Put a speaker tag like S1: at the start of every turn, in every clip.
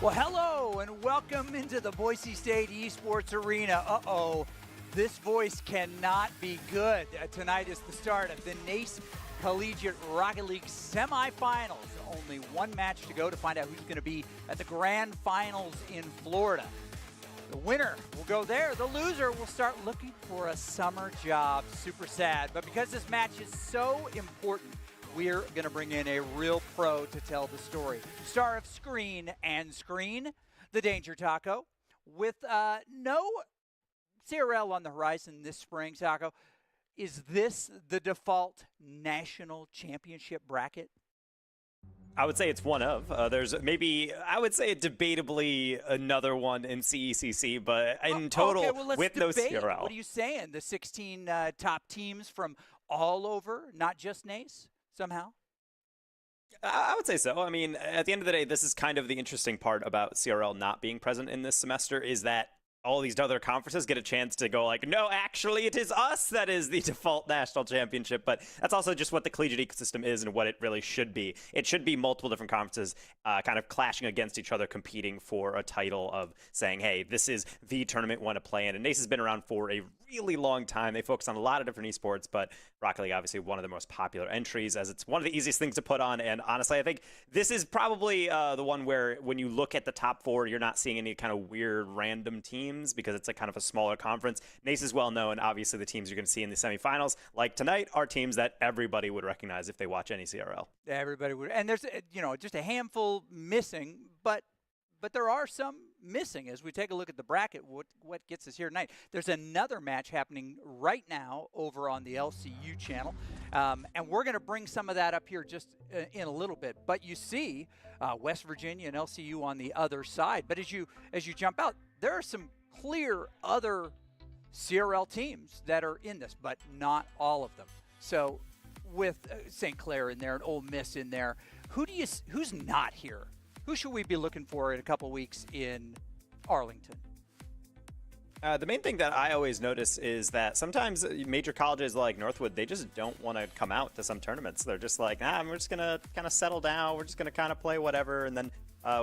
S1: Well, hello and welcome into the Boise State Esports Arena. This voice cannot be good. Tonight is the start of the NACE Collegiate Rocket League semifinals. Only one match to go to find out who's going to be at the grand finals in Florida. The winner will go there. The loser will start looking for a summer job. Super sad, but because this match is so important, we're going to bring in a real pro to tell the story. Star of Screen and Screen, the Danger Taco. With no CRL on the horizon this spring, Taco, is this the default national championship bracket?
S2: I would say it's one of. There's maybe, I would say debatably another one in CECC, but in total,
S1: okay, well,
S2: with no CRL.
S1: What are you saying? The 16 top teams from all over, not just NACE? Somehow?
S2: I would say so. I mean, at the end of the day, this is kind of the interesting part about CRL not being present in this semester is that all these other conferences get a chance to go like, no, actually, it is us that is the default national championship. But that's also just what the collegiate ecosystem is and what it really should be. It should be multiple different conferences kind of clashing against each other, competing for a title of saying, hey, this is the tournament we want to play in. And NACE has been around for a really long time. They focus on a lot of different esports, but Rocket League, obviously, one of the most popular entries as it's one of the easiest things to put on. And honestly, I think this is probably the one where when you look at the top four, you're not seeing any kind of weird random teams because it's a kind of a smaller conference. NACE is well known. Obviously, the teams you're going to see in the semifinals, like tonight, are teams that everybody would recognize if they watch any CRL.
S1: Everybody would. And there's, just a handful missing, but there are some missing as we take a look at the bracket, what gets us here tonight. There's another match happening right now over on the LCU channel, and we're going to bring some of that up here just in a little bit. But you see West Virginia and LCU on the other side. But as you jump out, there are some clear other CRL teams that are in this, but not all of them. So with St. Clair in there and Ole Miss in there, who's not here? Who should we be looking for in a couple weeks in Arlington?
S2: The main thing that I always notice is that sometimes major colleges like Northwood, they just don't want to come out to some tournaments. They're just like, we're just going to kind of settle down. We're just going to kind of play whatever. And then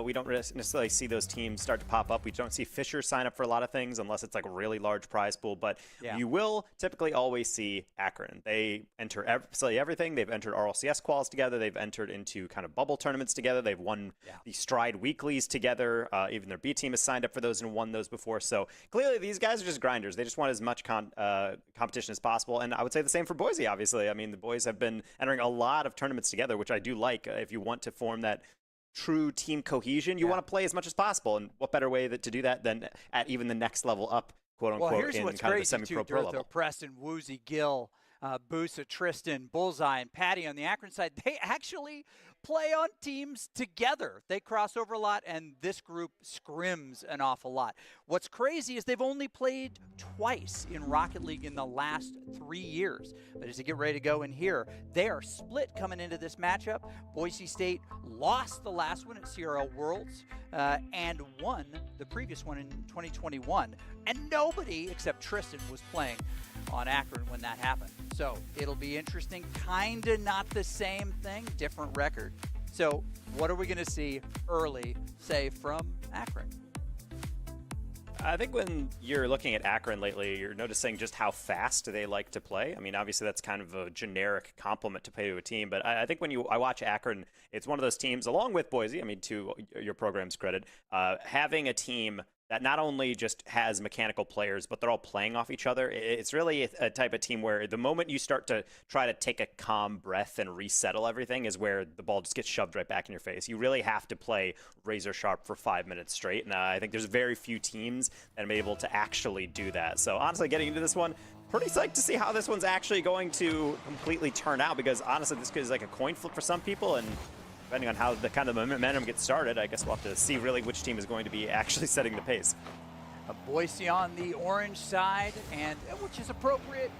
S2: we don't necessarily see those teams start to pop up. We don't see Fisher sign up for a lot of things unless it's like a really large prize pool. But you will typically always see Akron. They enter absolutely everything. They've entered RLCS quals together. They've entered into kind of bubble tournaments together. They've won the Stride Weeklies together. Even their B team has signed up for those and won those before. So clearly these guys are just grinders. They just want as much competition as possible. And I would say the same for Boise, obviously. I mean, the boys have been entering a lot of tournaments together, which I do like. If you want to form that true team cohesion, you want to play as much as possible, and what better way to do that than at even the next level up, quote unquote,
S1: here's
S2: in
S1: what's
S2: kind of the
S1: crazy
S2: semi-pro
S1: too,
S2: pro level.
S1: Preston, Woozy, Gill, Busa, Tristan, Bullseye, and Patty on the Akron side, they actually play on teams together. They cross over a lot, and this group scrims an awful lot. What's crazy is they've only played twice in Rocket League in the last 3 years. But as they get ready to go in here, they are split coming into this matchup. Boise State lost the last one at CRL Worlds and won the previous one in 2021. And nobody except Tristan was playing on Akron when that happened. So it'll be interesting. Kind of not the same thing, different record. So what are we going to see early, say, from Akron?
S2: I think when you're looking at Akron lately, you're noticing just how fast they like to play. I mean, obviously that's kind of a generic compliment to pay to a team, but I think when I watch Akron, it's one of those teams, along with Boise, I mean, to your program's credit, having a team that not only just has mechanical players, but they're all playing off each other. It's really a type of team where the moment you start to try to take a calm breath and resettle everything is where the ball just gets shoved right back in your face. You really have to play razor sharp for 5 minutes straight, and I think there's very few teams that are able to actually do that. So honestly, getting into this one, pretty psyched to see how this one's actually going to completely turn out, because honestly, this is like a coin flip for some people, and depending on how the kind of momentum gets started, I guess we'll have to see really which team is going to be actually setting the pace.
S1: Boise on the orange side, and which is appropriate,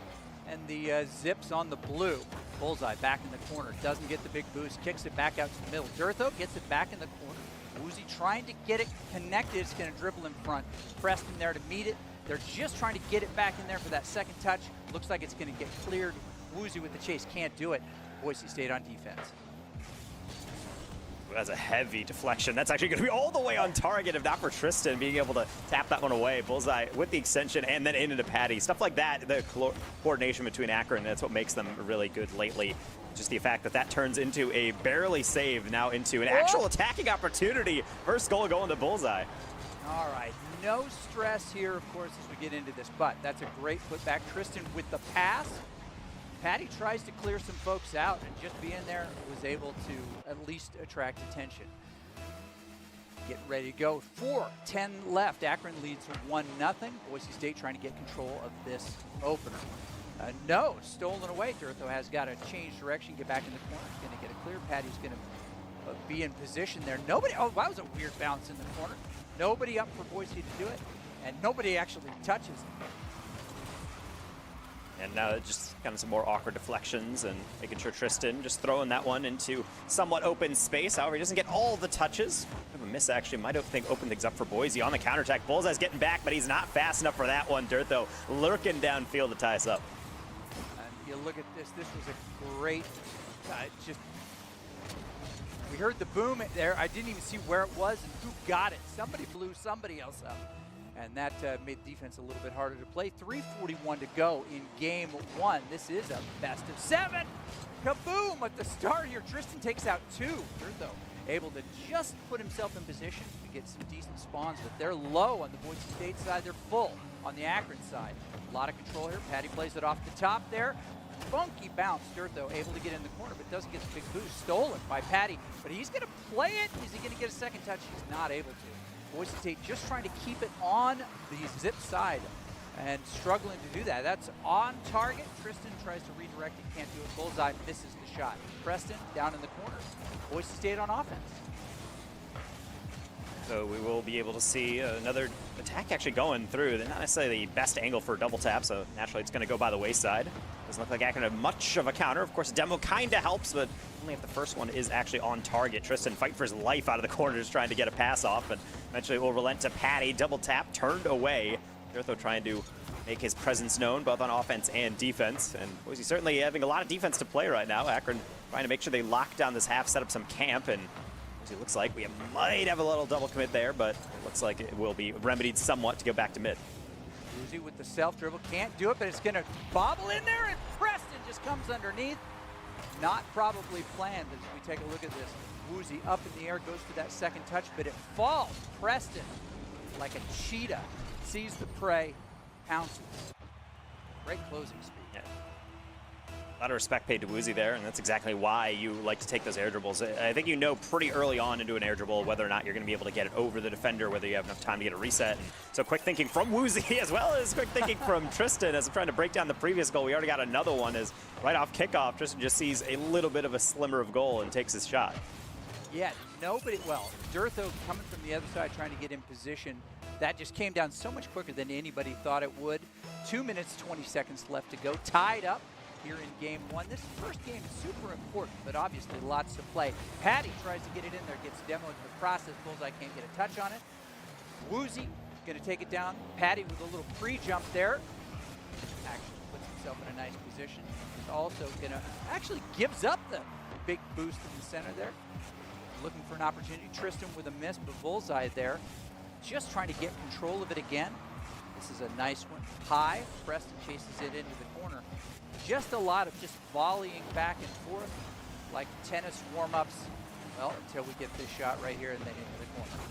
S1: and the Zips on the blue. Bullseye back in the corner, doesn't get the big boost, kicks it back out to the middle. Durtho gets it back in the corner. Woozy trying to get it connected. It's going to dribble in front. Preston there to meet it. They're just trying to get it back in there for that second touch. Looks like it's going to get cleared. Woozy with the chase, can't do it. Boise State on defense.
S2: That's a heavy deflection. That's actually going to be all the way on target, if not for Tristan being able to tap that one away. Bullseye with the extension and then into Patty. Stuff like that, the coordination between Akron, that's what makes them really good lately. Just the fact that that turns into a barely save, now into an actual attacking opportunity. First goal going to Bullseye.
S1: All right, no stress here, of course, as we get into this, but that's a great putback. Tristan with the pass. Patty tries to clear some folks out, and just being there was able to at least attract attention. Get ready to go. 4:10 left. Akron leads 1-0. Boise State trying to get control of this opener. No, stolen away. Durtho has got to change direction, get back in the corner. He's going to get it clear. Patty's going to be in position there. Nobody, oh, that was a weird bounce in the corner. Nobody up for Boise to do it, and nobody actually touches it.
S2: And now just kind of some more awkward deflections and making sure Tristan just throwing that one into somewhat open space. However, he doesn't get all the touches. A miss actually might have opened things up for Boise on the counterattack. Bullseye's getting back, but he's not fast enough for that one. Durtho lurking downfield to tie us up.
S1: And you look at this. This was a great, we heard the boom there. I didn't even see where it was and who got it. Somebody blew somebody else up. And that made defense a little bit harder to play. 3:41 to go in game one. This is a best of 7. Kaboom at the start here. Tristan takes out 2. Durtho able to just put himself in position to get some decent spawns, but they're low on the Boise State side. They're full on the Akron side. A lot of control here. Patty plays it off the top there. Funky bounce. Durtho able to get in the corner, but doesn't get the big boost. Stolen by Patty, but he's going to play it. Is he going to get a second touch? He's not able to. Boise State just trying to keep it on the zip side and struggling to do that. That's on target. Tristan tries to redirect it, can't do it. Bullseye misses the shot. Preston down in the corner. Boise State on offense.
S2: So we will be able to see another attack actually going through. They're not necessarily the best angle for a double tap, so naturally it's going to go by the wayside. Doesn't look like Akron had much of a counter. Of course, demo kind of helps, but only if the first one is actually on target. Tristan fighting for his life out of the corner, just trying to get a pass off, and eventually will relent to Patty. Double tap, turned away. Durtho trying to make his presence known, both on offense and defense. And Boise certainly having a lot of defense to play right now. Akron trying to make sure they lock down this half, set up some camp, and it looks like we might have a little double commit there, but it looks like it will be remedied somewhat to go back to mid.
S1: Woozy with the self dribble, can't do it, but it's going to bobble in there, and Preston just comes underneath. Not probably planned as we take a look at this. Woozy up in the air, goes for that second touch, but it falls. Preston, like a cheetah, sees the prey, pounces. Great closing speed.
S2: Yeah. A lot of respect paid to Woozy there, and that's exactly why you like to take those air dribbles. I think you know pretty early on into an air dribble whether or not you're going to be able to get it over the defender, whether you have enough time to get a reset. And so quick thinking from Woozy as well as quick thinking from Tristan as I'm trying to break down the previous goal. We already got another one as right off kickoff, Tristan just sees a little bit of a slimmer of goal and takes his shot.
S1: Yeah, nobody, well, Durtho coming from the other side trying to get in position. That just came down so much quicker than anybody thought it would. 2 minutes, 20 seconds left to go. Tied up here in game one. This first game is super important, but obviously lots to play. Patty tries to get it in there, gets demoed in the process. Bullseye can't get a touch on it. Woozy going to take it down. Patty with a little pre-jump there. Actually puts himself in a nice position. He's also going to, actually gives up the big boost in the center there. Looking for an opportunity. Tristan with a miss, but Bullseye there. Just trying to get control of it again. This is a nice one. High. Preston chases it into the corner. Just a lot of just volleying back and forth like tennis warm-ups. Well, until we get this shot right here and then into the corner.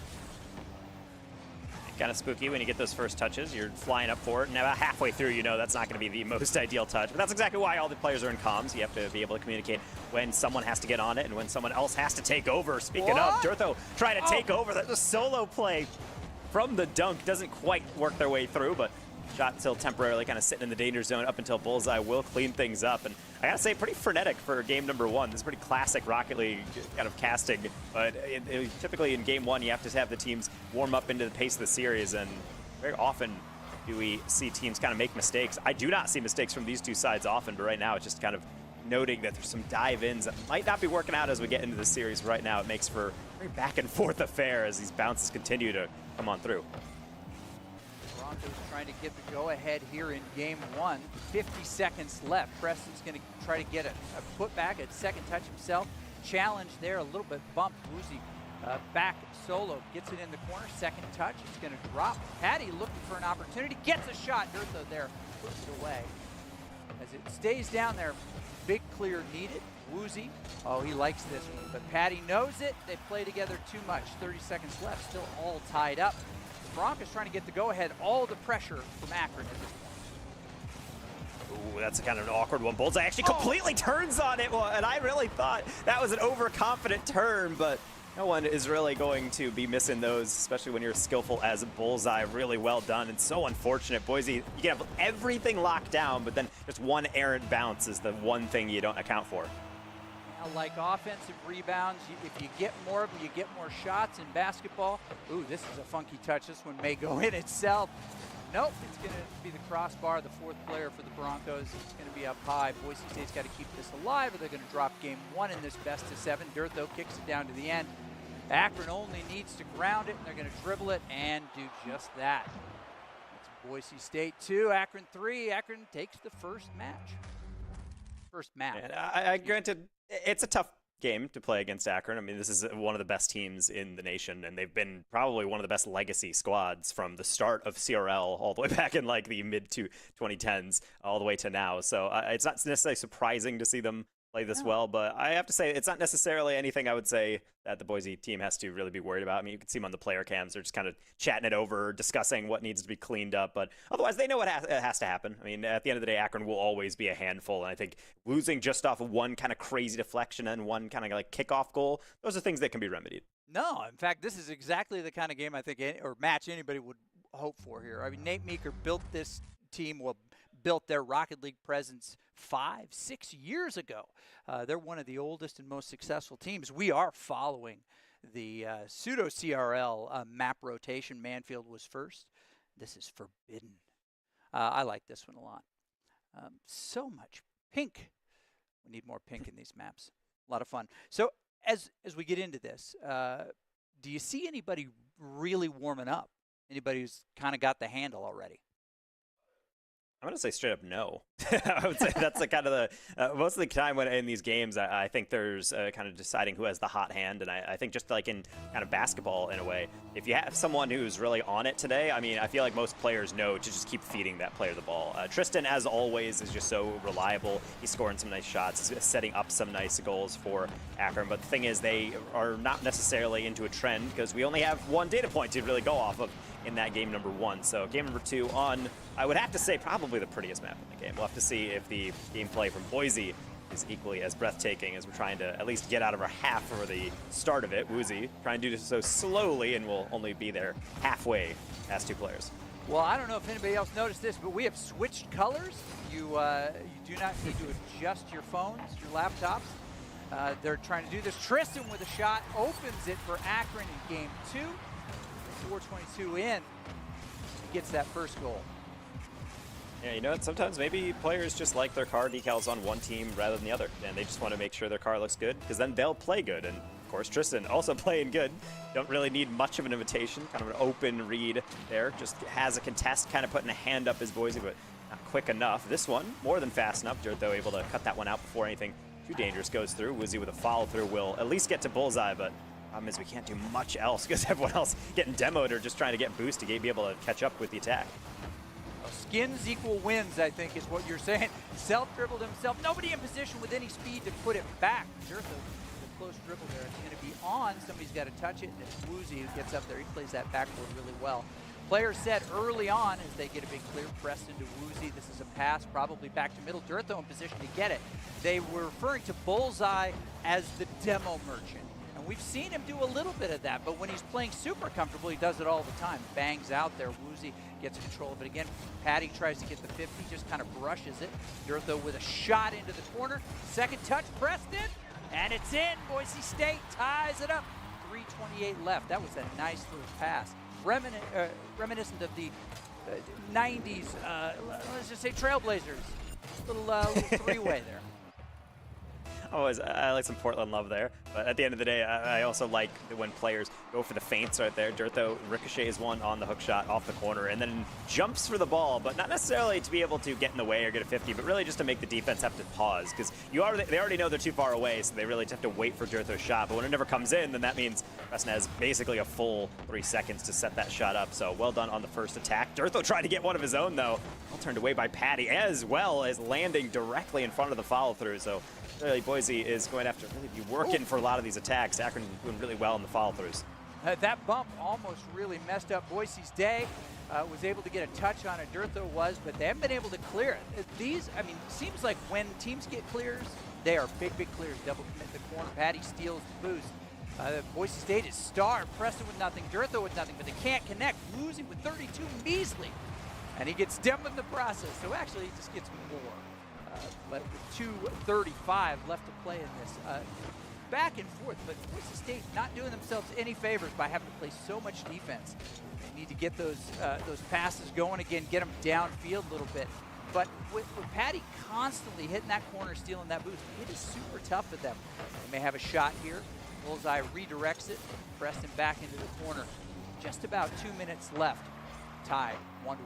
S2: Kind of spooky when you get those first touches. You're flying up for it, and about halfway through, you know that's not going to be the most ideal touch. But that's exactly why all the players are in comms. You have to be able to communicate when someone has to get on it and when someone else has to take over. Speaking of, Durtho trying to take over. That's a solo play from the dunk. Doesn't quite work their way through, but shot still temporarily kind of sitting in the danger zone up until Bullseye will clean things up. And I gotta say, pretty frenetic for game number one. This is pretty classic Rocket League kind of casting, but typically in game one, you have to have the teams warm up into the pace of the series, and very often do we see teams kind of make mistakes. I do not see mistakes from these two sides often, but right now it's just kind of noting that there's some dive-ins that might not be working out as we get into the series. Right now it makes for a very back and forth affair as these bounces continue to come on through.
S1: Broncos trying to get the go-ahead here in game one. 50 seconds left. Preston's going to try to get a putback, a second touch himself. challenge there, a little bit bumped. Woozy back solo, gets it in the corner, second touch, it's going to drop. Patty looking for an opportunity, gets a shot. Durtho there, puts it away. As it stays down there, big clear needed. Woozy, oh, he likes this one, but Patty knows it. They play together too much. 30 seconds left, still all tied up. The Broncos trying to get the go-ahead, all the pressure from Akron at this point.
S2: Ooh, that's a kind of an awkward one. Bullseye actually completely turns on it, and I really thought that was an overconfident turn, but no one is really going to be missing those, especially when you're skillful as a Bullseye. Really well done, and so unfortunate. Boise, you can have everything locked down, but then just one errant bounce is the one thing you don't account for.
S1: Like offensive rebounds, if you get more of them, you get more shots in basketball. Ooh, this is a funky touch. This one may go in itself. Nope, it's going to be the crossbar, the fourth player for the Broncos. It's going to be up high. Boise State's got to keep this alive, or they're going to drop game one in this best of 7. Durtho kicks it down to the end. Akron only needs to ground it, and they're going to dribble it and do just that. It's Boise State 2, Akron 3. Akron takes the first match. First map.
S2: And I granted, it's a tough game to play against Akron. I mean, this is one of the best teams in the nation, and they've been probably one of the best legacy squads from the start of CRL all the way back in like the mid-2010s all the way to now. So it's not necessarily surprising to see them play this well, but I have to say it's not necessarily anything I would say that the Boise team has to really be worried about. I mean, you can see them on the player cams. They're just kind of chatting it over, discussing what needs to be cleaned up, but otherwise they know what has to happen. I mean, at the end of the day, Akron will always be a handful, and I think losing just off of one kind of crazy deflection and one kind of like kickoff goal, those are things that can be remedied.
S1: No, in fact, this is exactly the kind of game I think or match anybody would hope for here. I mean, Nate Meeker built this team, built their Rocket League presence 5-6 years ago. They're one of the oldest and most successful teams. We are following the pseudo-CRL map rotation. Manfield was first. This is forbidden. I like this one a lot. So much pink. We need more pink in these maps. A lot of fun. So as we get into this, do you see anybody really warming up? Anybody who's kind of got the handle already?
S2: I'm going to say straight up no. I would say that's the kind of the most of the time when in these games, I think there's kind of deciding who has the hot hand. And I think just like in kind of basketball in a way, if you have someone who's really on it today, I mean, I feel like most players know to just keep feeding that player the ball. Tristan, as always, is just so reliable. He's scoring some nice shots, he's setting up some nice goals for Akron. But the thing is, they are not necessarily into a trend because we only have one data point to really go off of in that game number 1. So game number 2 on, I would have to say, probably the prettiest map in the game. We'll have to see if the gameplay from Boise is equally as breathtaking as we're trying to at least get out of our half for the start of it. Woozy trying to do this so slowly, and we'll only be there halfway as 2 players.
S1: Well, I don't know if anybody else noticed this, but we have switched colors. You do not need to adjust your phones, your laptops. They're trying to do this. Tristan with a shot opens it for Akron in game 2. 4:22 in, gets that first goal.
S2: Yeah, you know what? Sometimes maybe players just like their car decals on one team rather than the other, and they just want to make sure their car looks good, because then they'll play good. And of course, Tristan also playing good. Don't really need much of an invitation, kind of an open read there. Just has a contest, kind of putting a hand up his Boise, but not quick enough. This one, more than fast enough. Durtho able to cut that one out before anything too dangerous goes through. Woozy with a follow-through will at least get to Bullseye, but problem is we can't do much else because everyone else getting demoed or just trying to get boosted to be able to catch up with the attack.
S1: Skins equal wins, I think, is what you're saying. Self-dribbled himself. Nobody in position with any speed to put it back. Durtho, the close dribble there. It's going to be on. Somebody's got to touch it, and it's Woozy who gets up there. He plays that backboard really well. Player set early on as they get a big clear pressed into Woozy. This is a pass, probably back to middle. Durtho in position to get it. They were referring to Bullseye as the demo merchant. And we've seen him do a little bit of that, but when he's playing super comfortable, he does it all the time. Bangs out there. Woozy gets control of it again. Patty tries to get the 50, just kind of brushes it. Durtho with a shot into the corner. Second touch, pressed in, and it's in. Boise State ties it up. 3:28 left. That was a nice little pass. Reminiscent of the 90s, let's just say Trailblazers. Little three-way there.
S2: I like some Portland love there. But at the end of the day, I also like when players go for the feints right there. Dirtho ricochets one on the hook shot off the corner and then jumps for the ball, but not necessarily to be able to get in the way or get a 50, but really just to make the defense have to pause, because they already know they're too far away, so they really just have to wait for Dirtho's shot. But when it never comes in, then that means Preston has basically a full 3 seconds to set that shot up. So well done on the first attack. Dirtho tried to get one of his own, though. All turned away by Patty, as well as landing directly in front of the follow-through. So really, Boise is going to have to really be working for a lot of these attacks. Akron doing really well in the follow-throughs.
S1: That bump almost really messed up Boise's day. Was able to get a touch on it, Dirtho was, but they haven't been able to clear it. These, I mean, seems like when teams get clears, they are big, big clears. Double commit the corner. Patty steals the boost. Boise State is starved. Preston with nothing, Dirtho with nothing, but they can't connect. Losing with 32 measly. And he gets demoed in the process, so actually he just gets more. But with 2:35 left to play in this. Back and forth, but Boise State not doing themselves any favors by having to play so much defense. They need to get those passes going again, get them downfield a little bit. But with Patty constantly hitting that corner, stealing that boost, it is super tough for them. They may have a shot here. Bullseye redirects it. Preston back into the corner. Just about 2 minutes left. Tied 1-1.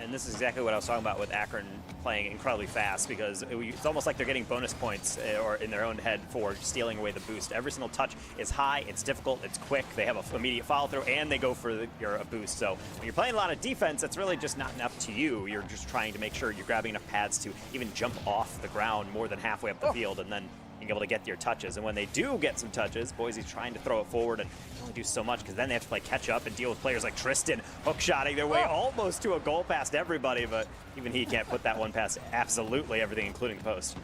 S2: And this is exactly what I was talking about with Akron playing incredibly fast, because it's almost like they're getting bonus points or in their own head for stealing away the boost. Every single touch is high, it's difficult, it's quick, they have an immediate follow through, and they go for your boost. So when you're playing a lot of defense, it's really just not enough to you. You're just trying to make sure you're grabbing enough pads to even jump off the ground more than halfway up the field, and then being able to get your touches. And when they do get some touches, Boise's trying to throw it forward and only do so much, because then they have to play catch up and deal with players like Tristan hook-shotting their way almost to a goal past everybody, but even he can't put that one past absolutely everything, including the post.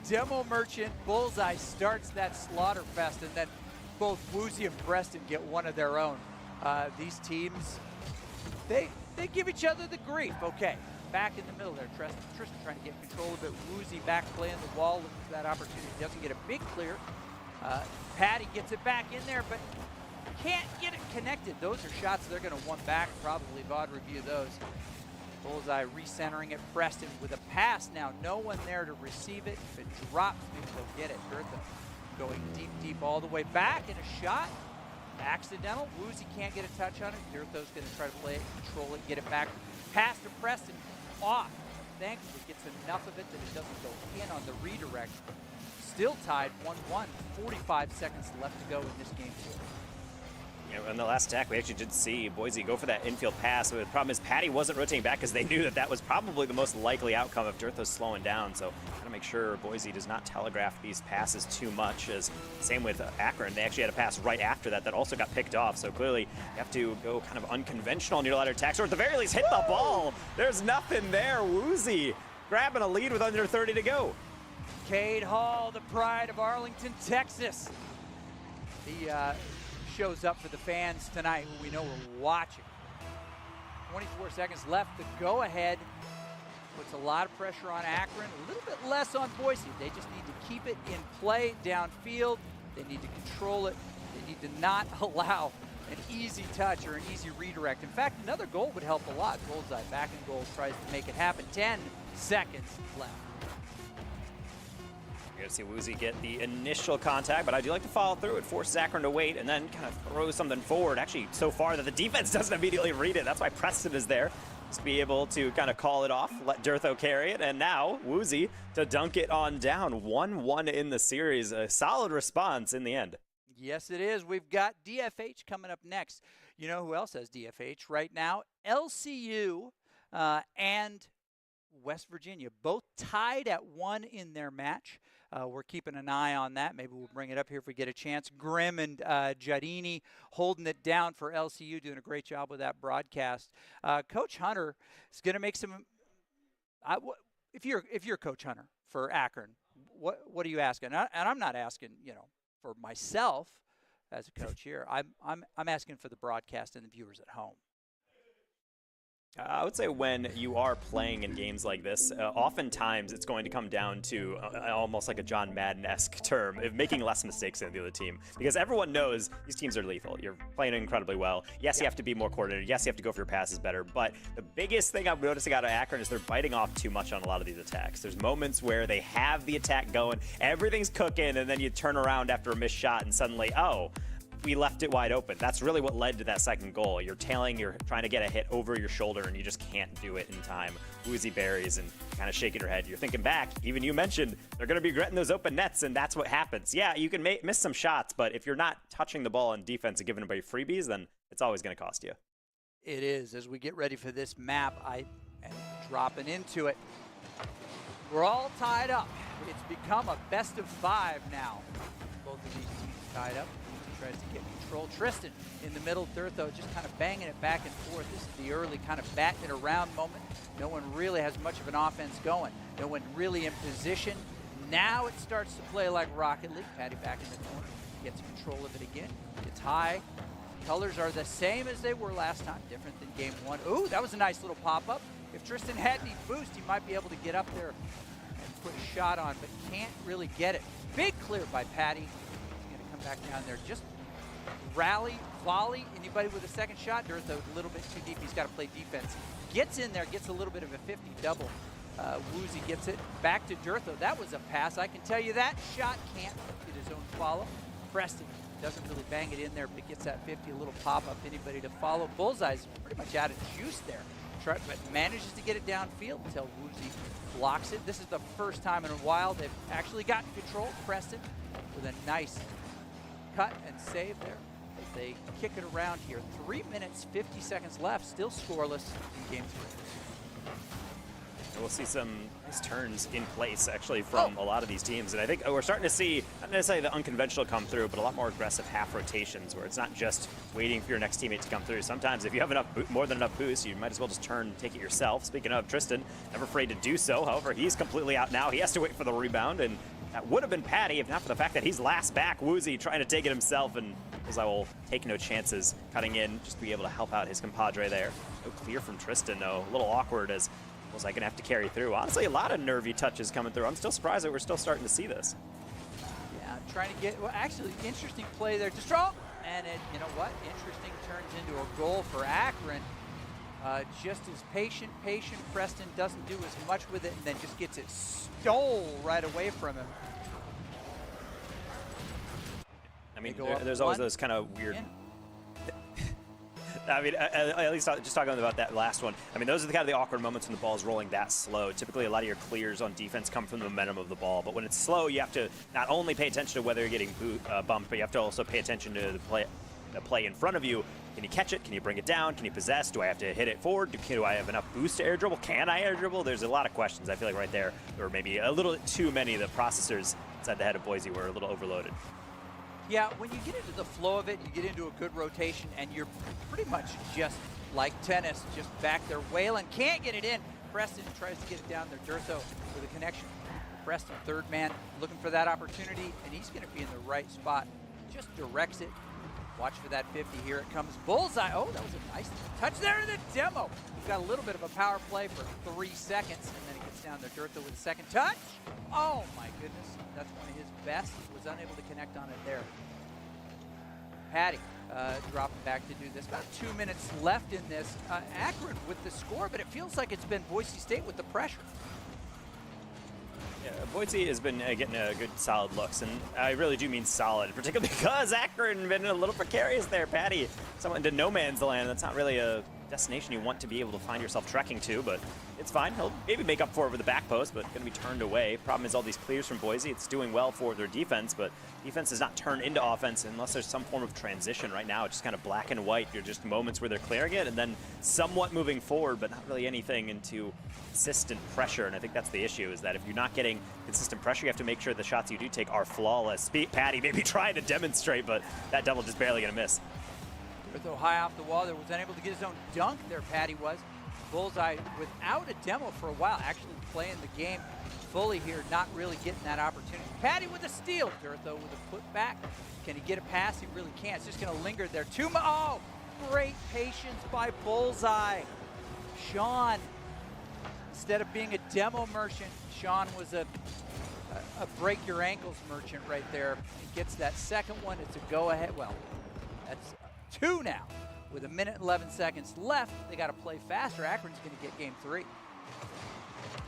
S1: Demo Merchant, Bullseye starts that slaughter fest, and then both Woozy and Preston get one of their own. These teams, they give each other the grief. Okay, back in the middle there, Tristan trying to get control of it. Woozy back playing the wall, looking for that opportunity. Doesn't get a big clear. Patty gets it back in there, but can't get it connected. Those are shots they're going to want back, probably. VOD review those. Bullseye recentering it. Preston with a pass now. No one there to receive it. If it drops, maybe they'll get it. Dirtho going deep, deep all the way back, and a shot. Accidental. Woozy can't get a touch on it. Dirtho's going to try to play it, control it, get it back. Pass to Preston. Off. Thankfully gets enough of it that it doesn't go in on the redirect. Still tied 1-1. 45 seconds left to go in this game.
S2: In the last attack, we actually did see Boise go for that infield pass. The problem is Patty wasn't rotating back, because they knew that was probably the most likely outcome of Dirtho slowing down. So got to make sure Boise does not telegraph these passes too much. As same with Akron, they actually had a pass right after that also got picked off. So clearly you have to go kind of unconventional on your ladder attacks, or at the very least hit the ball. There's nothing there. Woozy grabbing a lead with under 30 to go.
S1: Cade Hall, the pride of Arlington, Texas. He shows up for the fans tonight, who we know are watching. 24 seconds left. The go-ahead puts a lot of pressure on Akron, a little bit less on Boise. They just need to keep it in play downfield. They need to control it. They need to not allow an easy touch or an easy redirect. In fact, another goal would help a lot. Bullseye back in goal, tries to make it happen. 10 seconds left.
S2: You're going to see Woozy get the initial contact, but I do like to follow through. It forces Akron to wait and then kind of throws something forward, actually so far that the defense doesn't immediately read it. That's why Preston is there, just to be able to kind of call it off, let Dirtho carry it, and now Woozy to dunk it on down. 1-1 in the series. A solid response in the end.
S1: Yes, it is. We've got DFH coming up next. You know who else has DFH right now? LCU and West Virginia, both tied at 1 in their match. We're keeping an eye on that. Maybe we'll bring it up here if we get a chance. Grimm and Giardini holding it down for LCU, doing a great job with that broadcast. Coach Hunter is going to make some. If you're Coach Hunter for Akron, what are you asking? And I'm not asking, for myself as a coach here. I'm asking for the broadcast and the viewers at home.
S2: I would say when you are playing in games like this, oftentimes it's going to come down to almost like a John Madden-esque term of making less mistakes than the other team. Because everyone knows these teams are lethal. You're playing incredibly well. Yes, you have to be more coordinated. Yes, you have to go for your passes better. But the biggest thing I'm noticing out of Akron is they're biting off too much on a lot of these attacks. There's moments where they have the attack going, everything's cooking, and then you turn around after a missed shot and suddenly, oh, we left it wide open. That's really what led to that second goal. You're tailing, you're trying to get a hit over your shoulder, and you just can't do it in time. Woozy berries and kind of shaking your head. You're thinking back, even you mentioned, they're going to be regretting those open nets, and that's what happens. Yeah, you can miss some shots, but if you're not touching the ball on defense and giving away freebies, then it's always going to cost you.
S1: It is. As we get ready for this map, I am dropping into it. We're all tied up. It's become a best of 5 now. Both of these teams tied up. Tries to get control. Tristan in the middle. Durtho just kind of banging it back and forth. This is the early kind of batting it around moment. No one really has much of an offense going. No one really in position. Now it starts to play like Rocket League. Patty back in the corner. Gets control of it again. It's high. Colors are the same as they were last time. Different than game 1. Ooh, that was a nice little pop-up. If Tristan had any boost, he might be able to get up there and put a shot on, but can't really get it. Big clear by Patty. He's going to come back down there. Just rally, volley, anybody with a second shot. Durtho a little bit too deep. He's got to play defense. Gets in there, gets a little bit of a 50 double. Woozy gets it back to Durtho. That was a pass. I can tell you that shot can't get his own follow. Preston doesn't really bang it in there, but gets that 50, a little pop-up. Anybody to follow. Bullseye's pretty much out of juice there. But manages to get it downfield until Woozy blocks it. This is the first time in a while they've actually gotten control. Preston with a nice cut and save there. They kick it around here. 3 minutes, 50 seconds left, still scoreless in game 3.
S2: We'll see some nice turns in place, actually, from a lot of these teams. And I think we're starting to see, not necessarily the unconventional come through, but a lot more aggressive half rotations where it's not just waiting for your next teammate to come through. Sometimes if you have enough, more than enough boost, you might as well just turn and take it yourself. Speaking of, Tristan, never afraid to do so. However, he's completely out now. He has to wait for the rebound, and that would have been Patty if not for the fact that he's last back. Woozy trying to take it himself, and I will take no chances cutting in, just to be able to help out his compadre there. No clear from Tristan, though. A little awkward as was I going to have to carry through. Honestly, a lot of nervy touches coming through. I'm still surprised that we're still starting to see this.
S1: Yeah, trying to get, well, actually, interesting play there. Just draw, and it, you know what? Interesting turns into a goal for Akron. Just as patient. Preston doesn't do as much with it, and then just gets it stole right away from him.
S2: I mean, there's always those kind of weird... Yeah. I mean, at least just talking about that last one. I mean, those are the kind of the awkward moments when the ball is rolling that slow. Typically, a lot of your clears on defense come from the momentum of the ball. But when it's slow, you have to not only pay attention to whether you're getting bumped, but you have to also pay attention to the play in front of you. Can you catch it? Can you bring it down? Can you possess? Do I have to hit it forward? Do I have enough boost to air dribble? Can I air dribble? There's a lot of questions. I feel like right there, or maybe a little too many of the processors inside the head of Boise were a little overloaded.
S1: Yeah, when you get into the flow of it, you get into a good rotation, and you're pretty much just like tennis, just back there wailing. Can't get it in. Preston tries to get it down there. Durtho with a connection. Preston, third man, looking for that opportunity, and he's going to be in the right spot. Just directs it. Watch for that 50. Here it comes. Bullseye. Oh, that was a nice touch there in the demo. He's got a little bit of a power play for 3 seconds, and then he gets down there. Durtho with a second touch. Oh, my goodness. That's one of his best. He was unable to connect on it there. Patty dropping back to do this. About 2 minutes left in this. Akron with the score, but it feels like it's been Boise State with the pressure.
S2: Yeah, Boise has been getting a good solid looks, and I really do mean solid, particularly because Akron been a little precarious there. Patty, someone into no man's land. That's not really a destination you want to be able to find yourself trekking to, but it's fine. He'll maybe make up for it with the back post, but going to be turned away. Problem is all these clears from Boise. It's doing well for their defense, but defense does not turn into offense unless there's some form of transition. Right now, it's just kind of black and white. You're just moments where they're clearing it and then somewhat moving forward, but not really anything into consistent pressure. And I think that's the issue, is that if you're not getting consistent pressure, you have to make sure the shots you do take are flawless. Patty maybe trying to demonstrate, but that double just barely going to miss.
S1: Durtho high off the wall there, was unable to get his own dunk there, Patty was. Bullseye without a demo for a while, actually playing the game fully here, not really getting that opportunity. Patty with a steal. Durtho with a putback. Can he get a pass? He really can't. It's just going to linger there. Oh, great patience by Bullseye. Sean, instead of being a demo merchant, Sean was a break your ankles merchant right there. He gets that second one. It's a go ahead. Well, that's 2 now. With 1:11 left, they got to play faster. Akron's going to get game 3.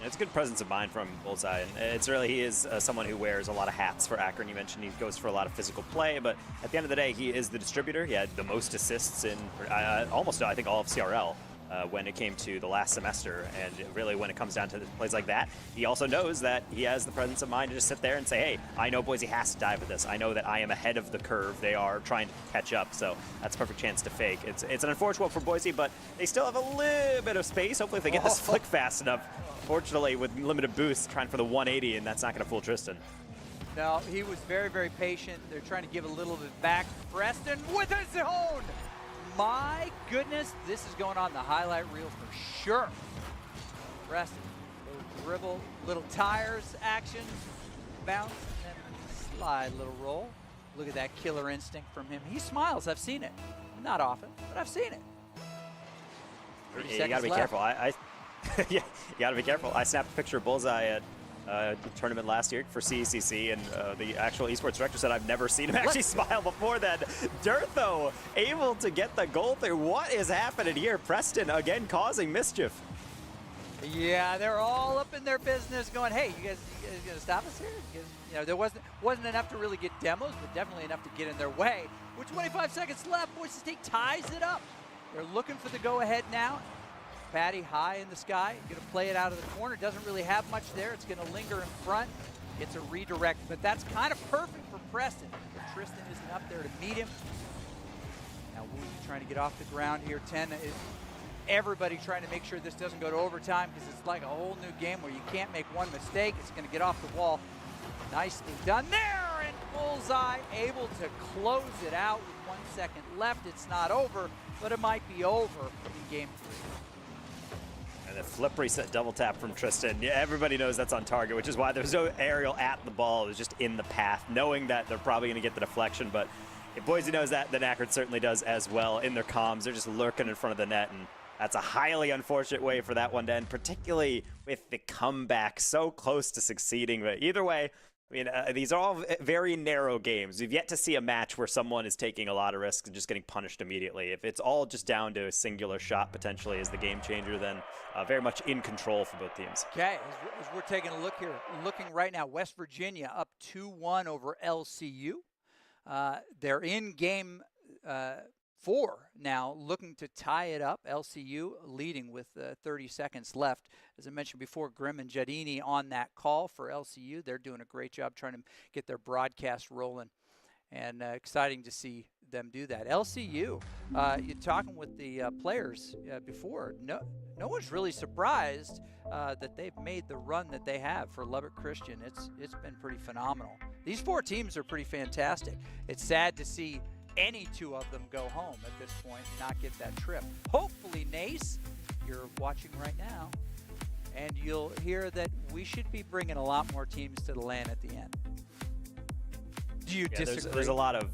S2: It's a good presence of mind from Bullseye, and it's really, he is someone who wears a lot of hats for Akron. You mentioned he goes for a lot of physical play, but at the end of the day, he is the distributor. He had the most assists in almost, I think, all of CRL when it came to the last semester, and really when it comes down to plays like that, he also knows that he has the presence of mind to just sit there and say, hey, I know Boise has to dive at this. I know that I am ahead of the curve. They are trying to catch up, so that's a perfect chance to fake. It's an unfortunate one for Boise, but they still have a little bit of space. Hopefully if they get this flick fast enough. Fortunately, with limited boost, trying for the 180, and that's not going to fool Tristan.
S1: No, he was very, very patient. They're trying to give a little bit back. Preston with his zone. My goodness, this is going on the highlight reel for sure. Preston, little dribble, little tires action, bounce, and then slide, little roll. Look at that killer instinct from him. He smiles. I've seen it. Not often, but I've seen it.
S2: You got to be careful. Yeah, you got to be careful. I snapped a picture of Bullseye at the tournament last year for CECC, and the actual esports director said I've never seen him actually smile before that. Dirtho able to get the goal through. What is happening here? Preston again causing mischief.
S1: Yeah, they're all up in their business going, hey, you guys gonna stop us here? Because, you know, there wasn't enough to really get demos, but definitely enough to get in their way. With 25 seconds left, Boise State ties it up. They're looking for the go-ahead now. Patty high in the sky, going to play it out of the corner. Doesn't really have much there. It's going to linger in front. It's a redirect, but that's kind of perfect for Preston. Tristan isn't up there to meet him. Now Woo's trying to get off the ground here. 10 is everybody trying to make sure this doesn't go to overtime, because it's like a whole new game where you can't make one mistake. It's going to get off the wall. Nicely done there, and Bullseye able to close it out with 1 second left. It's not over, but it might be over in game 3.
S2: And the flip reset double tap from Tristan. Yeah, everybody knows that's on target, which is why there's no aerial at the ball. It was just in the path, knowing that they're probably going to get the deflection. But if Boise knows that, then Akron certainly does as well. In their comms, they're just lurking in front of the net, and that's a highly unfortunate way for that one to end, particularly with the comeback so close to succeeding. But either way, I mean, these are all very narrow games. We've yet to see a match where someone is taking a lot of risks and just getting punished immediately. If it's all just down to a singular shot potentially as the game changer, then very much in control for both teams.
S1: Okay, as we're taking a look here, looking right now, West Virginia up 2-1 over LCU. They're in game 4 now, looking to tie it up. LCU leading with 30 seconds left. As I mentioned before, Grimm and Giardini on that call for LCU. They're doing a great job trying to get their broadcast rolling, and exciting to see them do that. LCU, you're talking with the players before. No one's really surprised that they've made the run that they have for Lubbock Christian. It's been pretty phenomenal. These 4 teams are pretty fantastic. It's sad to see any 2 of them go home at this point and not get that trip. Hopefully, NACE, you're watching right now, and you'll hear that we should be bringing a lot more teams to the LAN at the end. Do you disagree?
S2: There's a lot of...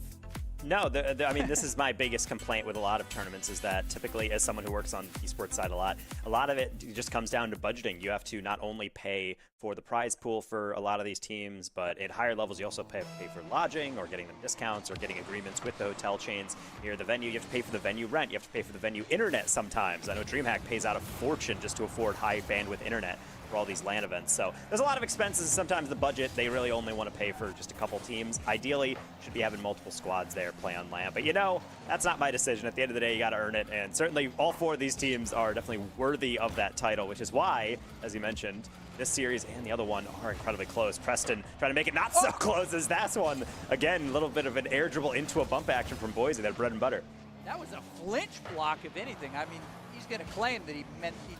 S2: No, I mean, this is my biggest complaint with a lot of tournaments, is that typically, as someone who works on the esports side a lot of it just comes down to budgeting. You have to not only pay for the prize pool for a lot of these teams, but at higher levels, you also pay for lodging or getting them discounts or getting agreements with the hotel chains near the venue. You have to pay for the venue rent. You have to pay for the venue internet sometimes. I know DreamHack pays out a fortune just to afford high bandwidth internet for all these LAN events. So there's a lot of expenses. Sometimes the budget, they really only want to pay for just a couple teams. Ideally, should be having multiple squads there play on LAN. But you know, that's not my decision. At the end of the day, you got to earn it. And certainly all 4 of these teams are definitely worthy of that title, which is why, as you mentioned, this series and the other one are incredibly close. Preston trying to make it not so close as that one. Again, a little bit of an air dribble into a bump action from Boise, their bread and butter.
S1: That was a flinch block, if anything. I mean, he's going to claim that he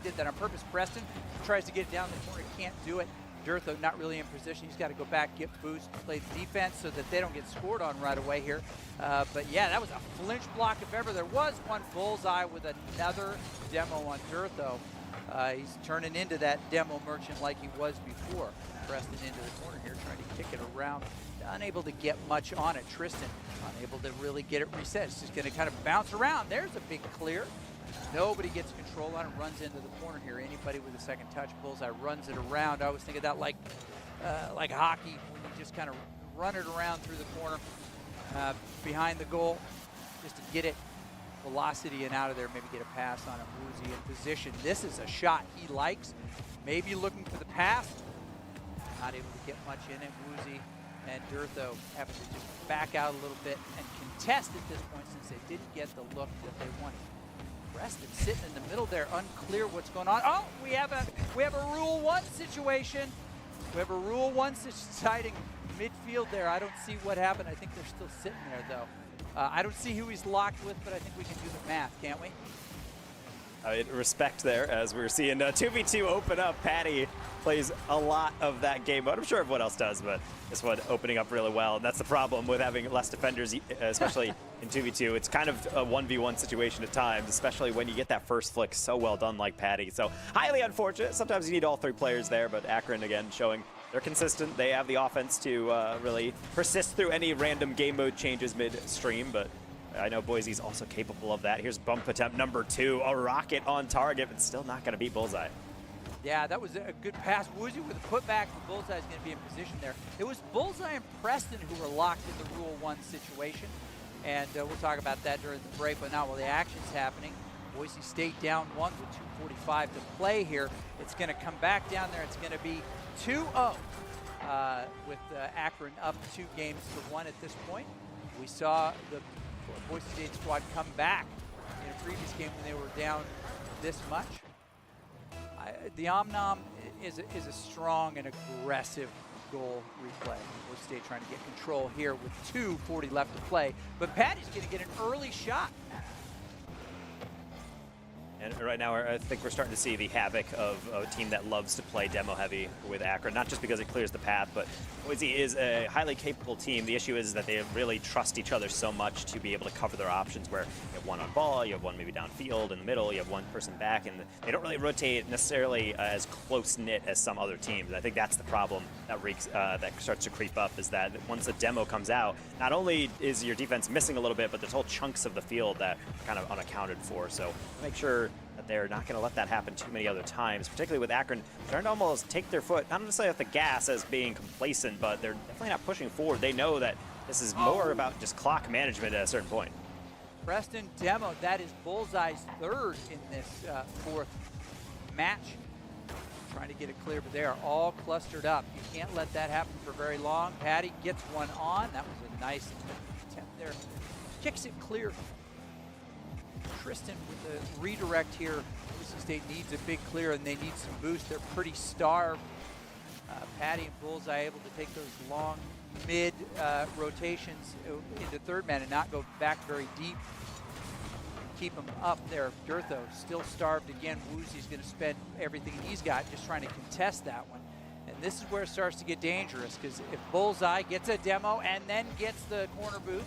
S1: did that on purpose. Preston tries to get it down the corner, can't do it. Dirtho not really in position. He's got to go back, get boost, play defense so that they don't get scored on right away here. But yeah, that was a flinch block if ever there was one. Bullseye with another demo on Dirtho. He's turning into that demo merchant like he was before. Preston into the corner here, trying to kick it around. Unable to get much on it. Tristan unable to really get it reset. It's just going to kind of bounce around. There's a big clear. Nobody gets control on it, runs into the corner here. Anybody with a second touch, Bullseye runs it around. I always think of that like hockey, when you just kind of run it around through the corner behind the goal, just to get it velocity and out of there, maybe get a pass on him. Woozy in position. This is a shot he likes. Maybe looking for the pass. Not able to get much in it. Woozy and Durtho having to just back out a little bit and contest at this point since they didn't get the look that they wanted. Preston sitting in the middle there, unclear what's going on. Oh, we have a Rule 1 situation. We have a Rule 1 deciding midfield there. I don't see what happened. I think they're still sitting there though. I don't see who he's locked with, but I think we can do the math, can't we?
S2: Respect there, as we're seeing 2v2 open up. Patty plays a lot of that game mode. I'm sure everyone else does, but this one opening up really well. And that's the problem with having less defenders, especially in 2v2. It's kind of a 1v1 situation at times, especially when you get that first flick so well done like Patty. So highly unfortunate. Sometimes you need all three players there, but Akron, again, showing they're consistent. They have the offense to really persist through any random game mode changes midstream, but I know Boise's also capable of that. Here's bump attempt number 2, a rocket on target, but still not going to beat Bullseye.
S1: Yeah, that was a good pass. Woozy with a putback, and Bullseye's going to be in position there. It was Bullseye and Preston who were locked in the Rule 1 situation, and we'll talk about that during the break. But now while the action's happening, Boise State down 1 with 2:45 to play here. It's going to come back down there. It's going to be 2-0 with Akron up 2 games to 1 at this point. We saw the Boise State squad come back in a previous game when they were down this much. The Omnom is a strong and aggressive goal replay. Boise State trying to get control here with 2:40 left to play, but Patty's going to get an early shot.
S2: And right now, I think we're starting to see the havoc of a team that loves to play demo heavy with Akron, not just because it clears the path, but Boise is a highly capable team. The issue is that they really trust each other so much to be able to cover their options, where you have one on ball, you have one maybe downfield in the middle, you have one person back, and they don't really rotate necessarily as close-knit as some other teams. And I think that's the problem that starts to creep up, is that once a demo comes out, not only is your defense missing a little bit, but there's whole chunks of the field that are kind of unaccounted for. So make sure that they're not going to let that happen too many other times, particularly with Akron starting to almost take their foot, not necessarily off the gas as being complacent, but they're definitely not pushing forward. They know that this is more about just clock management at a certain point.
S1: Preston demo, that is Bullseye's 3rd in this 4th match. Trying to get it clear, but they are all clustered up. You can't let that happen for very long. Patty gets one on. That was a nice attempt there. Kicks it clear. Tristan with the redirect here. Boise State needs a big clear, and they need some boost. They're pretty starved. Patty and Bullseye able to take those long mid rotations into third man and not go back very deep. Keep them up there. Durtho still starved again. Woozy's going to spend everything he's got just trying to contest that one. And this is where it starts to get dangerous, because if Bullseye gets a demo and then gets the corner boost,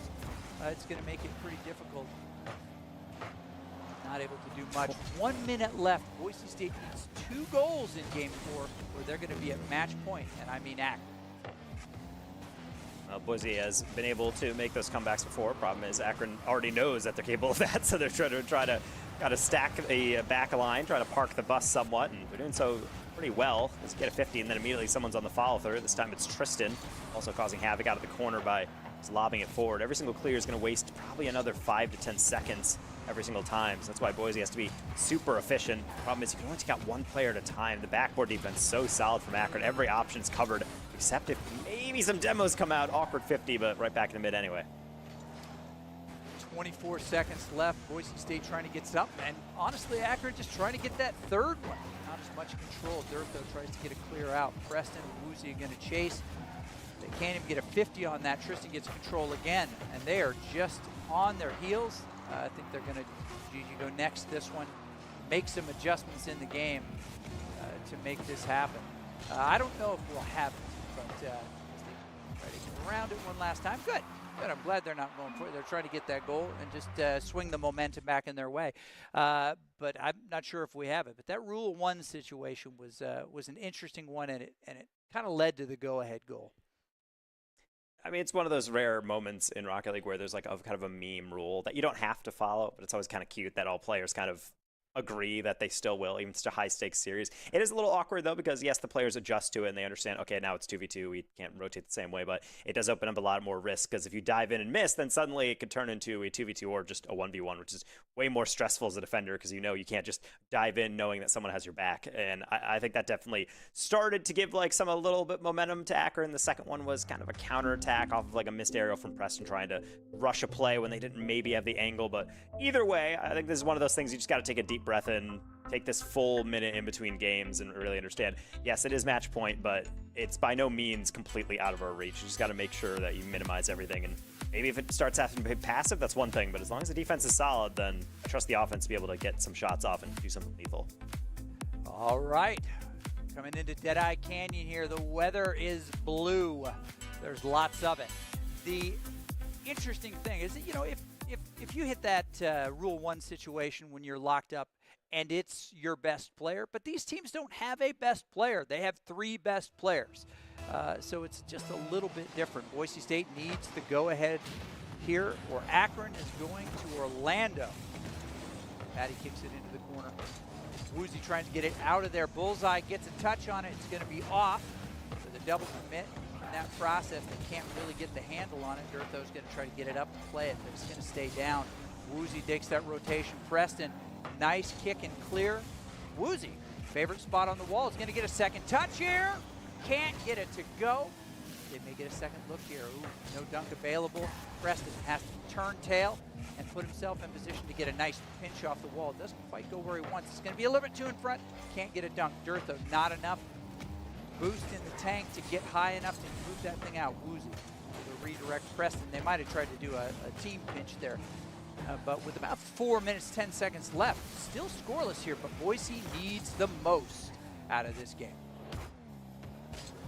S1: it's going to make it pretty difficult. Not able to do much. 1 minute left. Boise State needs 2 goals in game 4, where they're going to be at match point, and I mean Akron.
S2: Boise has been able to make those comebacks before. Problem is Akron already knows that they're capable of that, so they're trying to stack the back line, try to park the bus somewhat, and they're doing so pretty well. Let's get a 50, and then immediately someone's on the follow through. This time it's Tristan, also causing havoc out of the corner by just lobbing it forward. Every single clear is going to waste probably another 5 to 10 seconds every single time. So that's why Boise has to be super efficient. Problem is you can only take out 1 player at a time. The backboard defense is so solid from Akron. Every option is covered, except if maybe some demos come out. Awkward 50, but right back in the mid anyway.
S1: 24 seconds left. Boise State trying to get something, and honestly, Akron just trying to get that 3rd one. Not as much control. Durtho tries to get a clear out. Preston and Woozy are going to chase. They can't even get a 50 on that. Tristan gets control again, and they are just on their heels. I think they're going to go next this one, make some adjustments in the game to make this happen. I don't know if we'll have it, but try to get around it one last time. Good. I'm glad they're not going for it. They're trying to get that goal and just swing the momentum back in their way. But I'm not sure if we have it. But that Rule 1 situation was an interesting one, and it kind of led to the go-ahead goal.
S2: I mean, it's one of those rare moments in Rocket League where there's like a kind of a meme rule that you don't have to follow, but it's always kind of cute that all players kind of agree that they still will, even such a high-stakes series. It is a little awkward, though, because, yes, the players adjust to it, and they understand, okay, now it's 2v2, we can't rotate the same way, but it does open up a lot more risk, because if you dive in and miss, then suddenly it could turn into a 2v2 or just a 1v1, which is way more stressful as a defender, because you know you can't just dive in knowing that someone has your back, and I think that definitely started to give, like, a little bit momentum to Akron. The second one was kind of a counterattack off of, like, a missed aerial from Preston trying to rush a play when they didn't maybe have the angle, but either way, I think this is one of those things you just got to take a deep breath in, take this full minute in between games and really understand, yes, it is match point, but it's by no means completely out of our reach. You just got to make sure that you minimize everything. And maybe if it starts having to be passive, that's one thing. But as long as the defense is solid, then I trust the offense to be able to get some shots off and do something lethal.
S1: All right. Coming into Deadeye Canyon here, the weather is blue. There's lots of it. The interesting thing is that, you know, if you hit that Rule 1 situation when you're locked up, and it's your best player, but these teams don't have a best player. They have 3 best players. So it's just a little bit different. Boise State needs the go-ahead here, or Akron is going to Orlando. Patty kicks it into the corner. Woozy trying to get it out of there. Bullseye gets a touch on it. It's going to be off for the double commit. In that process, they can't really get the handle on it. Durtho's going to try to get it up and play it, but it's going to stay down. Woozy takes that rotation. Preston, nice kick and clear. Woozy, favorite spot on the wall, is going to get a second touch here. Can't get it to go. They may get a second look here. Ooh, no dunk available. Preston has to turn tail and put himself in position to get a nice pinch off the wall. Doesn't quite go where he wants. It's going to be a little bit too in front. Can't get a dunk. Durtho, not enough boost in the tank to get high enough to move that thing out. Woozy will redirect Preston. They might have tried to do a team pinch there. But with about 4 minutes, 10 seconds left, still scoreless here, but Boise needs the most out of this game.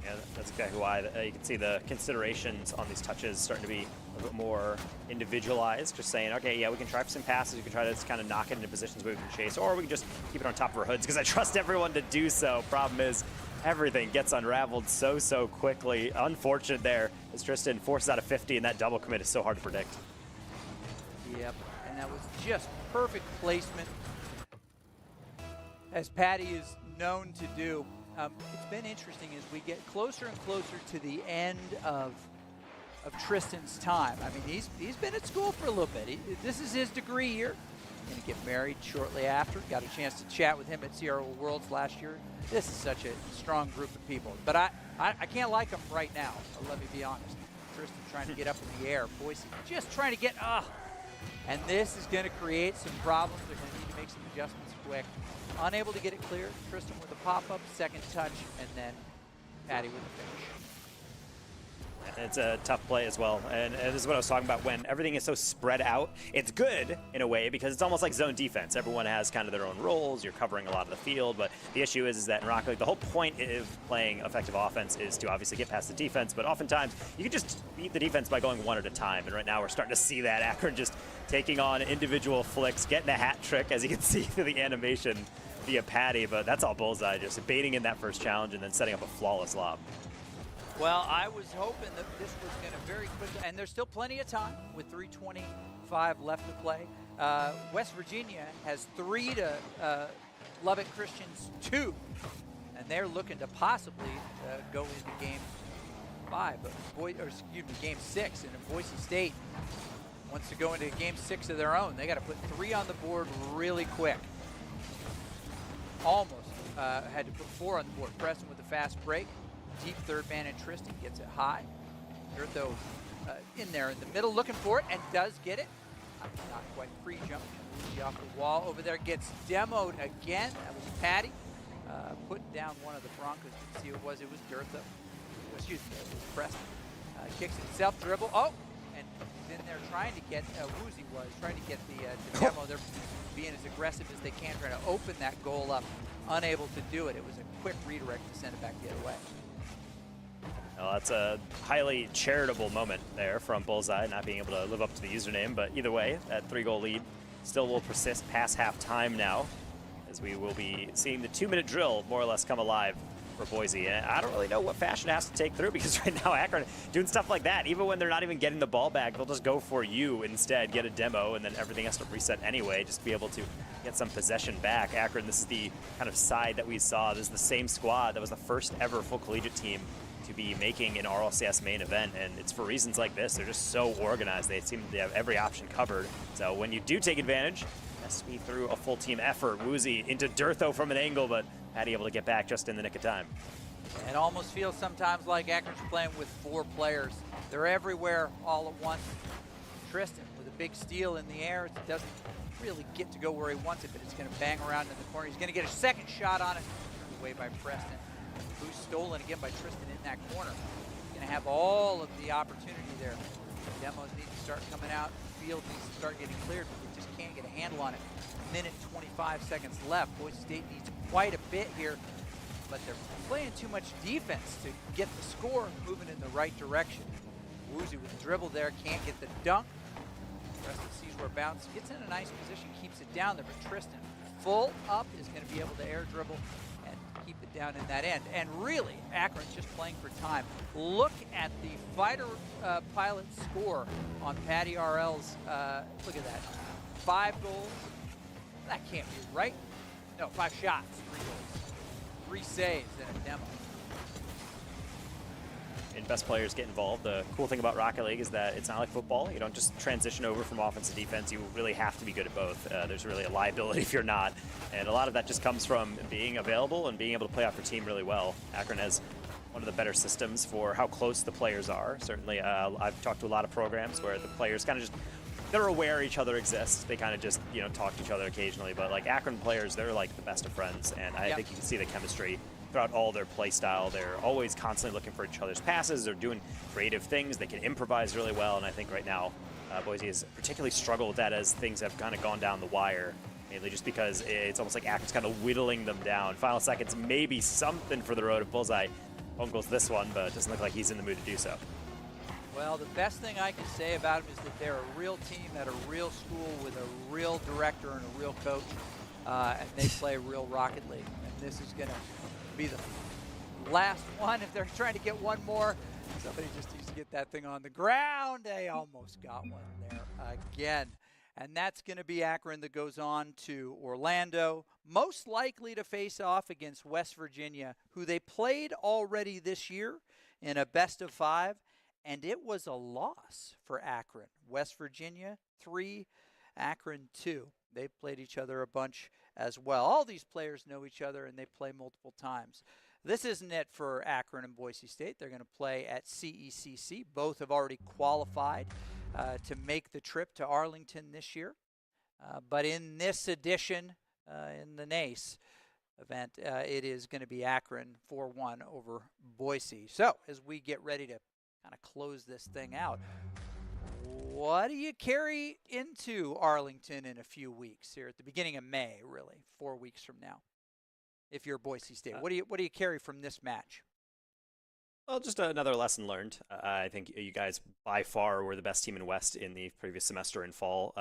S2: Yeah, that's exactly why you can see the considerations on these touches starting to be a little bit more individualized. Just saying, okay, yeah, we can try for some passes. We can try to just kind of knock it into positions where we can chase, or we can just keep it on top of our hoods, because I trust everyone to do so. Problem is, everything gets unraveled so quickly. Unfortunate there, as Tristan forces out a 50, and that double commit is so hard to predict.
S1: Yep, and that was just perfect placement, as Patty is known to do. It's been interesting as we get closer and closer to the end of Tristan's time. I mean, he's been at school for a little bit. This is his degree year. Going to get married shortly after. Got a chance to chat with him at Sierra Worlds last year. This is such a strong group of people. But I can't like him right now, let me be honest. Tristan trying to get up in the air. Boise just trying to get, and this is going to create some problems. They're going to need to make some adjustments quick. Unable to get it clear. Tristan with a pop-up, second touch, and then Patty with the finish.
S2: It's a tough play as well, and this is what I was talking about. When everything is so spread out, it's good in a way because it's almost like zone defense. Everyone has kind of their own roles. You're covering a lot of the field, but the issue is that in Rocket League, the whole point of playing effective offense is to obviously get past the defense, but oftentimes you can just beat the defense by going one at a time, and right now we're starting to see that. Akron just taking on individual flicks, getting a hat trick, as you can see through the animation via Patty, but that's all Bullseye, just baiting in that first challenge and then setting up a flawless lob.
S1: Well, I was hoping that this was going to very quickly, and there's still plenty of time with 3:25 left to play. West Virginia has 3 to Lubbock Christian's 2, and they're looking to possibly go into game 5, game 6. And if Boise State wants to go into game 6 of their own, they got to put 3 on the board really quick. Almost had to put 4 on the board. Preston with a fast break. Deep third man, and Tristan gets it high. Durtho in there in the middle looking for it, and does get it. Not quite free jump. Woozy off the wall over there, gets demoed again. That was Patty putting down one of the Broncos. You can see who it was. It was Durtho. Excuse me, it was Preston. Kicks it self dribble. Oh, and he's in there trying to get, Woozy was trying to get the demo. They're being as aggressive as they can, trying to open that goal up. Unable to do it. It was a quick redirect to send it back the other way.
S2: Well, that's a highly charitable moment there from Bullseye, not being able to live up to the username. But either way, that 3-goal lead still will persist past half time now, as we will be seeing the 2-minute drill more or less come alive for Boise. And I don't really know what fashion has to take through, because right now Akron doing stuff like that, even when they're not even getting the ball back, they'll just go for you instead, get a demo, and then everything has to reset anyway, just to be able to get some possession back. Akron, this is the kind of side that we saw. This is the same squad that was the first ever full collegiate team to be making an RLCS main event, and it's for reasons like this. They're just so organized. They seem to have every option covered. So when you do take advantage, it has to be through a full team effort. Woozy into Durtho from an angle, but Patty able to get back just in the nick of time.
S1: It almost feels sometimes like Akron's playing with 4 players. They're everywhere all at once. Tristan with a big steal in the air. It doesn't really get to go where he wants it, but it's going to bang around in the corner. He's going to get a second shot on it. Turned away by Preston. Who's stolen again by Tristan in that corner. He's going to have all of the opportunity there. Demos need to start coming out. Field needs to start getting cleared, but they just can't get a handle on it. Minute 25 seconds left. Boise State needs quite a bit here, but they're playing too much defense to get the score moving in the right direction. Woozy with the dribble there, can't get the dunk. Preston sees where it bounces, gets in a nice position, keeps it down there, but Tristan full up is going to be able to air dribble and keep it down in that end. And really, Akron's just playing for time. Look at the fighter pilot score on Patty RL's, look at that, 5 goals. That can't be right. No, 5 shots, 3 goals, 3 saves, and a demo.
S2: And best players get involved. The cool thing about Rocket League is that it's not like football. You don't just transition over from offense to defense. You really have to be good at both. There's really a liability if you're not. And a lot of that just comes from being available and being able to play off your team really well. Akron has one of the better systems for how close the players are. Certainly, I've talked to a lot of programs where the players kind of just, they're aware each other exists. They kind of just, you know, talk to each other occasionally. But like Akron players, they're like the best of friends. And I think you can see the chemistry throughout all their play style. They're always constantly looking for each other's passes. They're doing creative things. They can improvise really well. And I think right now, Boise has particularly struggled with that as things have kind of gone down the wire. Mainly just because it's almost like Akron's kind of whittling them down. Final seconds, maybe something for the road of Bullseye. Home goes this one, but it doesn't look like he's in the mood to do so.
S1: Well, the best thing I can say about them is that they're a real team at a real school with a real director and a real coach, and they play real Rocket League. And this is going to be the last one. If they're trying to get one more, somebody just needs to get that thing on the ground. They almost got one there again. And that's going to be Akron that goes on to Orlando, most likely to face off against West Virginia, who they played already this year in a best-of-5. And it was a loss for Akron. West Virginia 3, Akron 2. They've played each other a bunch as well. All these players know each other, and they play multiple times. This isn't it for Akron and Boise State. They're going to play at CECC. Both have already qualified to make the trip to Arlington this year. But in this edition, in the NACE event, it is going to be Akron 4-1 over Boise. So as we get ready to kind of close this thing out, what do you carry into Arlington in a few weeks here at the beginning of May, really, 4 weeks from now? If you're Boise State, what do you carry from this match?
S2: Well, just another lesson learned. I think you guys by far were the best team in West in the previous semester in fall,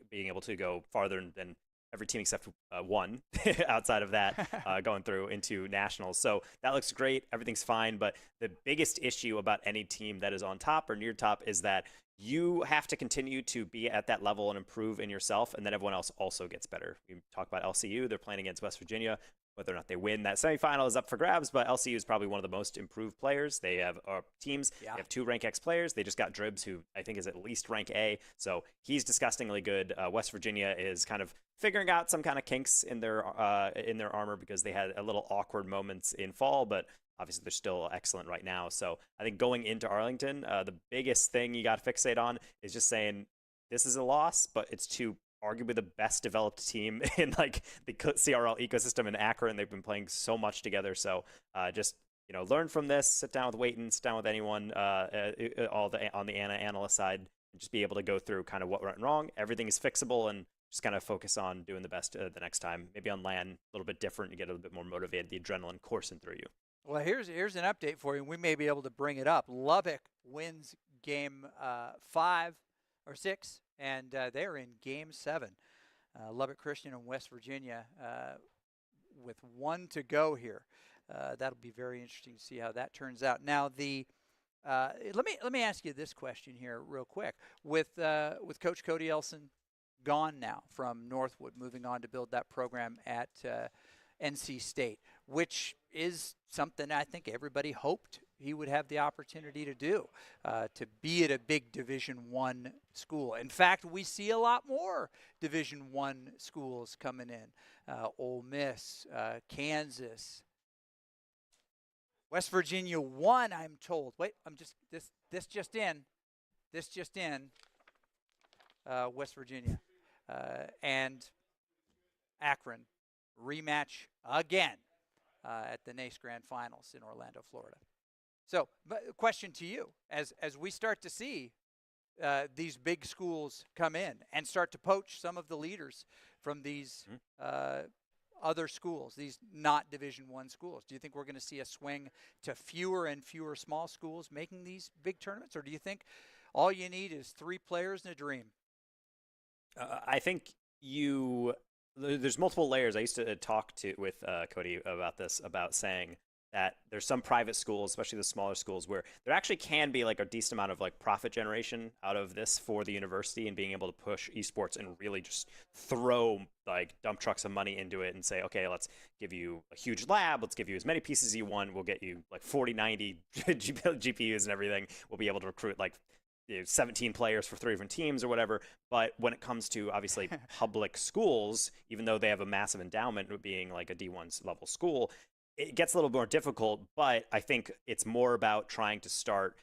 S2: being able to go farther than every team except one outside of that going through into nationals. So that looks great. Everything's fine. But the biggest issue about any team that is on top or near top is that you have to continue to be at that level and improve in yourself, and then everyone else also gets better. We talk about LCU. They're playing against West Virginia. Whether or not they win that semifinal is up for grabs, but LCU is probably one of the most improved players. They have teams. Yeah. They have 2 rank X players. They just got Dribs, who I think is at least rank A, so he's disgustingly good. West Virginia is kind of figuring out some kind of kinks in their armor because they had a little awkward moments in fall, but obviously they're still excellent right now. So I think going into Arlington, the biggest thing you got to fixate on is just saying this is a loss, but it's to arguably the best developed team in like the CRL ecosystem in Akron. They've been playing so much together. So just, you know, learn from this, sit down with Waiton, sit down with anyone on the analyst side, and just be able to go through kind of what went wrong. Everything is fixable, and just kind of focus on doing the best the next time. Maybe on LAN, a little bit different. You get a little bit more motivated, the adrenaline coursing through you.
S1: Well, here's an update for you. We may be able to bring it up. Lubbock wins game 5 or 6. And they're in Game 7. Lubbock Christian and West Virginia with 1 to go here. That'll be very interesting to see how that turns out. Now, let me ask you this question here real quick. With Coach Cody Elson gone now from Northwood, moving on to build that program at NC State, which is something I think everybody hoped he would have the opportunity to do, to be at a big Division I school. In fact, we see a lot more Division I schools coming in. Ole Miss, Kansas, West Virginia won, I'm told. Wait, this just in. West Virginia and Akron rematch again at the NACE Grand Finals in Orlando, Florida. So, but question to you, as we start to see these big schools come in and start to poach some of the leaders from these other schools, these not Division I schools, do you think we're going to see a swing to fewer and fewer small schools making these big tournaments, or do you think all you need is 3 players and a dream?
S2: I think there's multiple layers. I used to talk with Cody about this, about saying that there's some private schools, especially the smaller schools, where there actually can be like a decent amount of like profit generation out of this for the university, and being able to push esports and really just throw like dump trucks of money into it and say, okay, let's give you a huge lab, let's give you as many pieces as you want, we'll get you like 40, 90 GPUs and everything. We'll be able to recruit like 17 players for 3 different teams or whatever. But when it comes to obviously public schools, even though they have a massive endowment of being like a D1 level school, it gets a little more difficult. But I think it's more about trying to start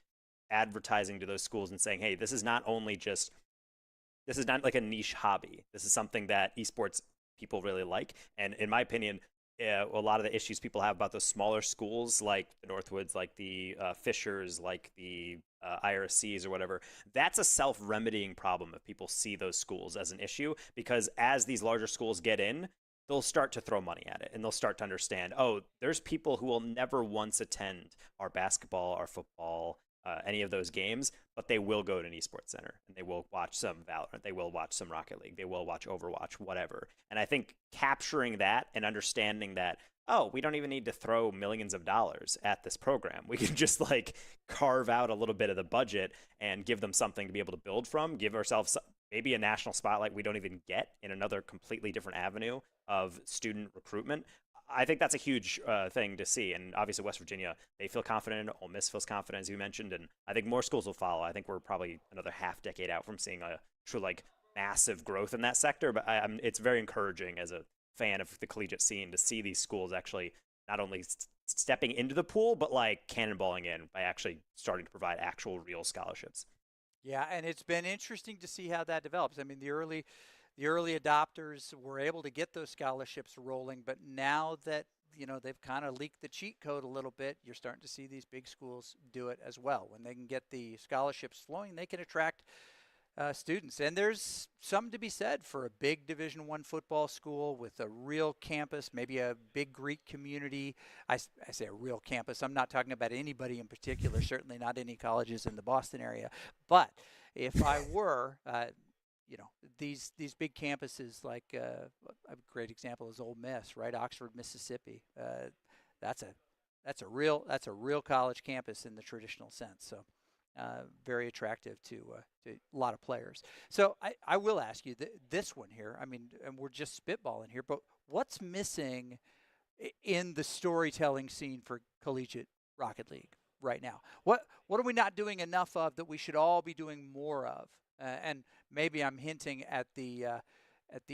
S2: advertising to those schools and saying, hey, this is not like a niche hobby. This is something that esports people really like. And in my opinion, a lot of the issues people have about those smaller schools, like the Northwoods, like the Fishers, like the IRCs or whatever, that's a self-remedying problem if people see those schools as an issue, because as these larger schools get in, they'll start to throw money at it, and they'll start to understand, oh, there's people who will never once attend our basketball, our football, any of those games, but they will go to an esports center, and they will watch some Valorant, they will watch some Rocket League, they will watch Overwatch, whatever. And I think capturing that and understanding that, oh, we don't even need to throw millions of dollars at this program. We can just like carve out a little bit of the budget and give them something to be able to build from, give ourselves maybe a national spotlight we don't even get in another completely different avenue of student recruitment. I think that's a huge thing to see. And obviously West Virginia, they feel confident. Ole Miss feels confident, as you mentioned. And I think more schools will follow. I think we're probably another half decade out from seeing a true like massive growth in that sector. But it's very encouraging as a fan of the collegiate scene to see these schools actually not only stepping into the pool, but like cannonballing in by actually starting to provide actual real scholarships.
S1: Yeah, and it's been interesting to see how that develops. I mean, the early adopters were able to get those scholarships rolling, but now that they've kind of leaked the cheat code a little bit, you're starting to see these big schools do it as well. When they can get the scholarships flowing, they can attract students. And there's something to be said for a big Division I football school with a real campus, maybe a big Greek community. I say a real campus. I'm not talking about anybody in particular, certainly not any colleges in the Boston area. But if I were, these big campuses, like a great example is Ole Miss, right? Oxford, Mississippi. That's a real college campus in the traditional sense. So very attractive to a lot of players. So I will ask you this one here. I mean, and we're just spitballing here, but what's missing in the storytelling scene for collegiate Rocket League right now? What are we not doing enough of that we should all be doing more of? And maybe I'm hinting at the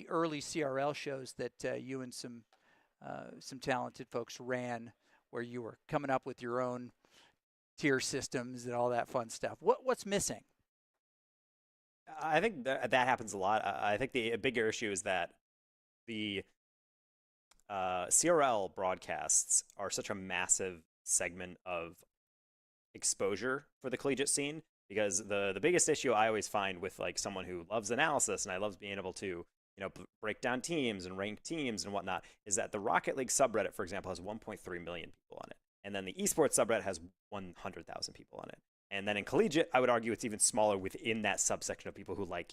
S1: early CRL shows that you and some talented folks ran, where you were coming up with your own tier systems and all that fun stuff. What's missing?
S2: I think that happens a lot. I think the bigger issue is that the CRL broadcasts are such a massive segment of exposure for the collegiate scene, because the biggest issue I always find with like someone who loves analysis and I love being able to break down teams and rank teams and whatnot, is that the Rocket League subreddit, for example, has 1.3 million people on it. And then the esports subreddit has 100,000 people on it. And then in collegiate, I would argue it's even smaller within that subsection of people who like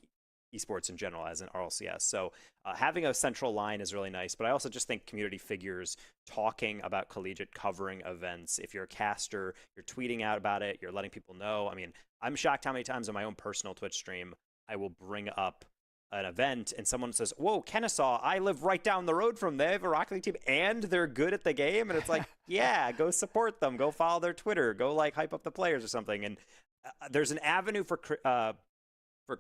S2: esports in general as an RLCS. So having a central line is really nice, but I also just think community figures talking about collegiate, covering events. If you're a caster, you're tweeting out about it, you're letting people know. I mean, I'm shocked how many times on my own personal Twitch stream I will bring up an event and someone says, "Whoa, Kennesaw, I live right down the road from them. They have a Rocket League team and they're good at the game." And it's like, yeah, go support them, go follow their Twitter, go like hype up the players or something. And there's an avenue for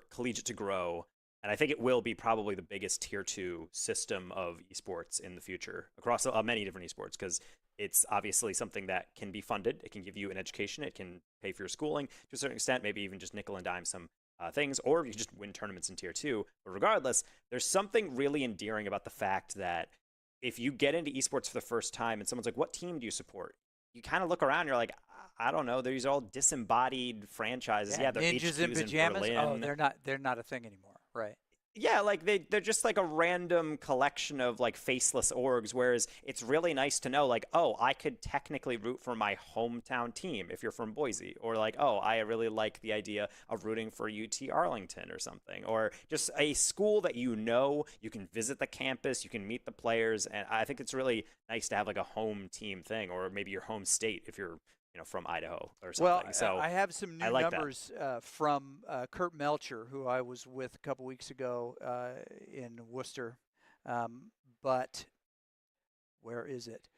S2: collegiate to grow, and I think it will be probably the biggest tier 2 system of esports in the future across many different esports, because it's obviously something that can be funded. It can give you an education. It can pay for your schooling to a certain extent, maybe even just nickel and dime some things, or you just win tournaments in tier 2. But regardless, there's something really endearing about the fact that if you get into esports for the first time and someone's like, "What team do you support?" You kind of look around and you're like, I don't know. These are all disembodied franchises. Yeah, they're
S1: ninjas in pajamas. Oh, they're not a thing anymore, right?
S2: Yeah, like they're just like a random collection of like faceless orgs, whereas it's really nice to know like, oh, I could technically root for my hometown team if you're from Boise, or like, oh, I really like the idea of rooting for UT Arlington or something, or just a school that you can visit the campus, you can meet the players, and I think it's really nice to have like a home team thing, or maybe your home state if you're from Idaho or something.
S1: Well,
S2: so
S1: I have some new numbers from Kurt Melcher, who I was with a couple weeks ago in Worcester. But where is it?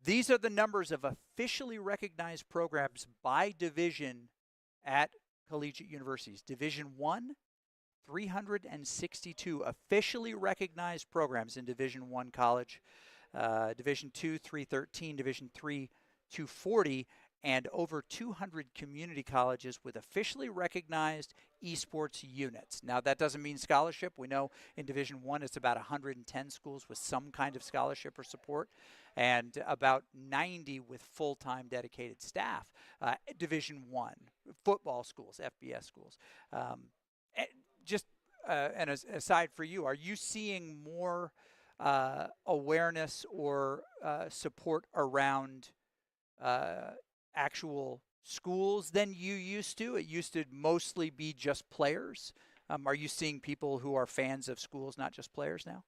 S1: These are the numbers of officially recognized programs by division at collegiate universities. Division I, 362 officially recognized programs in Division I college. Division II, 313. Division III, 240. And over 200 community colleges with officially recognized esports units. Now, that doesn't mean scholarship. We know in Division I, it's about 110 schools with some kind of scholarship or support, and about 90 with full-time dedicated staff. Division I, football schools, FBS schools. And aside for you, are you seeing more awareness or support around actual schools than you used to? It used to mostly be just players. Are you seeing people who are fans of schools, not just players now?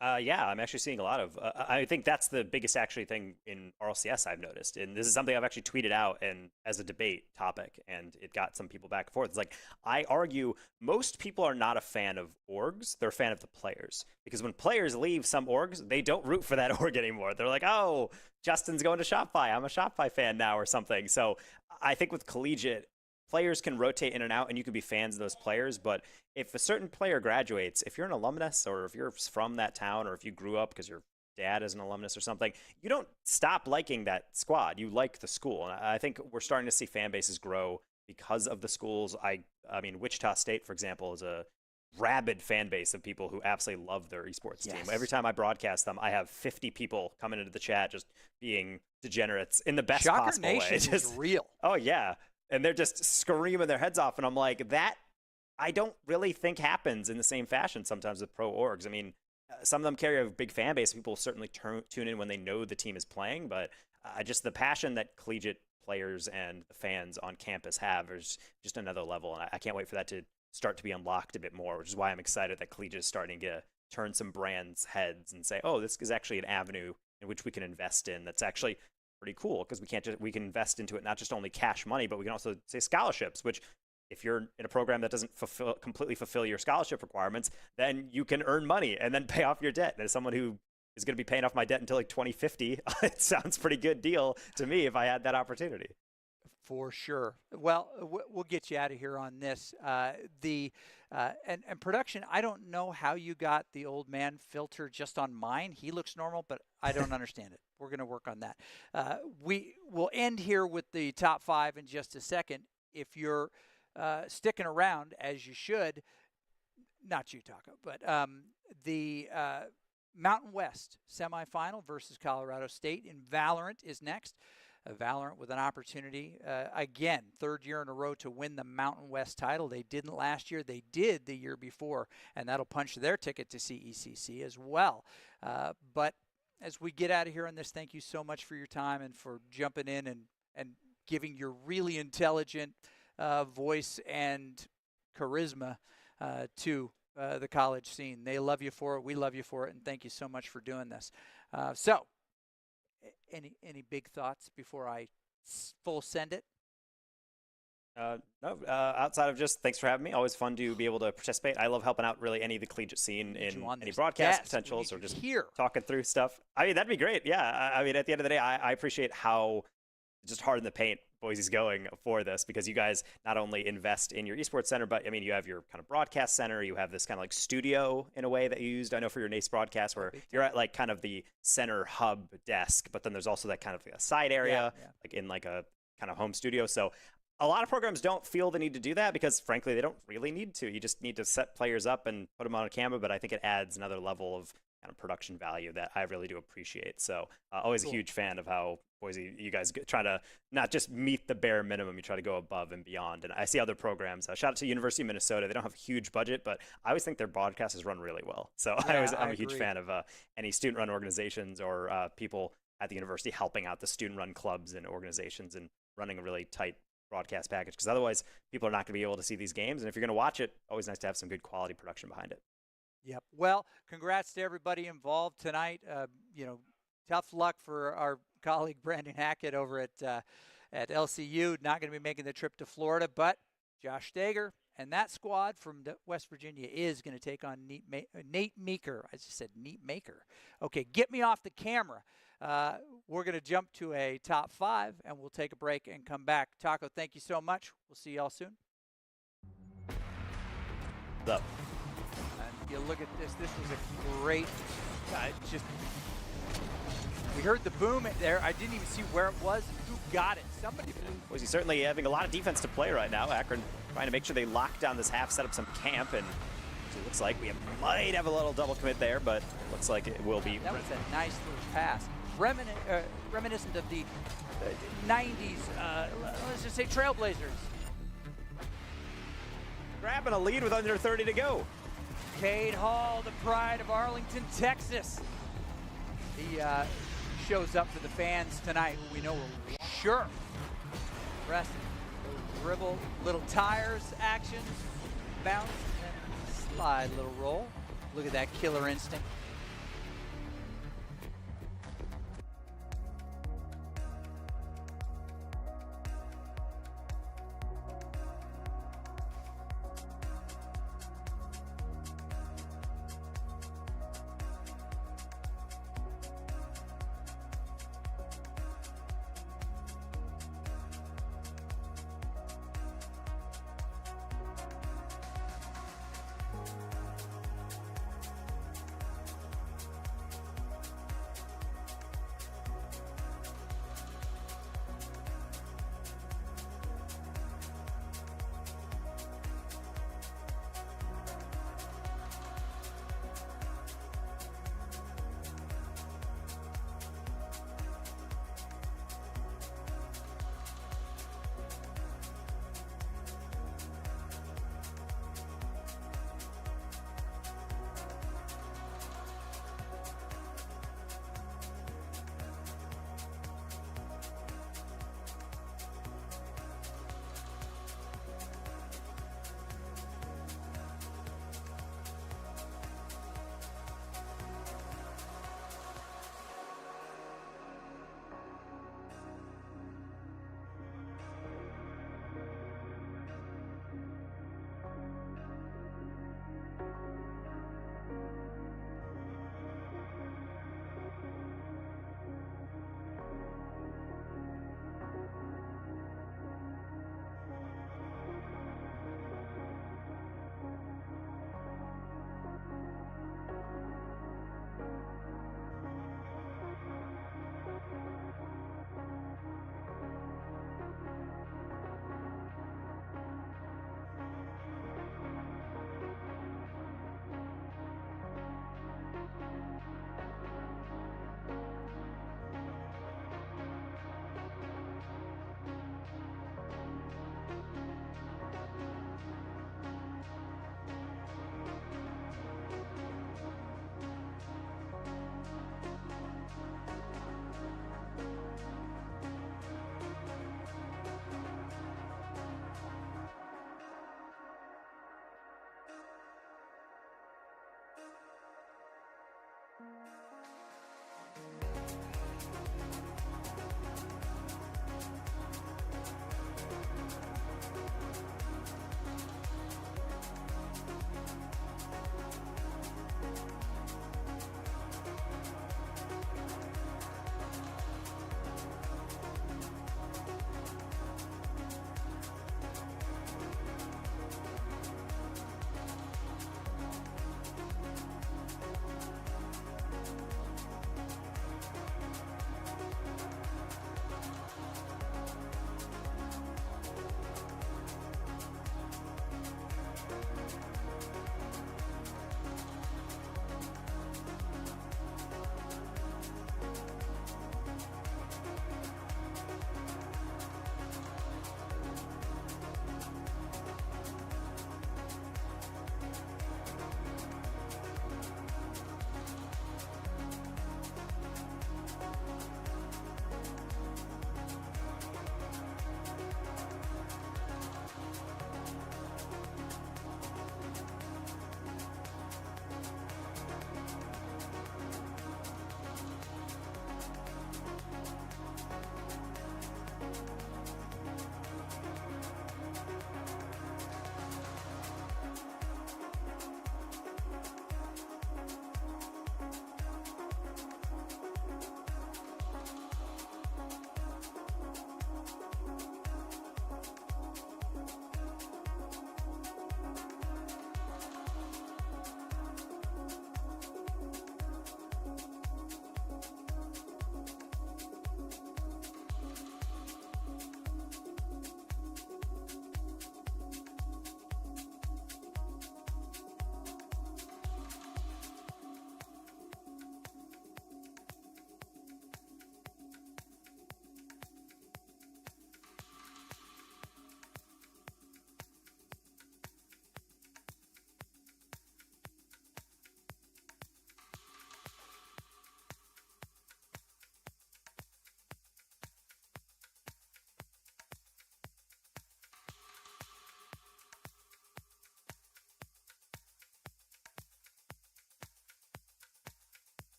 S2: Yeah, I'm actually seeing a lot of. I think that's the biggest actually thing in RLCS I've noticed, and this is something I've actually tweeted out and as a debate topic, and it got some people back and forth. It's like, I argue most people are not a fan of orgs; they're a fan of the players, because when players leave some orgs, they don't root for that org anymore. They're like, "Oh, Justin's going to Shopify. I'm a Shopify fan now," or something. So I think with collegiate, players can rotate in and out, and you can be fans of those players. But if a certain player graduates, if you're an alumnus, or if you're from that town, or if you grew up because your dad is an alumnus or something, you don't stop liking that squad. You like the school. And I think we're starting to see fan bases grow because of the schools. I mean, Wichita State, for example, is a rabid fan base of people who absolutely love their esports team. Every time I broadcast them, I have 50 people coming into the chat just being degenerates in the best
S1: Shocker
S2: possible
S1: Nation
S2: way. It's
S1: is real.
S2: Oh, yeah. And they're just screaming their heads off. And I'm like, that I don't really think happens in the same fashion sometimes with pro orgs. I mean, some of them carry a big fan base. People certainly tune in when they know the team is playing. But just the passion that collegiate players and the fans on campus have is just another level. And I can't wait for that to start to be unlocked a bit more, which is why I'm excited that collegiate is starting to turn some brands' heads and say, oh, this is actually an avenue in which we can invest in that's actually pretty cool, because we can invest into it not just only cash money, but we can also say scholarships, which if you're in a program that doesn't completely fulfill your scholarship requirements, then you can earn money and then pay off your debt. And as someone who is going to be paying off my debt until like 2050, it sounds pretty good deal to me if I had that opportunity.
S1: For sure. Well, we'll get you out of here on this. And production, I don't know how you got the old man filter just on mine. He looks normal, but I don't understand it. We're going to work on that. We will end here with the top 5 in just a second. If you're sticking around, as you should, not you, Taco, but the Mountain West semifinal versus Colorado State in Valorant is next. Valorant with an opportunity, again, 3rd year in a row to win the Mountain West title. They didn't last year. They did the year before, and that'll punch their ticket to CECC as well. But as we get out of here on this, thank you so much for your time and for jumping in and giving your really intelligent voice and charisma to the college scene. They love you for it. We love you for it. And thank you so much for doing this. So any big thoughts before I full send it?
S2: No, outside of just thanks for having me. Always fun to be able to participate. I love helping out really any of the collegiate scene in any broadcast potentials or just talking through stuff. I mean, that'd be great. Yeah. I mean, at the end of the day, I appreciate how just hard in the paint Boise's going for this, because you guys not only invest in your esports center, but I mean, you have your kind of broadcast center. You have this kind of like studio in a way that you used, I know, for your NACE broadcast, where you're at like kind of the center hub desk, but then there's also that kind of a side area, like in like a kind of home studio. So a lot of programs don't feel the need to do that because, frankly, they don't really need to. You just need to set players up and put them on a camera, but I think it adds another level of kind of production value that I really do appreciate. So always a huge fan of how Boise, you guys try to not just meet the bare minimum, you try to go above and beyond. And I see other programs. Shout out to University of Minnesota. They don't have a huge budget, but I always think their broadcasts run really well. So I'm a huge fan of any student-run organizations or people at the university helping out the student-run clubs and organizations and running a really tight broadcast package, because otherwise people are not going to be able to see these games. And if you're going to watch it, always nice to have some good quality production behind it.
S1: Yep. Well, congrats to everybody involved tonight. Tough luck for our colleague Brandon Hackett over at LCU. Not going to be making the trip to Florida, but Josh Steger and that squad from West Virginia is going to take on Nate Meeker. I just said Nate Maker. Okay, get me off the camera. We're going to jump to a top 5, and we'll take a break and come back. Taco, thank you so much. We'll see y'all soon.
S2: What's up?
S1: And you look at this. This was a great. We heard the boom there. I didn't even see where it was and who got it. Somebody blew.
S2: Well, he's certainly having a lot of defense to play right now. Akron trying to make sure they lock down this half, set up some camp, and it looks like we might have a little double commit there, but it looks like it will be.
S1: That was a nice little pass. Reminiscent of the 90s, let's just say Trailblazers.
S2: Grabbing a lead with under 30 to go.
S1: Cade Hall, the pride of Arlington, Texas. He shows up for the fans tonight. We know we're sure. Rest, dribble, little tires action, bounce, and slide, little roll. Look at that killer instinct.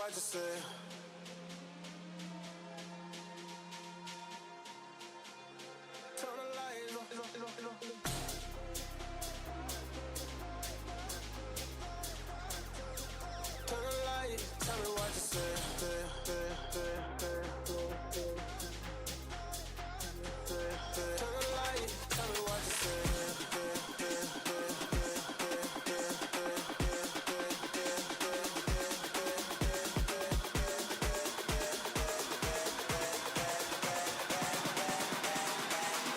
S3: what you say. Turn the lights off. Turn the light, tell me what you say. Turn the light, tell me what you say.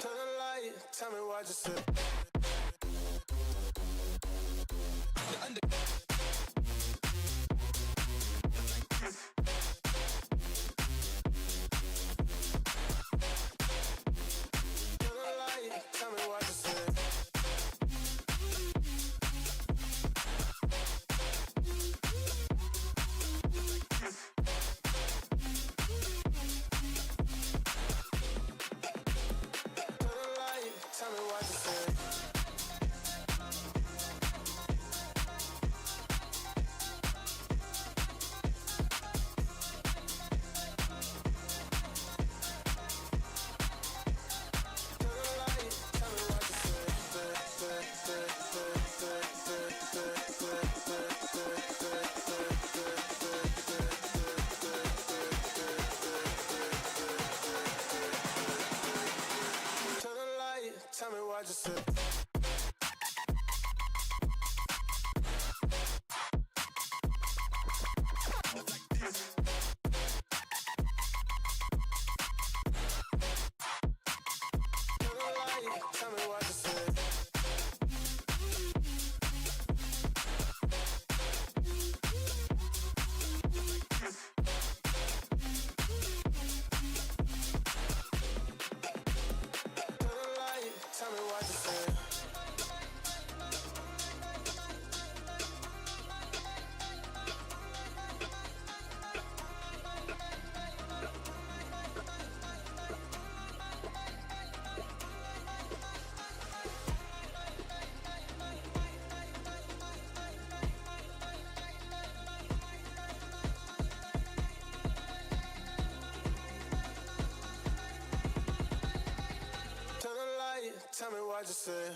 S3: Turn the light, tell me what you say. Tell me what you said. Tell me what you say.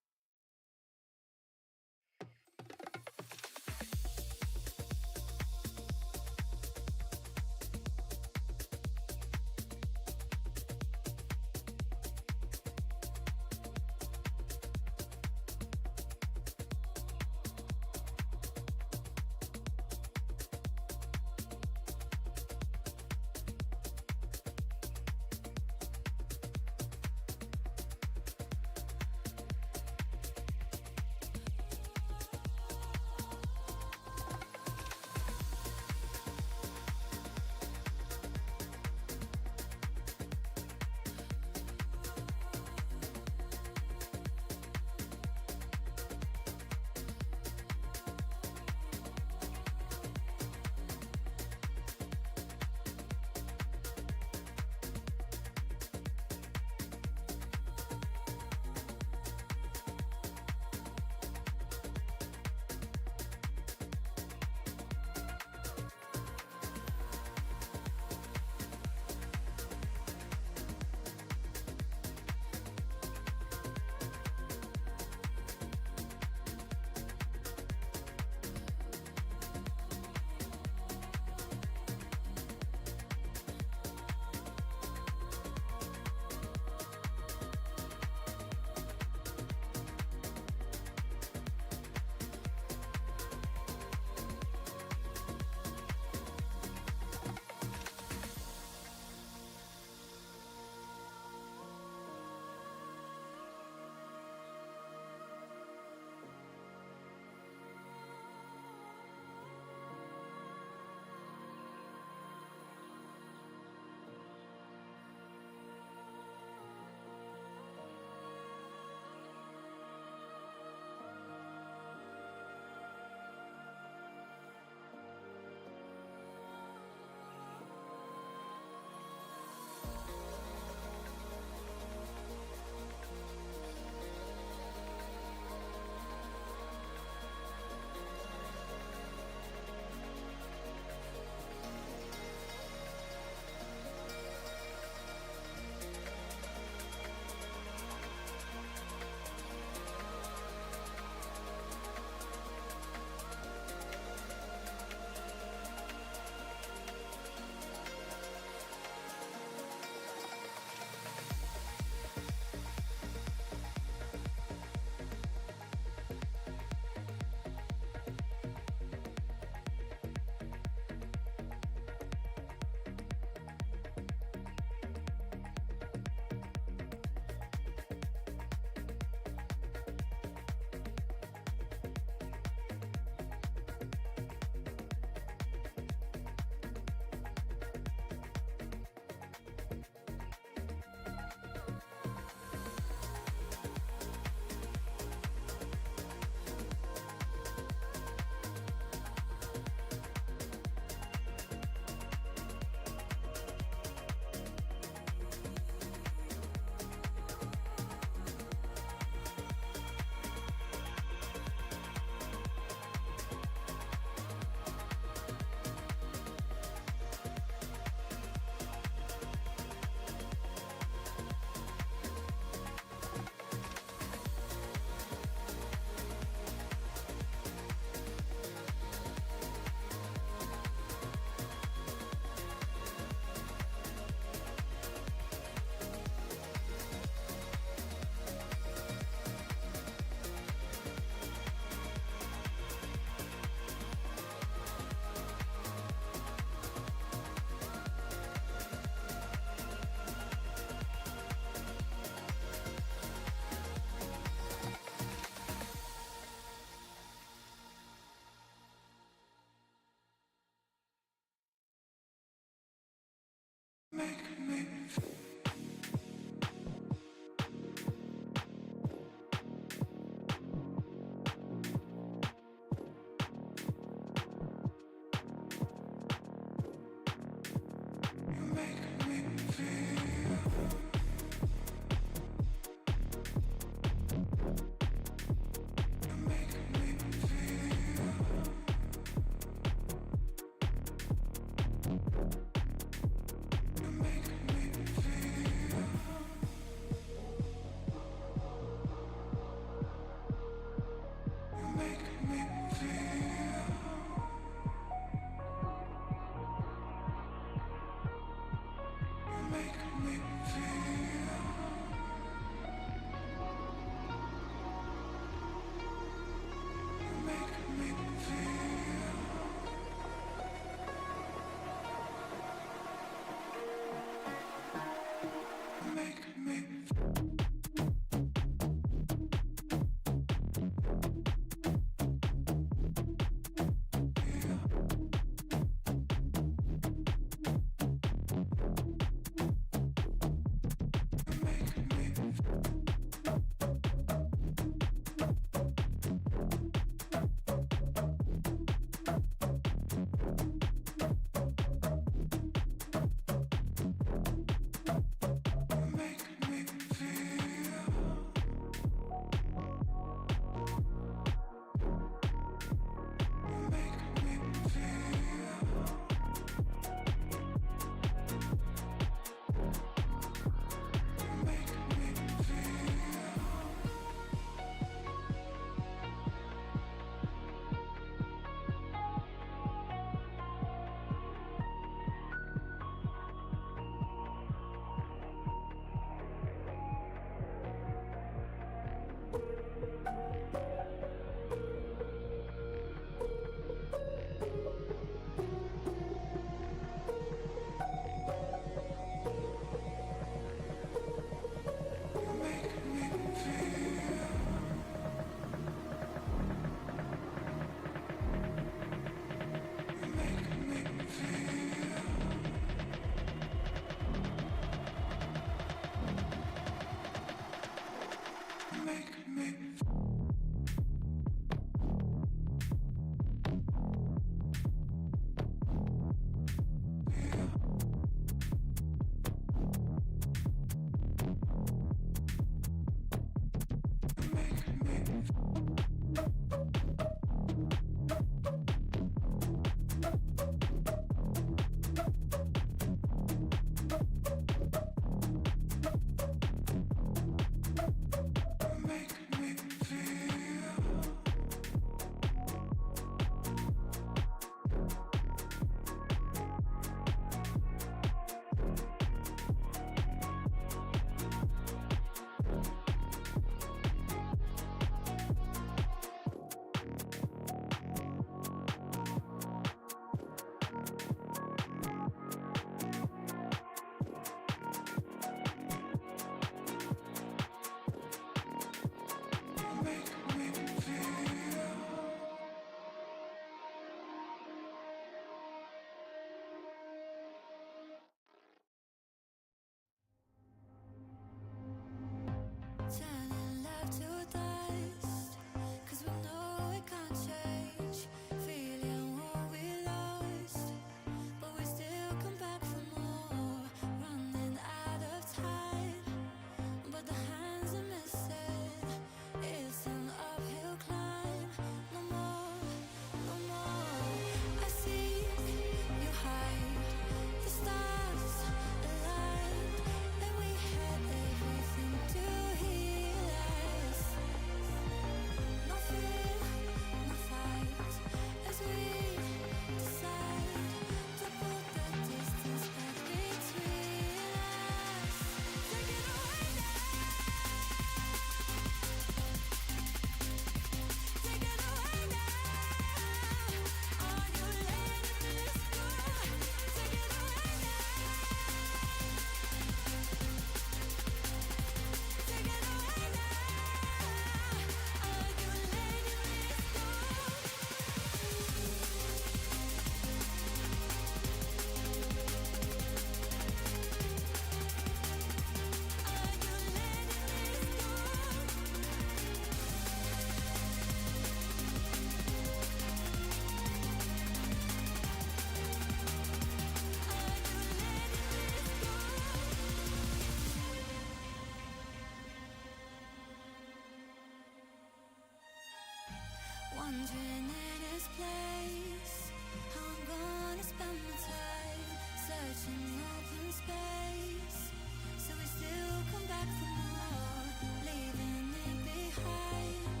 S4: wondering in his place how I'm gonna spend my time searching open space. So we still come back for more, leaving it behind.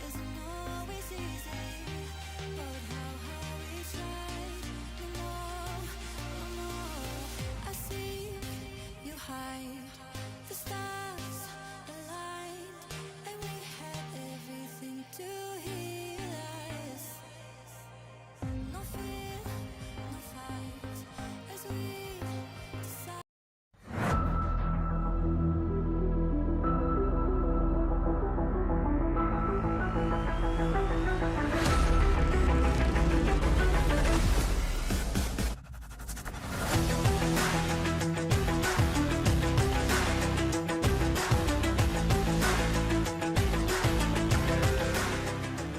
S4: Isn't always easy, but how we tried. No more. I see you hide. The stars aligned, and we had everything to heal us. No fear, no fight, as we decide.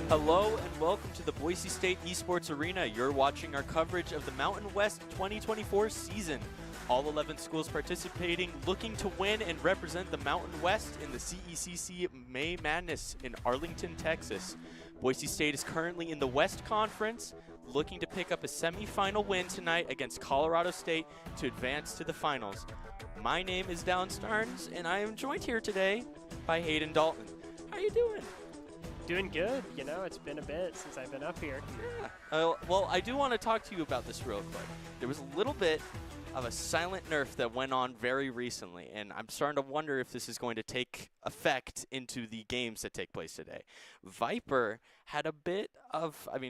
S5: Hello and welcome to the Boise State Esports Arena. You're watching our coverage of the Mountain West 2024 season. All 11 schools participating, looking to win and represent the Mountain West in the CECC May Madness in Arlington, Texas. Boise State is currently in the West Conference, looking to pick up a semifinal win tonight against Colorado State to advance to the finals. My name is Dallin Starnes, and I am joined here today by Hayden Dalton. How you doing?
S6: Doing good. You know, it's been a bit since I've been up here.
S5: Yeah. Well, I do want to talk to you about this real quick. There was a little bit of a silent nerf that went on very recently, and I'm starting to wonder if this is going to take effect into the games that take place today. Viper had a bit of, a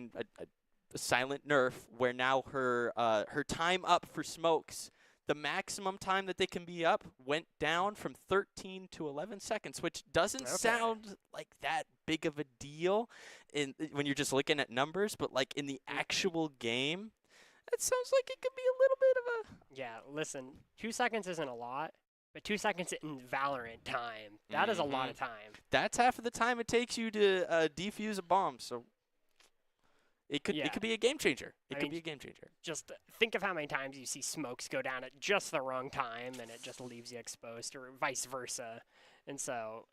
S5: silent nerf where now her time up for smokes, the maximum time that they can be up went down from 13 to 11 seconds, which doesn't sound like that big of a deal when you're just looking at numbers, but like in the actual game, that sounds like it could be a little bit of a...
S6: Yeah, listen, 2 seconds isn't a lot, but 2 seconds in Valorant time, that is a lot of time.
S5: That's half of the time it takes you to defuse a bomb, so it could be a game changer. It could be a game changer.
S6: Just think of how many times you see smokes go down at just the wrong time, and it just leaves you exposed, or vice versa. And so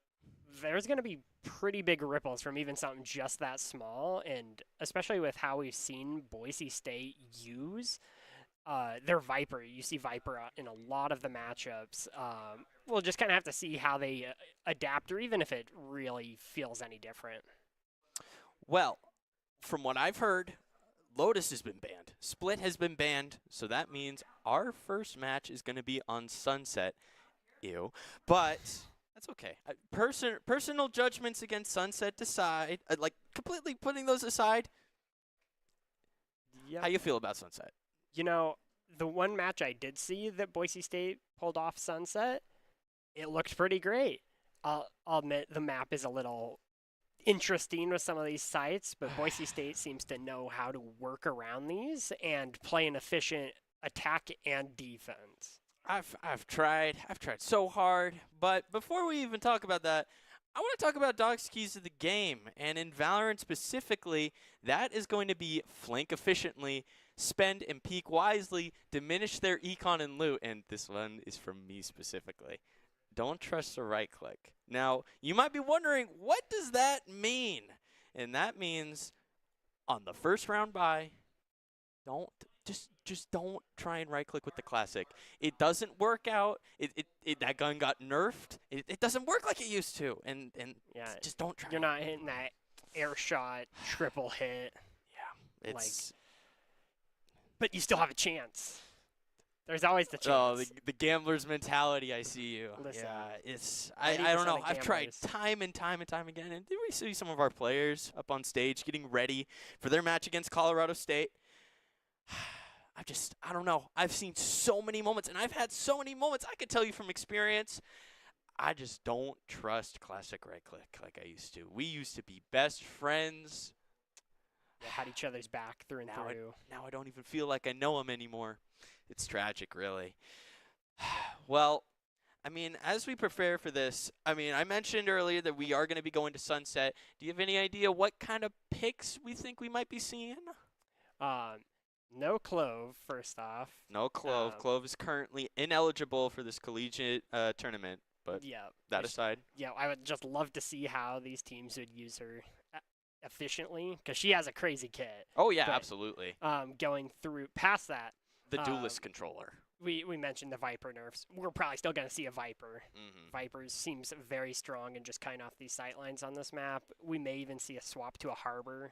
S6: there's going to be pretty big ripples from even something just that small, and especially with how we've seen Boise State use their Viper. You see Viper in a lot of the matchups. We'll just kind of have to see how they adapt, or even if it really feels any different.
S5: Well, from what I've heard, Lotus has been banned. Split has been banned, so that means our first match is going to be on Sunset. Ew. But that's okay. Personal judgments against Sunset aside, completely putting those aside, how you feel about Sunset?
S6: You know, the one match I did see that Boise State pulled off Sunset, it looked pretty great. I'll admit the map is a little interesting with some of these sites, but Boise State seems to know how to work around these and play an efficient attack and defense.
S5: I've tried so hard, but before we even talk about that, I want to talk about Dog's keys to the game, and in Valorant specifically, that is going to be flank efficiently, spend and peek wisely, diminish their econ and loot, and this one is from me specifically. Don't trust the right click. Now, you might be wondering, what does that mean? And that means on the first round buy, just don't try and right click with the classic. It doesn't work out. That gun got nerfed. It doesn't work like it used to. And just don't try.
S6: You're not hitting that air shot triple hit.
S5: Yeah. It's
S6: but you still have a chance. There's always the chance.
S5: Oh, the gambler's mentality, I see you.
S6: Listen,
S5: yeah, I don't know. I've tried time and time again. And did we see some of our players up on stage getting ready for their match against Colorado State? I don't know. I've seen so many moments, and I've had so many moments. I could tell you from experience, I just don't trust classic right click like I used to. We used to be best friends.
S6: We had each other's back through and through.
S5: Now I don't even feel like I know them anymore. It's tragic, really. Well, I mean, as we prepare for this, I mentioned earlier that we are going to be going to Sunset. Do you have any idea what kind of picks we think we might be seeing?
S6: No Clove, first off.
S5: No Clove. Clove is currently ineligible for this collegiate tournament, but that aside.
S6: Yeah, I would just love to see how these teams would use her. efficiently because she has a crazy kit.
S5: Oh yeah,
S6: But,
S5: absolutely.
S6: Going through past that,
S5: The
S6: um,
S5: duelist controller.
S6: we mentioned the Viper nerfs. We're probably still going to see a Viper.
S5: Hmm.
S6: Vipers seems very strong and just kind of off these sight lines on this map. We may even see a swap to a Harbor.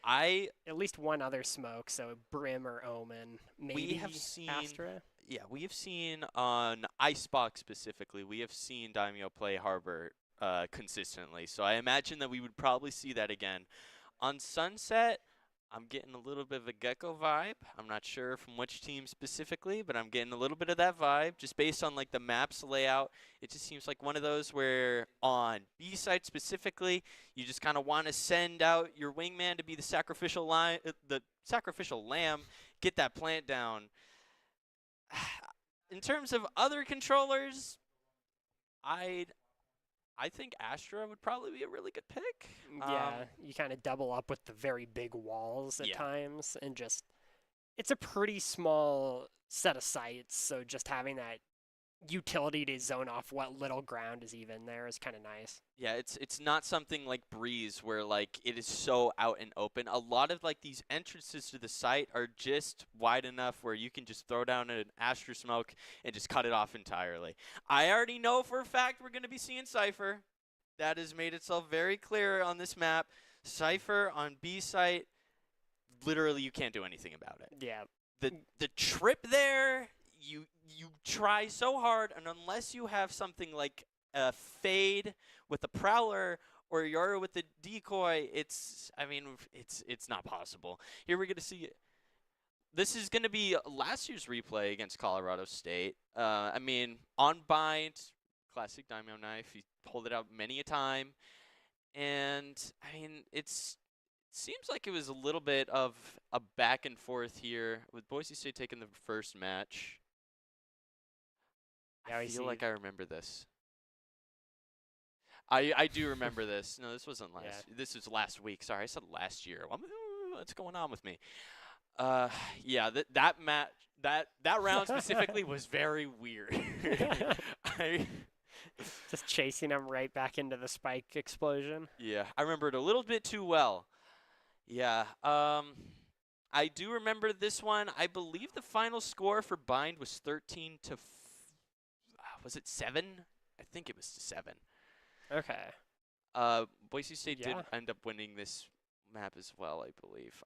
S6: At least one other smoke, so Brim or Omen. Maybe
S5: have seen-
S6: Astra.
S5: Yeah, we have seen on Icebox specifically, we have seen Daimyo play Harbor consistently. So I imagine that we would probably see that again. On Sunset, I'm getting a little bit of a Gecko vibe. I'm not sure from which team specifically, but I'm getting a little bit of that vibe just based on like the map's layout. It just seems like one of those where on B side specifically, you just kind of want to send out your wingman to be the sacrificial lamb, get that plant down. In terms of other controllers, I think Astra would probably be a really good pick.
S6: Yeah, you kind of double up with the very big walls at
S5: Yeah.
S6: times, and just it's a pretty small set of sites. So just having that utility to zone off what little ground is even there is kind of nice.
S5: Yeah, it's not something like Breeze where like it is so out and open. A lot of like these entrances to the site are just wide enough where you can just throw down an Astra smoke and just cut it off entirely. I already know for a fact we're going to be seeing Cypher. That has made itself very clear on this map. Cypher on B site, literally you can't do anything about it.
S6: Yeah,
S5: The trip there, you try so hard, and unless you have something like a Fade with a Prowler or Yoru with the decoy, it's not possible. Here we're gonna see. This is gonna be last year's replay against Colorado State. On bind, classic Daimyo knife. He pulled it out many a time, and it seems like it was a little bit of a back and forth here with Boise State taking the first match.
S6: Yeah,
S5: I
S6: we
S5: feel
S6: see-
S5: like I remember this. I do remember this. No, this wasn't last.
S6: Yeah.
S5: This was last week. Sorry, I said last year. What's going on with me? Yeah, that round specifically was very weird.
S6: just chasing them right back into the spike explosion.
S5: Yeah, I remember it a little bit too well. Yeah, I do remember this one. I believe the final score for Bind was 13 to. Was it 7? I think it was 7.
S6: Okay.
S5: Boise State did
S6: Yeah.
S5: end up winning this map as well, I believe.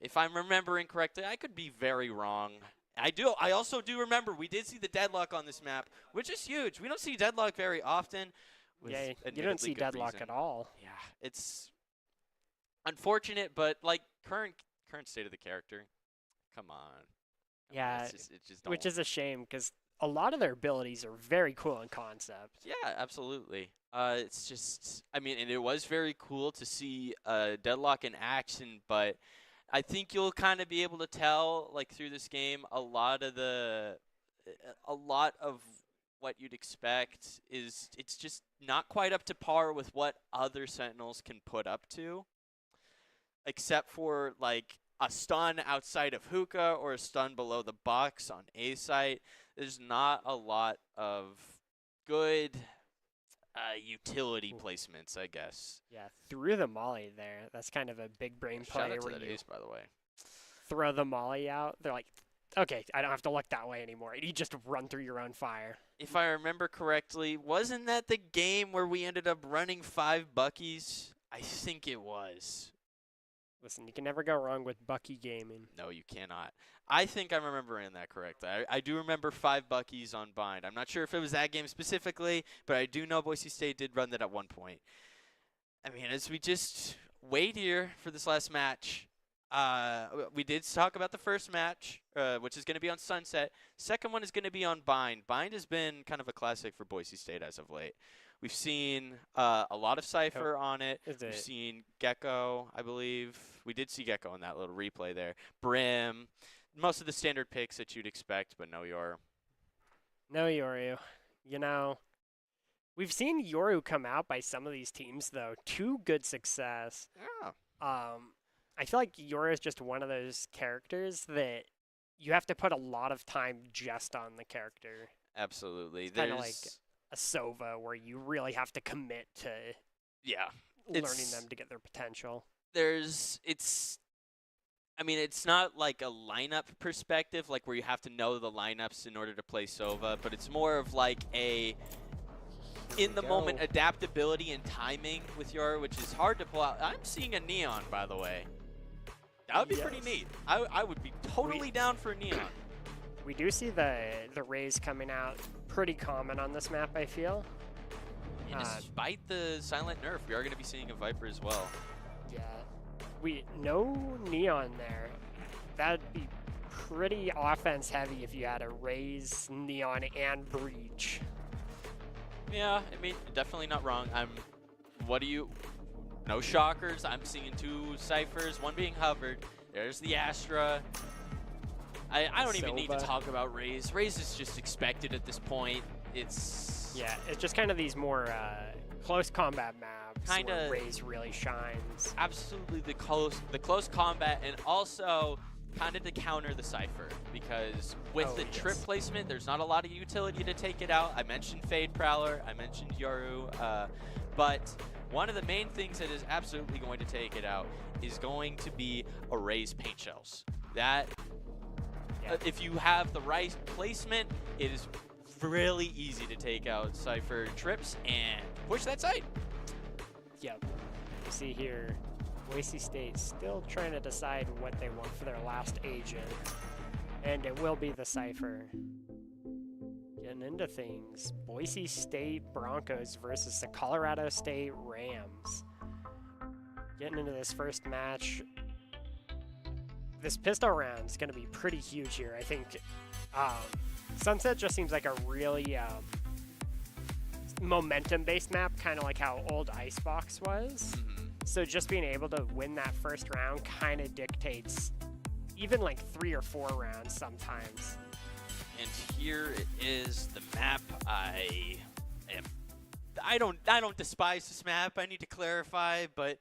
S5: If I'm remembering correctly, I could be very wrong. I also do remember we did see the deadlock on this map, which is huge. We don't see deadlock very often. with
S6: Yeah, you don't
S5: admittedly
S6: see
S5: good
S6: deadlock
S5: reason.
S6: at all.
S5: Yeah, it's unfortunate, but like current state of the character, come on.
S6: Yeah,
S5: it just
S6: Which
S5: don't-
S6: is a shame because a lot of their abilities are very cool in concept.
S5: Yeah, absolutely. It's just, and it was very cool to see Deadlock in action, but I think you'll kind of be able to tell, like, through this game, a lot of what you'd expect it's just not quite up to par with what other Sentinels can put up to, except for, like, a stun outside of hookah or a stun below the box on A site. There's not a lot of good utility placements, I guess.
S6: Yeah, threw the molly there. That's kind of a big brain
S5: Shout
S6: play
S5: out to
S6: where
S5: that
S6: you
S5: ace, by the way.
S6: throw the molly out. They're like, okay, I don't have to look that way anymore. You just run through your own fire.
S5: If I remember correctly, wasn't that the game where we ended up running 5 Buckies? I think it was.
S6: Listen, you can never go wrong with Bucky gaming.
S5: No, you cannot. I think I'm remembering that correctly. I do remember 5 Buckies on bind. I'm not sure if it was that game specifically, but I do know Boise State did run that at one point. As we just wait here for this last match, we did talk about the first match, which is going to be on Sunset. Second one is going to be on bind. Bind has been kind of a classic for Boise State as of late. We've seen a lot of Cypher on it.
S6: Is
S5: We've
S6: it-
S5: seen Gecko, I believe. We did see Gecko in that little replay there. Brim. Most of the standard picks that you'd expect, but no Yoru.
S6: No, Yoru. We've seen Yoru come out by some of these teams, though, to good success.
S5: Yeah.
S6: I feel like Yoru is just one of those characters that you have to put a lot of time just on the character.
S5: Absolutely.
S6: It's kinda like a Sova where you really have to commit to
S5: Yeah.
S6: learning them to get their potential.
S5: I mean, it's not like a lineup perspective, like where you have to know the lineups in order to play Sova, but it's more of like a in-the-moment adaptability and timing with Yoru, which is hard to pull out. I'm seeing a Neon, by the way. That would be pretty neat. I would be totally down for a Neon.
S6: We do see the Rays coming out pretty common on this map, I feel.
S5: And despite the silent nerf, we are going to be seeing a Viper as well.
S6: Yeah. No Neon there. That'd be pretty offense heavy if you had a Raze, Neon, and Breach.
S5: Yeah, I mean, definitely not wrong. No shockers. I'm seeing 2 Cyphers, one being hovered. There's the Astra. I don't even need to talk about Raze. Raze is just expected at this point. It's
S6: just kind of these more close combat maps where Raze really shines.
S5: Absolutely the close combat, and also kind of to counter the Cypher, because with the trip placement, there's not a lot of utility to take it out. I mentioned Fade Prowler, I mentioned Yoru, but one of the main things that is absolutely going to take it out is going to be a Raze paint shells. That, if you have the right placement, it is really easy to take out Cypher trips and push that site.
S6: Yep. You see here, Boise State still trying to decide what they want for their last agent. And it will be the Cypher. Getting into things. Boise State Broncos versus the Colorado State Rams. Getting into this first match. This pistol round is going to be pretty huge here. I think Sunset just seems like a really momentum-based map, kind of like how old Icebox was. So just being able to win that first round kind of dictates even like 3 or 4 rounds sometimes.
S5: And here it is, the map. I don't despise this map. I need to clarify, but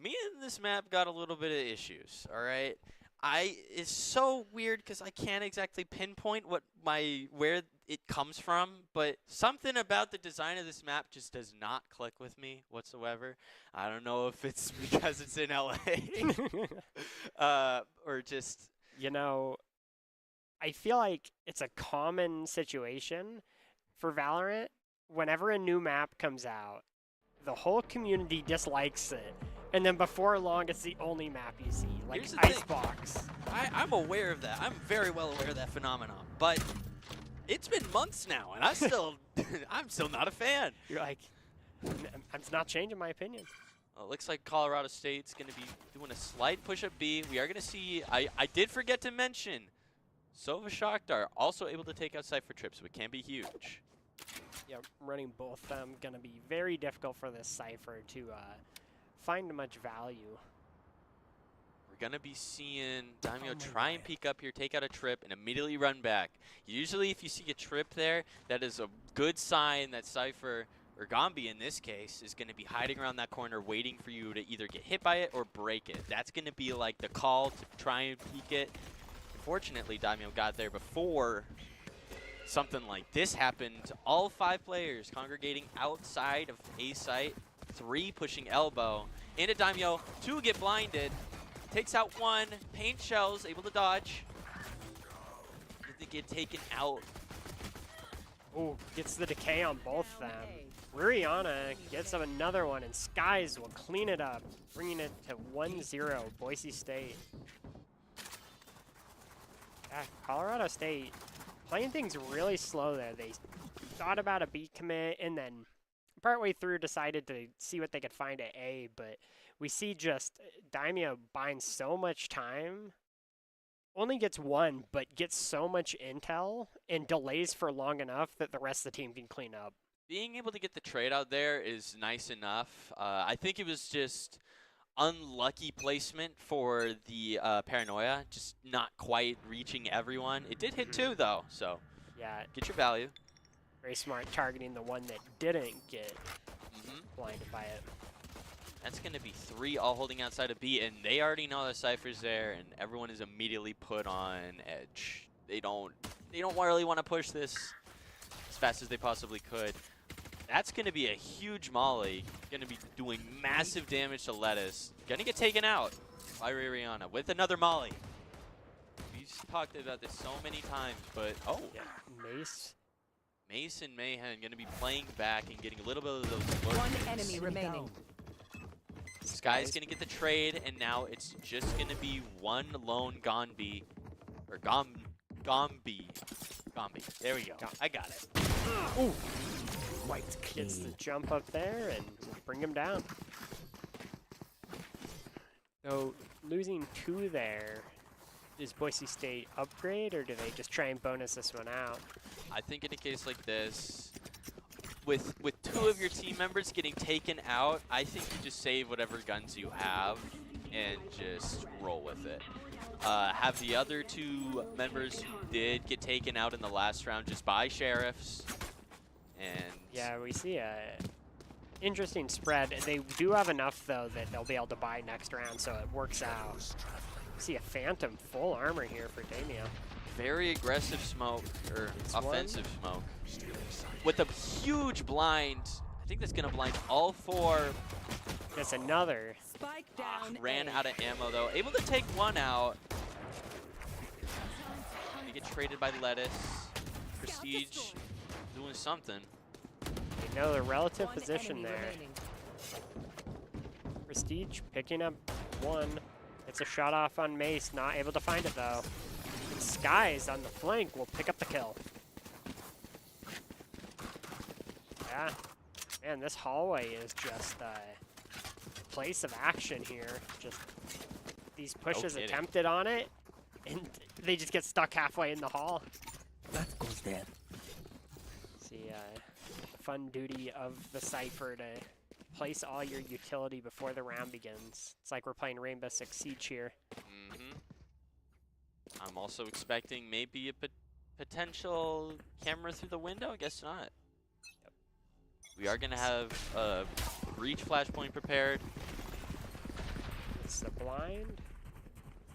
S5: me and this map got a little bit of issues. All right. It's so weird because I can't exactly pinpoint where it comes from, but something about the design of this map just does not click with me whatsoever. I don't know if it's because it's in LA or just,
S6: I feel like it's a common situation for Valorant. Whenever a new map comes out, the whole community dislikes it. And then before long, it's the only map you see, like Icebox.
S5: I'm aware of that. I'm very well aware of that phenomenon. But it's been months now, and I'm still not a fan.
S6: You're like, I'm not changing my opinion.
S5: Well, it looks like Colorado State's going to be doing a slight push up B. We are going to see, I did forget to mention, Sova Shockdar also able to take out Cypher trips, so it can be huge.
S6: Yeah, running both of them going to be very difficult for this Cypher to find much value.
S5: We're going to be seeing Daimyo try and peek up here, take out a trip, and immediately run back. Usually if you see a trip there, that is a good sign that Cypher, or Gombi in this case, is going to be hiding around that corner waiting for you to either get hit by it or break it. That's going to be like the call to try and peek it. Unfortunately, Daimyo got there before something like this happened. All 5 players congregating outside of A site. 3 pushing elbow. Into Daimyo. 2 get blinded. Takes out 1. Paint shells, able to dodge. They get taken out.
S6: Ooh, gets the decay on both of them. Ruriana gets up another one, and Skies will clean it up, bringing it to 1-0 Boise State. Colorado State playing things really slow there. They thought about a B commit, and then partway through decided to see what they could find at A, but we see just Daimyo buying so much time. Only gets 1, but gets so much intel and delays for long enough that the rest of the team can clean up.
S5: Being able to get the trade out there is nice enough. I think it was just unlucky placement for the Paranoia, just not quite reaching everyone. It did hit 2 though, so
S6: yeah,
S5: get your value.
S6: Very smart targeting the one that didn't get blinded by it.
S5: That's going to be 3 all holding outside of B, and they already know the Cypher's there, and everyone is immediately put on edge. They don't really want to push this as fast as they possibly could. That's going to be a huge molly. Going to be doing massive damage to Lettuce. Going to get taken out by Rihanna with another molly. We've talked about this so many times, but oh.
S6: Yeah, Mace.
S5: Mace and Mayhem going to be playing back and getting a little bit of those lurks.
S7: One enemy remaining.
S5: Sky's going to get the trade, and now it's just going to be one lone Gombi. Or Gombi. There we go. I got it.
S6: Ooh. White gets the jump up there and bring him down. So losing 2 there, does Boise State upgrade, or do they just try and bonus this one out?
S5: I think in a case like this, with 2 of your team members getting taken out, I think you just save whatever guns you have and just roll with it. Have the other 2 members who did get taken out in the last round just buy sheriffs. And
S6: yeah, we see a interesting spread. They do have enough, though, that they'll be able to buy next round, so it works out. See a Phantom full armor here for Damien.
S5: very aggressive smoke, or
S6: It's
S5: offensive smoke. With a huge blind. I think that's going to blind all 4.
S6: That's another.
S7: Spike down.
S5: Ran out of ammo, though. Able to take 1 out. They get traded by Lettuce. Prestige doing something.
S6: You know the relative
S7: One
S6: position
S7: enemy
S6: there.
S7: remaining.
S6: Prestige picking up 1. It's a shot off on Mace, not able to find it though. And Skies on the flank will pick up the kill. Yeah. Man, this hallway is just a place of action here. Just these pushes
S5: kidding.
S6: attempted on it, and they just get stuck halfway in the hall.
S1: That goes down.
S6: See, fun duty of the Cypher to place all your utility before the round begins. It's like we're playing Rainbow Six Siege here.
S5: I'm also expecting maybe a potential camera through the window. I guess not.
S6: Yep.
S5: We are going to have a breach flashpoint prepared
S6: It's the blind.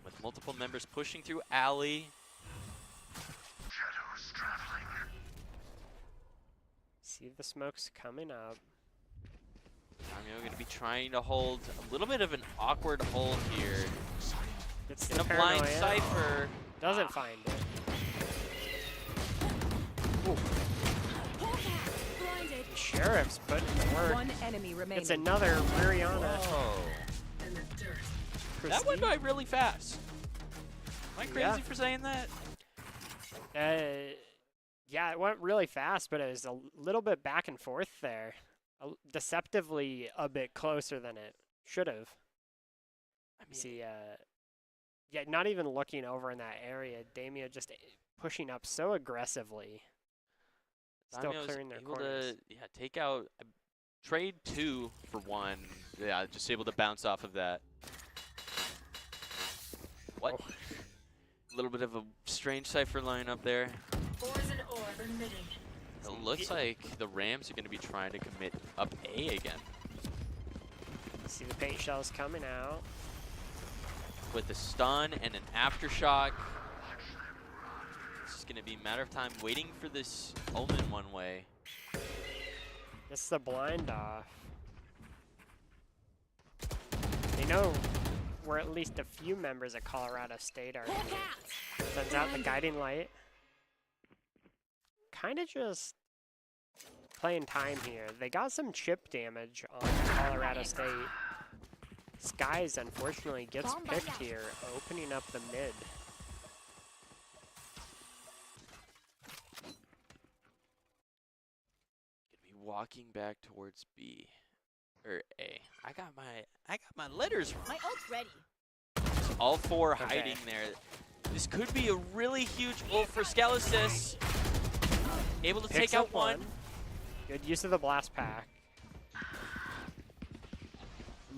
S5: with multiple members pushing through alley.
S6: See the smokes coming up.
S5: I'm going to be trying to hold a little bit of an awkward hold here.
S6: It's
S5: In
S6: the
S5: a blind
S6: paranoia.
S5: Cypher.
S6: Doesn't find it.
S7: Blinded.
S6: Sheriff's putting the work.
S7: One enemy remaining.
S6: It's another Rihanna.
S5: Oh. That went by really fast. Am I crazy
S6: Yeah.
S5: for saying that?
S6: Yeah, it went really fast, but it was a little bit back and forth there. Deceptively a bit closer than it should have.
S5: I mean,
S6: See, yeah, not even looking over in that area. Damien just pushing up so aggressively. Still
S5: Damien was
S6: clearing their
S5: able
S6: corners.
S5: to take out trade 2 for 1. Yeah, just able to bounce off of that. What?
S6: Oh.
S5: A little bit of a strange Cypher lineup there. It looks like the Rams are going to be trying to commit up A again.
S6: See the paint shells coming out.
S5: With a stun and an aftershock. It's just going to be a matter of time waiting for this Omen one way.
S6: This is the blind off. They know we're at least a few members of Colorado State are here. Sends out the guiding light. Kind of just playing time here. They got some chip damage on Colorado State. Skies unfortunately gets picked here, opening up the mid.
S5: Gonna be walking back towards B or A. I got my letters wrong.
S7: My ult's ready.
S5: All 4
S6: Okay.
S5: hiding there. This could be a really huge ult for Scalasis. Able to
S6: Picks
S5: take out
S6: up
S5: 1.
S6: Good use of the blast pack.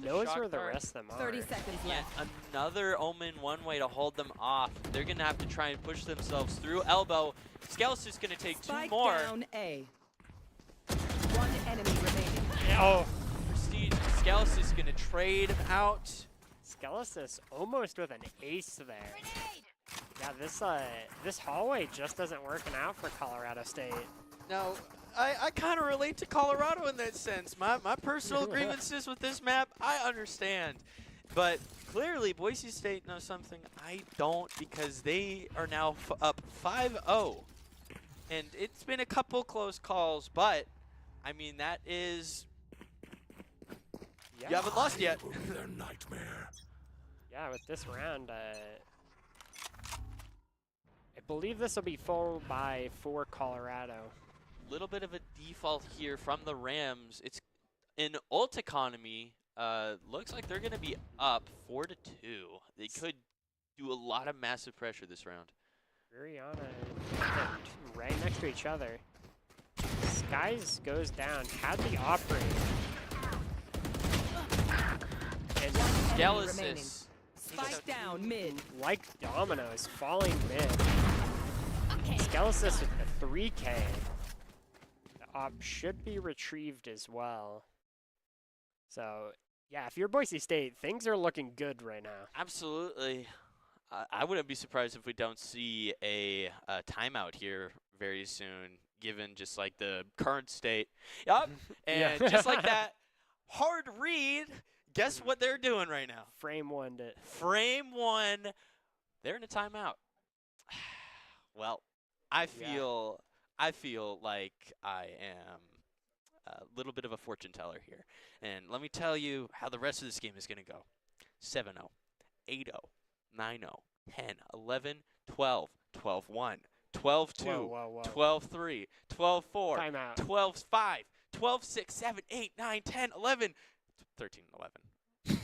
S6: Knows
S5: shock
S6: where the
S5: dart.
S6: rest of them are.
S7: 30 seconds
S5: Yet
S7: left.
S5: another Omen one way to hold them off. They're going to have to try and push themselves through elbow. Scalasis is going to take 2
S7: Spike
S5: more.
S7: down A. One enemy remaining.
S6: Oh,
S5: Prestige. Scalasis is going to trade out.
S6: Skelesis almost with an ace there. Yeah, this hallway just isn't working out for Colorado State.
S5: Now, I kind of relate to Colorado in that sense. My personal grievances with this map, I understand. But clearly, Boise State knows something I don't, because they are now up 5-0. And it's been a couple close calls, but, I mean, that is... You haven't lost yet.
S6: Yeah, with this round, I believe this will be 4-by for Colorado.
S5: Little bit of a default here from the Rams. It's in ult economy. Looks like they're going to be up 4-2. They could do a lot of massive pressure this round.
S6: Rihanna right next to each other. Skies goes down. Had the operator. And
S5: Galasis.
S7: Spike down mid.
S6: like dominoes, falling mid. Skelesis with the 3K. The op should be retrieved as well. So, yeah, if you're Boise State, things are looking good right now.
S5: Absolutely. I wouldn't be surprised if we don't see a timeout here very soon, given just like the current state. Yup. And just like that, hard read. Guess what they're doing right now?
S6: Frame one to
S5: Frame one. They're in a timeout. Well, I feel like I am a little bit of a fortune teller here. And let me tell you how the rest of this game is going to go. 7-0, 8-0, 9-0, 10, 11, 12, 12-1, 12-2, 12-3, 12-4,
S6: timeout.
S5: 12-5, 12-6, 7, 8, 9, 10, 11, 13, 11.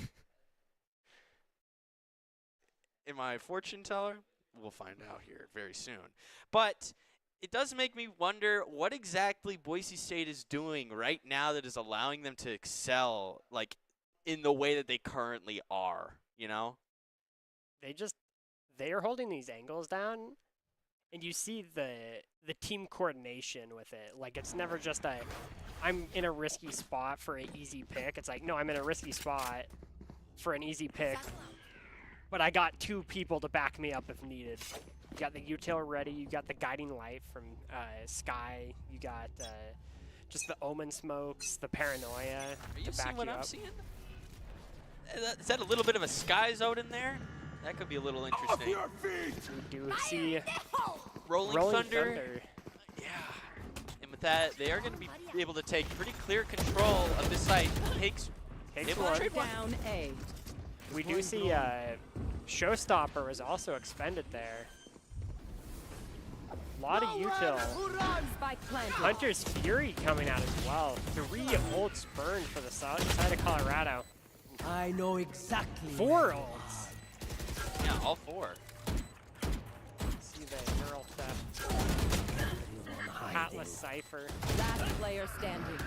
S5: Am I a fortune teller? We'll find out here very soon. But it does make me wonder what exactly Boise State is doing right now that is allowing them to excel, like, in the way that they currently are, you know?
S6: They are holding these angles down, and you see the team coordination with it. Like, it's never just I'm in a risky spot for an easy pick. It's like, no, I'm in a risky spot for an easy pick, but I got two people to back me up if needed. You got the util ready, you got the guiding light from Sky, you got just the omen smokes, the paranoia
S5: Are you
S6: to back
S5: seeing what
S6: you
S5: I'm
S6: up.
S5: seeing? Is that a little bit of a sky zone in there? That could be a little interesting.
S6: We do see
S5: Rolling
S6: Rolling
S5: Thunder. Yeah. And with that, they are going to be able to take pretty clear control of this site. Takes
S6: Takes
S5: one.
S6: one.
S5: Trade one.
S7: Down A.
S6: We do see Showstopper was also expended there. A lot of util.
S7: Spike planted.
S6: Hunter's Fury coming out as well. 3 ults burned for the side of Colorado.
S8: I know exactly.
S6: 4 ults.
S5: Yeah, all 4.
S6: See the neural theft. Atlas Cypher.
S7: Last player standing.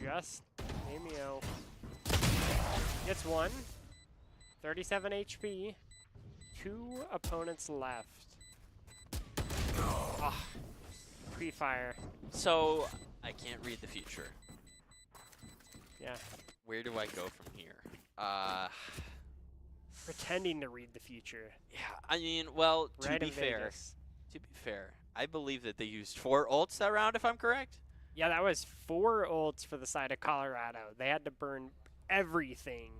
S6: Just Amio. Gets 1. 37 HP. 2 opponents left. Ah, pre-fire.
S5: So, I can't read the future.
S6: Yeah.
S5: Where do I go from here?
S6: Pretending to read the future.
S5: Yeah, I mean, well, to
S6: Right
S5: be
S6: in
S5: fair,
S6: Vegas.
S5: I believe that they used 4 ults that round, if I'm correct.
S6: Yeah, that was 4 ults for the side of Colorado. They had to burn everything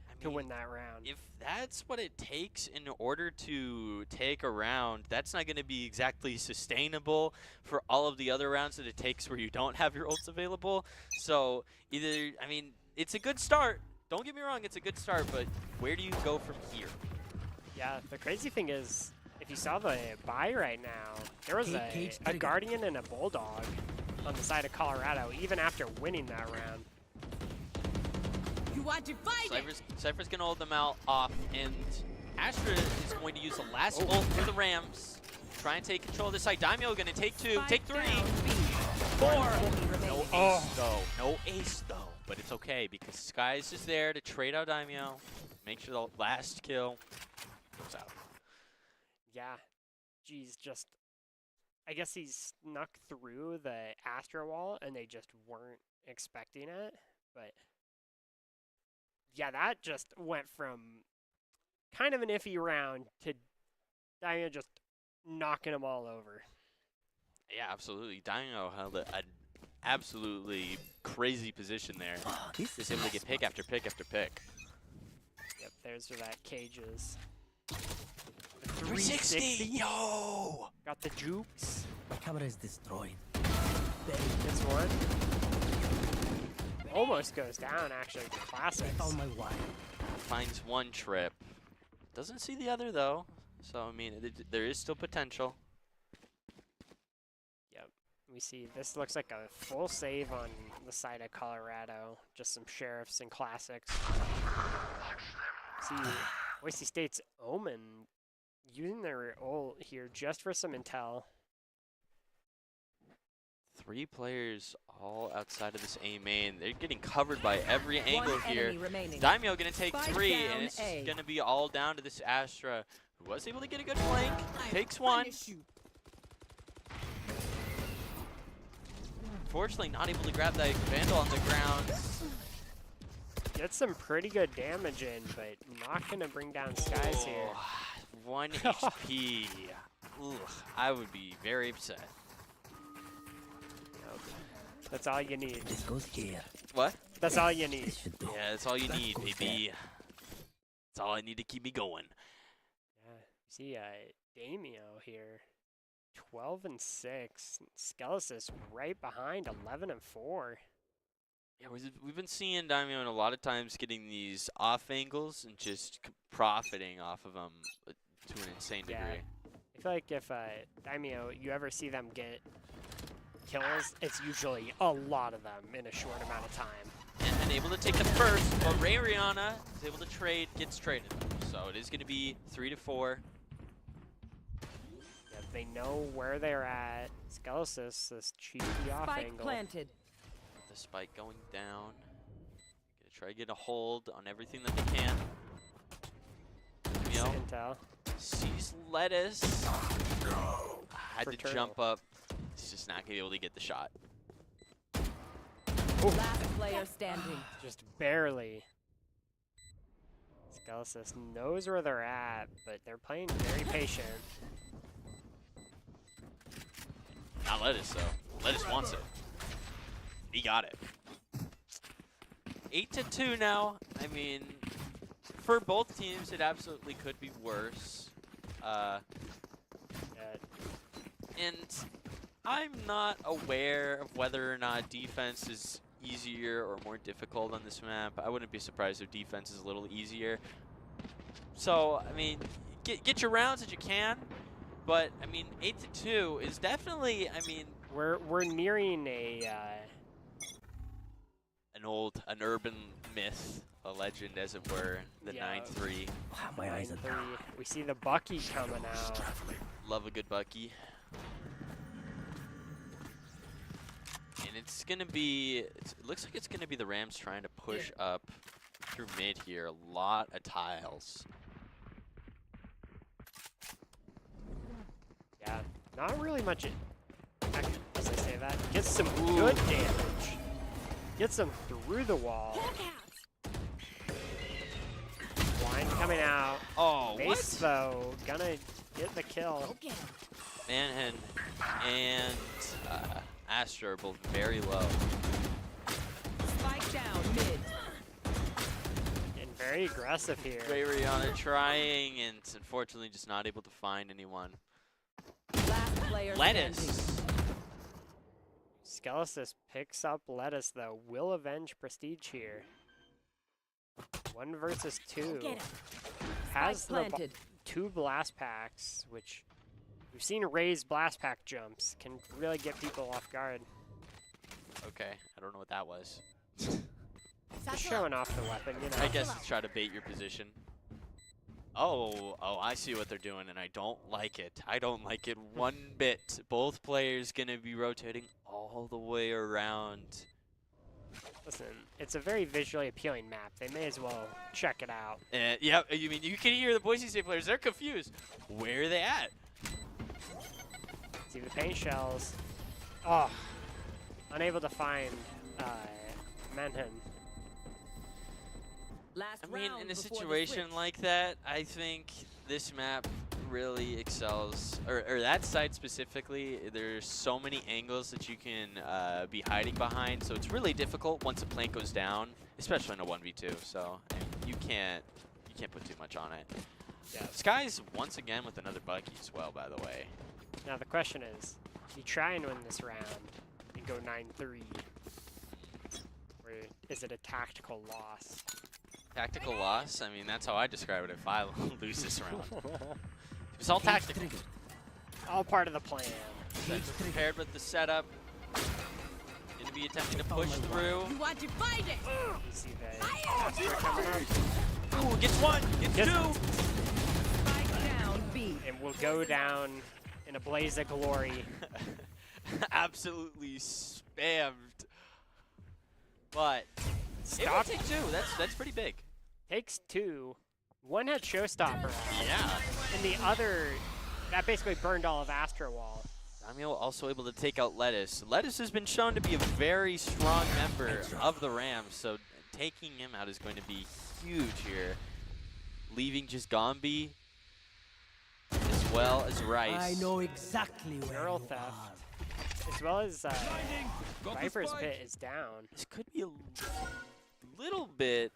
S5: I
S6: to
S5: mean,
S6: win that round.
S5: If that's what it takes in order to take a round, that's not going to be exactly sustainable for all of the other rounds that it takes where you don't have your ults available. So either, I mean, it's a good start. Don't get me wrong, it's a good start, but where do you go from here?
S6: Yeah, the crazy thing is, if you saw the buy right now, there was a Guardian and a Bulldog on the side of Colorado, even after winning that round.
S7: You want to fight it?
S5: Cypher's going to hold them out off, and Astra is going to use the last ult for the Rams. Try and take control of this side. Daimyo going to take 2,
S7: Spike
S5: take 3,
S7: down B.
S5: 4.
S7: Enemy
S5: No
S7: remaining.
S5: ace though. No ace though. But it's okay because Sky's just there to trade out Daimyo. Make sure the last kill goes out.
S6: Yeah, geez, just, I guess he snuck through the Astra wall and they just weren't expecting it. But yeah, that just went from kind of an iffy round to Daimyo just knocking them all over.
S5: Yeah, absolutely. Dino held an absolutely crazy position there. Just able to get pick after pick after pick.
S6: Yep, there's where that cage is.
S5: 360! Yo!
S6: Got the jukes.
S8: My camera is destroyed.
S6: Gets one. Almost goes down, actually. Classics.
S8: Found my wire.
S5: Finds one trip. Doesn't see the other, though. So, I mean, there is still potential.
S6: Yep. We see this looks like a full save on the side of Colorado. Just some sheriffs and classics. See, Boise State's Omen using their ult here just for some intel.
S5: 3 players all outside of this A main. They're getting covered by every angle here. Daimyo gonna take 3, and it's gonna be all down to this Astra, who was able to get a good flank. Takes 1. Unfortunately, not able to grab that Vandal on the ground.
S6: Gets some pretty good damage in, but not gonna bring down Skies here.
S5: 1 HP. Ugh, I would be very upset.
S6: That's all you need.
S8: This goes here.
S5: What?
S6: That's all you need.
S8: This should do.
S5: Yeah, that's all you need,
S8: goes
S5: baby. That's all I need to keep me going.
S6: Yeah. See, Damio here, 12 and 6. Skelesis right behind, 11 and 4.
S5: Yeah, we've been seeing Daimyo a lot of times getting these off angles and just profiting off of them to an insane degree.
S6: I feel like if Daimyo, you ever see them get kills, it's usually a lot of them in a short amount of time.
S5: And able to take the first, but Ray Rihanna is able to trade, gets traded. So it is going to be 3 to 4.
S6: Yeah, they know where they're at. Skelesis, this cheeky off angle.
S7: planted.
S5: The spike going down. Gonna try to get a hold on everything that they can. Daimyo
S6: Intel.
S5: sees Lettuce. Had
S6: For
S5: to
S6: turtle.
S5: jump up. He's just not going to be able to get the shot.
S7: Last player standing.
S6: Just barely. Skelesis knows where they're at, but they're playing very patient.
S5: Not Lettuce, though. Lettuce wants it. He got it. 8 to 2 now. I mean, for both teams, it absolutely could be worse. And I'm not aware of whether or not defense is easier or more difficult on this map. I wouldn't be surprised if defense is a little easier. So, I mean, get your rounds that you can. But, I mean, 8 to 2 is definitely, I mean...
S6: We're nearing
S5: an urban myth, a legend, as it were, the
S6: Yeah.
S5: 9-3.
S8: Wow, my eyes are
S6: 9-3. We see the Bucky coming out.
S5: Love a good Bucky. And it's going to be, it looks like it's going to be the Rams trying to push up through mid here. A lot of tiles.
S6: Yeah, not really much. Actually, as I say that, gets some good damage. Gets them through the wall. Blind coming out.
S5: Oh,
S6: Mace, though, gonna get the kill.
S5: Manhen and Astra are both very low.
S7: Spike down mid.
S6: Getting very aggressive here.
S5: Ray Rihanna trying, and unfortunately just not able to find anyone.
S7: Last player standing.
S5: Lettuce.
S6: Skelesis picks up Lettuce, though. Will avenge Prestige here. 1 versus 2. Has
S7: Spike
S6: the
S7: planted.
S6: 2 blast packs, which we've seen Ray's blast pack jumps can really get people off guard.
S5: Okay, I don't know what that was.
S6: Just showing off the weapon, you know.
S5: I guess to try to bait your position. Oh, I see what they're doing, and I don't like it. I don't like it one bit. Both players going to be rotating all the way around.
S6: Listen, it's a very visually appealing map. They may as well check it out.
S5: Yeah, you mean you can hear the Boise State players. They're confused. Where are they at?
S6: See the paint shells. Oh, unable to find Manhen.
S7: Last
S5: I mean,
S7: round
S5: in a
S7: before the
S5: situation
S7: switch.
S5: like that, I think this map really excels, or that side specifically, there's so many angles that you can be hiding behind, so it's really difficult once a plant goes down, especially in a 1v2, so and you can't put too much on it.
S6: Yeah.
S5: Sky's once again with another Bucky as well, by the way.
S6: Now the question is, do you try and win this round and go 9-3, or is it a tactical loss?
S5: Tactical loss? I mean, that's how I describe it if I lose this round. It's all tactical.
S6: All part of the plan.
S5: So prepared with the setup. Going to be attempting to push through.
S7: You want to fight it?
S6: You see the Astra coming up,
S5: Ooh, gets one, gets two.
S7: Spike down B.
S6: and we'll go down in a blaze of glory.
S5: Absolutely spammed. But
S6: Stop.
S5: it will take two. That's pretty big.
S6: Takes two. One had Showstopper,
S5: Yeah.
S6: and the other, that basically burned all of Astro Wall.
S5: Samuel also able to take out Lettuce. Lettuce has been shown to be a very strong member of the Rams, so taking him out is going to be huge here. Leaving just Gombi as well as Rice.
S8: I know exactly where
S6: Neural
S8: you
S6: theft.
S8: are.
S6: As well as Viper's Pit is down.
S5: This could be a little bit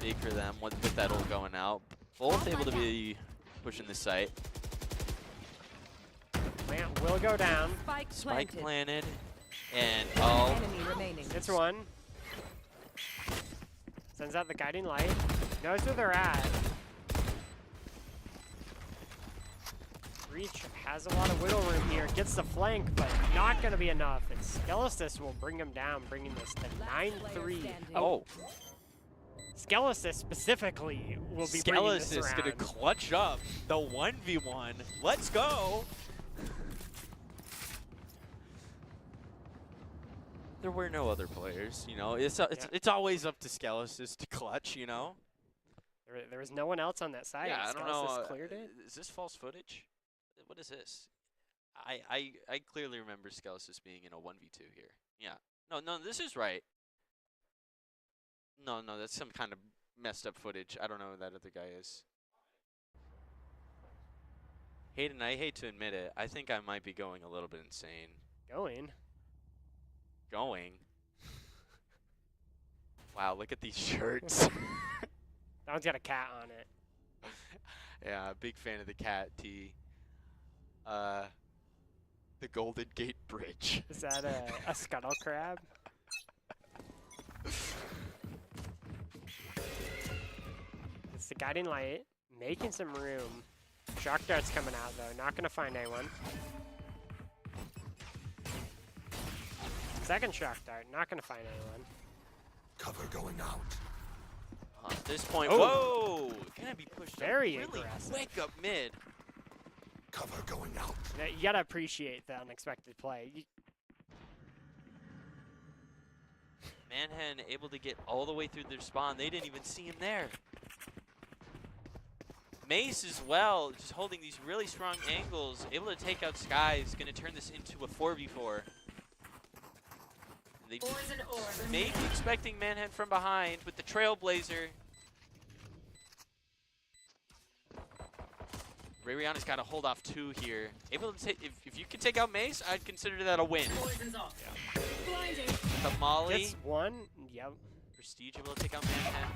S5: big for them with that ult going out. Both able to be pushing the site.
S6: Plant will go down.
S5: Spike planted. And
S7: Enemy remaining.
S6: It's one. Sends out the guiding light. Knows where they're at. Reach has a lot of wiggle room here. Gets the flank, but not going to be enough. And Skelisys will bring him down, bringing this to 9-3.
S5: oh,
S6: Skelisys specifically will be bringing this
S5: Skelis is
S6: around.
S5: going to clutch up the 1v1. Let's go. There were no other players, you know. It's always up to Skelis to clutch, you know.
S6: There was no one else on that side.
S5: Yeah, I don't know.
S6: Skelisys cleared it.
S5: Is this false footage? What is this? I clearly remember Skelis being in a 1v2 here. Yeah. No, this is right. No, that's some kind of messed up footage. I don't know who that other guy is. Hayden, I hate to admit it. I think I might be going a little bit insane. Going? Wow, look at these shirts.
S6: That one's got a cat on it.
S5: Yeah, big fan of the cat tee. The Golden Gate Bridge.
S6: Is that a scuttle crab? It's the guiding light, making some room. Shock dart's coming out though, not gonna find anyone. Second shock dart, not gonna find anyone.
S8: Cover going out.
S5: At this point,
S6: Oh.
S5: whoa! Gonna be pushed
S6: Very
S5: up really
S6: aggressive.
S5: quick up mid.
S8: Cover going out.
S6: Now, you gotta appreciate the unexpected play.
S5: Manhen able to get all the way through their spawn. They didn't even see him there. Mace as well, just holding these really strong angles, able to take out Skies, gonna turn this into a 4v4. They may be expecting Manhen from behind with the Trailblazer. Rayrion's got to hold off two here. Able to take, if you can take out Mace, I'd consider that a win. The Molly.
S6: Gets one, yep.
S5: Prestige able to take out Manhen.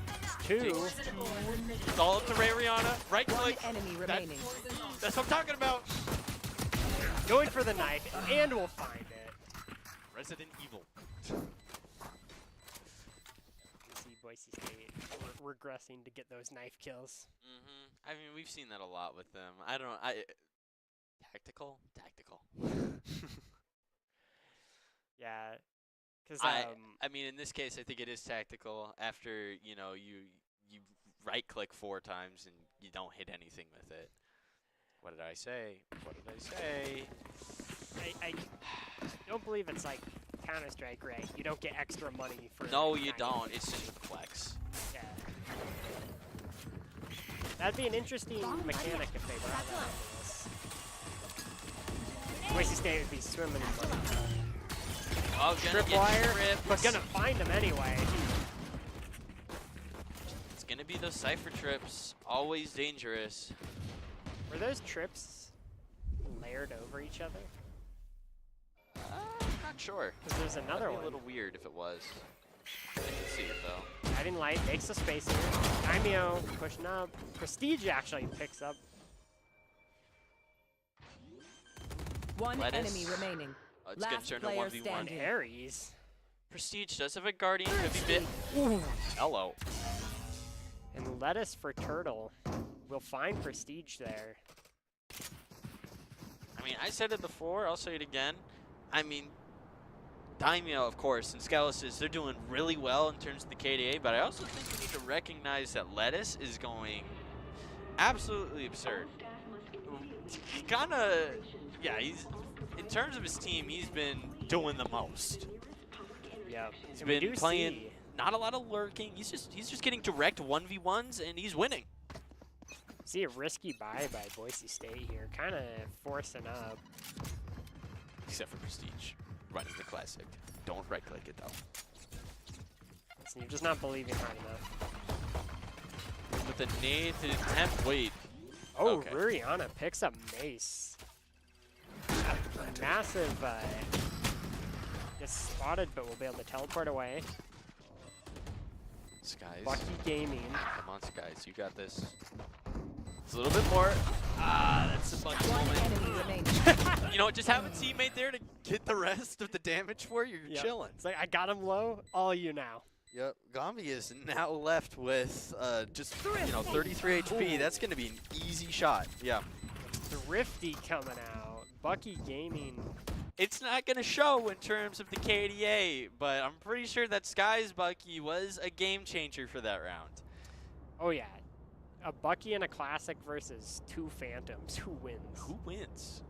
S6: Two.
S5: It's all up to Rayriana. Right click.
S7: Enemy remaining.
S5: That's what I'm talking about.
S6: Going for the knife, and we'll find it.
S5: Resident Evil.
S6: You see Boise State regressing to get those knife kills.
S5: I mean, we've seen that a lot with them. Tactical.
S6: Yeah, because
S5: I mean, in this case, I think it is tactical. After you right click 4 times and you don't hit anything with it. What did I say?
S6: I don't believe it's like Counter-Strike, right? You don't get extra money for.
S5: No,
S6: like,
S5: you
S6: knife.
S5: don't. It's just a flex.
S6: Yeah. That'd be an interesting mechanic if they brought that into this. Boise State would be swimming in money.
S5: Oh, gonna get
S6: Tripwire,
S5: tripped.
S6: but gonna find him anyway.
S5: It's gonna be those Cypher trips. Always dangerous.
S6: Were those trips layered over each other?
S5: Not sure.
S6: Because there's another
S5: That'd be
S6: one.
S5: a little weird if it was. I can see it though.
S6: Guiding Light makes a space here. Daimyo pushing up. Prestige actually picks up.
S7: One
S5: Lettuce.
S7: enemy remaining.
S5: It's gonna
S7: Last
S5: turn to
S7: player
S5: 1v1.
S7: standing.
S6: Aries.
S5: Prestige does have a guardian. Could be bit. Hello.
S6: And Lettuce for Turtle. We'll find Prestige there.
S5: I mean, I said it before. I'll say it again. I mean, Daimyo, of course, and Skelis, they're doing really well in terms of the KDA, but I also think we need to recognize that Lettuce is going absolutely absurd. Kind of, yeah, he's, in terms of his team, he's been doing the most.
S6: Yeah.
S5: He's been playing not a lot of lurking. He's just getting direct 1v1s, and he's winning.
S6: See a risky buy by Boise State here. Kind of forcing up.
S5: Except for Prestige, running the classic. Don't right-click it, though.
S6: So you're just not believing hard enough.
S5: With the nade to attempt, wait.
S6: Oh,
S5: Okay.
S6: Ruriana picks up Mace. Massive, gets spotted, but we'll be able to teleport away.
S5: Skies.
S6: Bucky Gaming.
S5: Come on, Skies, you got this. It's a little bit more. Ah, that's a Bucky
S7: One
S5: moment.
S7: enemy remaining.
S5: You know what, just have a teammate there to get the rest of the damage for you. You're
S6: Yep.
S5: chilling.
S6: It's like, I got him low, all you now.
S5: Yep, Gombi is now left with just, 33 HP. That's going to be an easy shot. Yeah.
S6: Thrifty coming out. Bucky Gaming.
S5: It's not going to show in terms of the KDA, but I'm pretty sure that Skies Bucky was a game changer for that round.
S6: Oh, yeah. A Bucky and a Classic versus two Phantoms. Who wins?
S5: Who wins?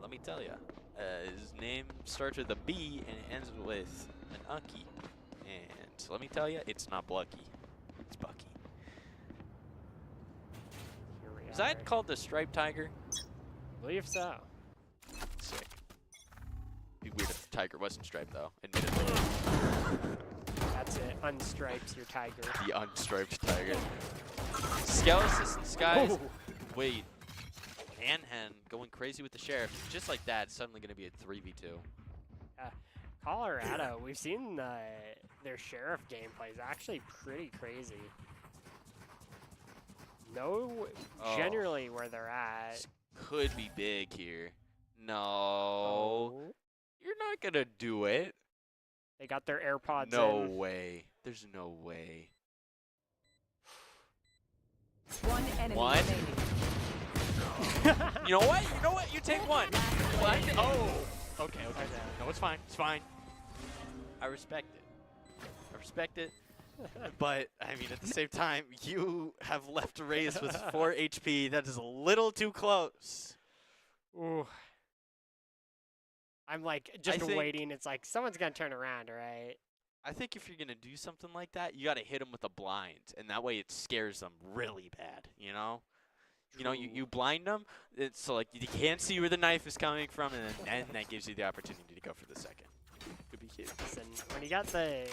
S5: Let me tell you. His name starts with a B and it ends with an Ucky. And let me tell you, it's not Blucky. It's Bucky.
S6: Here we
S5: Is
S6: are.
S5: that called the Striped Tiger?
S6: I believe so.
S5: Sick. Be weird if the tiger wasn't striped, though, admittedly.
S6: That's it. Unstripes your tiger.
S5: The unstriped tiger. Skelis and Skies.
S6: Oh.
S5: Wait. Anhen going crazy with the Sheriff. Just like that, it's suddenly going to be a 3v2.
S6: Colorado, we've seen their Sheriff gameplay is actually pretty crazy. Know
S5: Oh.
S6: generally where they're at.
S5: This could be big here. No.
S6: Oh.
S5: You're not going to do it.
S6: They got their AirPods
S5: No
S6: in.
S5: way. There's no way.
S7: One enemy
S5: One?
S7: remaining.
S5: You know what? You know what? You take one. What? Oh. Okay, okay.
S6: Okay.
S5: No, it's fine. It's fine. I respect it. I respect it. But, I mean, at the same time, you have left Raze with 4 HP. That is a little too close.
S6: Ooh. I'm like just
S5: think-
S6: waiting. It's like someone's gonna turn around, right?
S5: I think if you're going to do something like that, you got to hit them with a blind. And that way it scares them really bad, you know? You know, you blind them, so like you can't see where the knife is coming from, and then that gives you the opportunity to go for the second. Could be cute.
S6: Listen, when you got the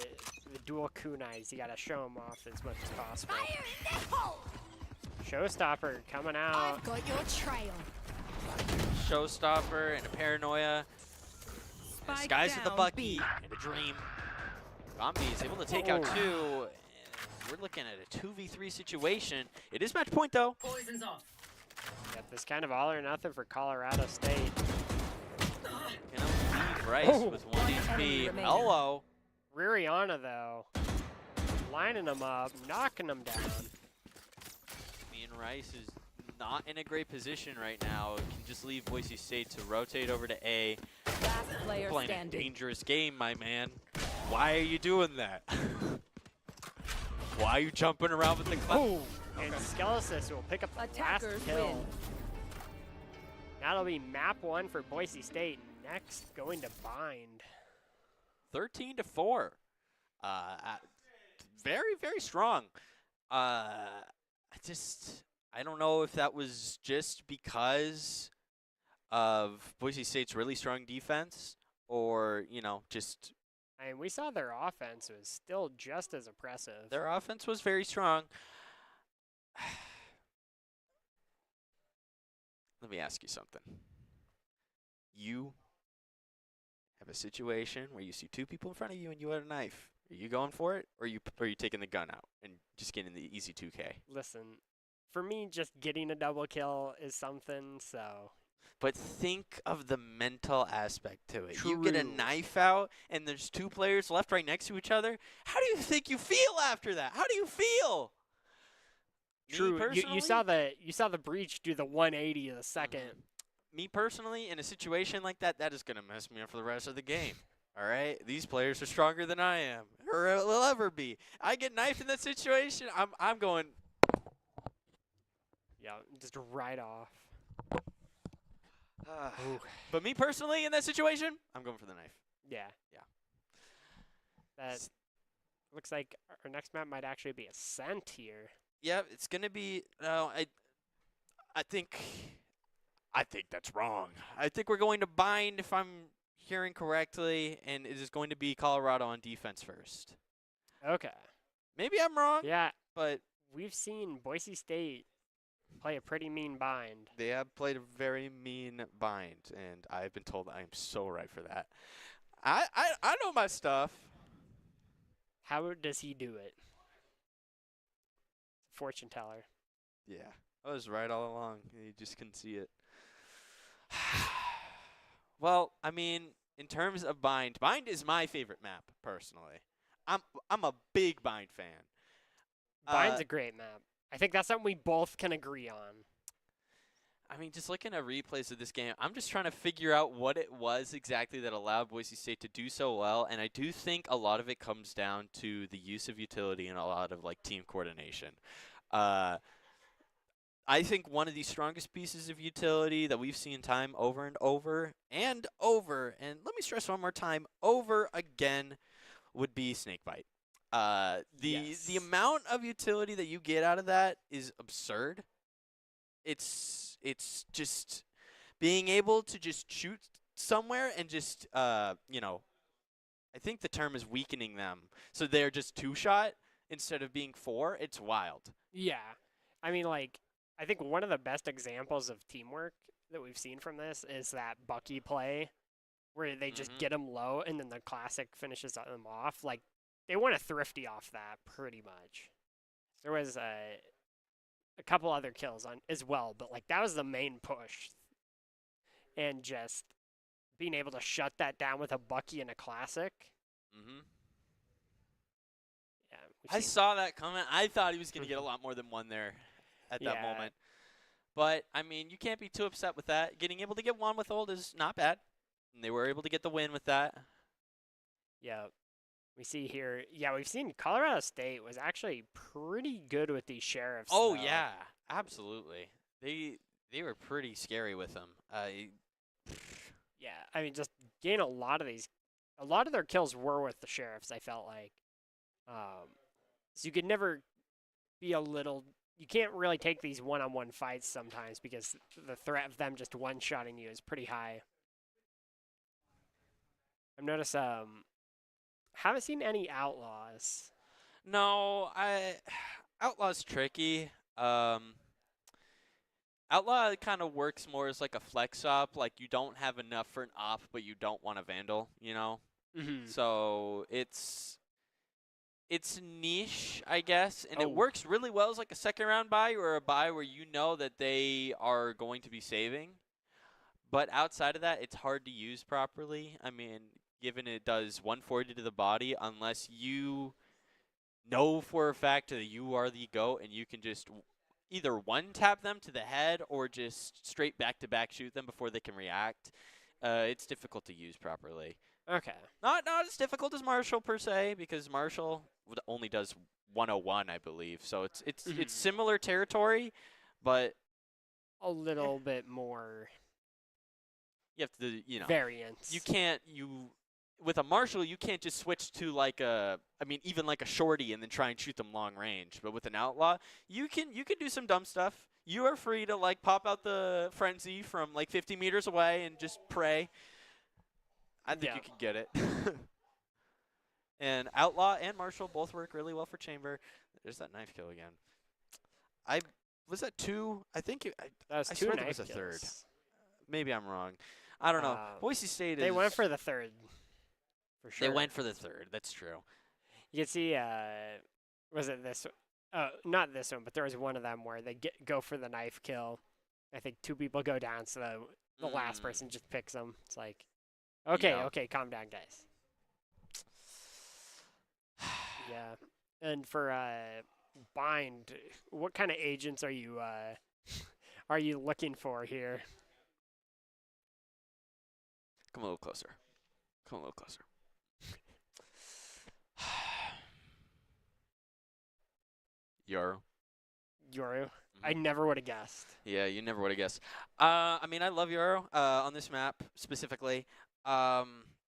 S6: dual kunais, you gotta show them off as much as possible. Showstopper coming out.
S4: I've got your trail.
S5: Showstopper and a paranoia. And
S7: Spike
S5: Skies with a
S7: down,
S5: Bucky
S7: B.
S5: and a dream. Gombi is able to take out
S6: Oh.
S5: 2. And we're looking at a 2v3 situation. It is match point though.
S7: Poison's off.
S6: Yep, this kind of all or nothing for Colorado State.
S5: You know, lead Rice
S6: Oh.
S5: with 1 HP.
S7: remaining.
S5: Hello.
S6: Ruriana though, lining them up, knocking them down.
S5: Me and Rice is not in a great position right now. Can just leave Boise State to rotate over to A.
S7: Last player
S5: Playing a
S7: standing.
S5: dangerous game, my man. Why are you doing that? Why are you jumping around with the
S6: Oh, and Skelesis will pick up the
S7: Attackers
S6: last kill.
S7: win.
S6: That'll be map 1 for Boise State. Next, going to Bind.
S5: 13-4. Very, very strong. I don't know if that was just because of Boise State's really strong defense or, you know, just
S6: I mean, we saw their offense was still just as impressive.
S5: their offense was very strong. let me ask you something. You have a situation where you see two people in front of you and you have a knife. Are you going for it, or are you taking the gun out and just getting the easy 2K?
S6: Listen, for me, just getting a double kill is something, so.
S5: But think of the mental aspect to it. You get a
S6: True.
S5: knife out, and there's two players left right next to each other. How do you think you feel after that? How do you feel? Me
S6: True. You
S5: personally?
S6: saw the breach do the 180 of the second.
S5: Me personally, in a situation like that, that is going to mess me up for the rest of the game. All right? These players are stronger than I am, or will ever be. I get knifed in that situation, I'm going.
S6: Yeah, just right off.
S5: But me personally, in that situation, I'm going for the knife.
S6: Yeah.
S5: Yeah.
S6: That looks like our next map might actually be Ascent here.
S5: Yeah, it's going to be. No, I think that's wrong. I think we're going to bind, if I'm hearing correctly, and it is going to be Colorado on defense first.
S6: Okay.
S5: Maybe I'm wrong.
S6: Yeah,
S5: But
S6: we've seen Boise State play a pretty mean bind.
S5: they have played a very mean bind, and I've been told I am so right for that. I know my stuff.
S6: How does he do it? Fortune teller.
S5: Yeah, I was right all along. You just couldn't see it. Well, I mean, in terms of bind is my favorite map personally. I'm a big bind fan.
S6: Bind's a great map. I think that's something we both can agree on.
S5: I mean, just looking at replays of this game, I'm just trying to figure out what it was exactly that allowed Boise State to do so well, and I do think a lot of it comes down to the use of utility and a lot of like team coordination. I think one of the strongest pieces of utility that we've seen time over and over and over, and let me stress one more time, over again, would be Snakebite. The amount of utility that you get out of that is absurd. It's just being able to just shoot somewhere and just I think the term is weakening them, so they're just 2-shot instead of being 4. It's wild.
S6: Yeah. I mean, like, I think one of the best examples of teamwork that we've seen from this is that Bucky play where they just get them low and then the classic finishes them off. Like, they won a thrifty off that pretty much. There was a couple other kills on as well, but like that was the main push. And just being able to shut that down with a Bucky and a classic. Yeah,
S5: I saw that coming. I thought he was going to get a lot more than one there at that moment. But, I mean, you can't be too upset with that. Getting able to get one with ult is not bad. And they were able to get the win with that.
S6: Yeah. We see here, we've seen Colorado State was actually pretty good with these sheriffs.
S5: Oh,
S6: though.
S5: yeah, absolutely. They were pretty scary with them.
S6: Yeah, I mean, just getting a lot of their kills were with the sheriffs, I felt like. So you could never be you can't really take these one-on-one fights sometimes because the threat of them just one-shotting you is pretty high. I've noticed, haven't seen any Outlaws.
S5: No, Outlaw's tricky. Outlaw kind of works more as like a flex op. Like you don't have enough for an op, but you don't want a Vandal, you know? So it's niche, I guess, and it works really well as like a second round buy or a buy where you know that they are going to be saving. But outside of that, it's hard to use properly. I mean, given it does 140 to the body, unless you know for a fact that you are the GOAT and you can just either one-tap them to the head or just straight back-to-back shoot them before they can react, it's difficult to use properly.
S6: Okay.
S5: Not as difficult as Marshall per se, because Marshall only does 101, I believe. So it's similar territory, but
S6: a little bit more.
S5: You have to,
S6: variance.
S5: You can't with a Marshall, you can't just switch to like even like a shorty and then try and shoot them long range. But with an Outlaw, you can do some dumb stuff. You are free to like pop out the frenzy from like 50 meters away and just pray. I think you can get it. And Outlaw and Marshall both work really well for Chamber. There's that knife kill again. I Was that 2? I think
S6: That was
S5: I
S6: 2
S5: swear there
S6: knife
S5: was a third.
S6: kills.
S5: Maybe I'm wrong. I don't know. Boise State is.
S6: They went for the third. For sure.
S5: They went for the third. That's true.
S6: You can see, was it this? Not this one, but there was one of them where they go for the knife kill. I think 2 people go down, so the last person just picks them. It's like, okay,
S5: Yeah.
S6: okay, calm down, guys. Yeah, and for bind, what kind of agents are you looking for here?
S5: Come a little closer. Come a little closer. Yoru.
S6: Yoru? I never would have guessed.
S5: Yeah, you never would have guessed. I mean, I love Yoru on this map specifically.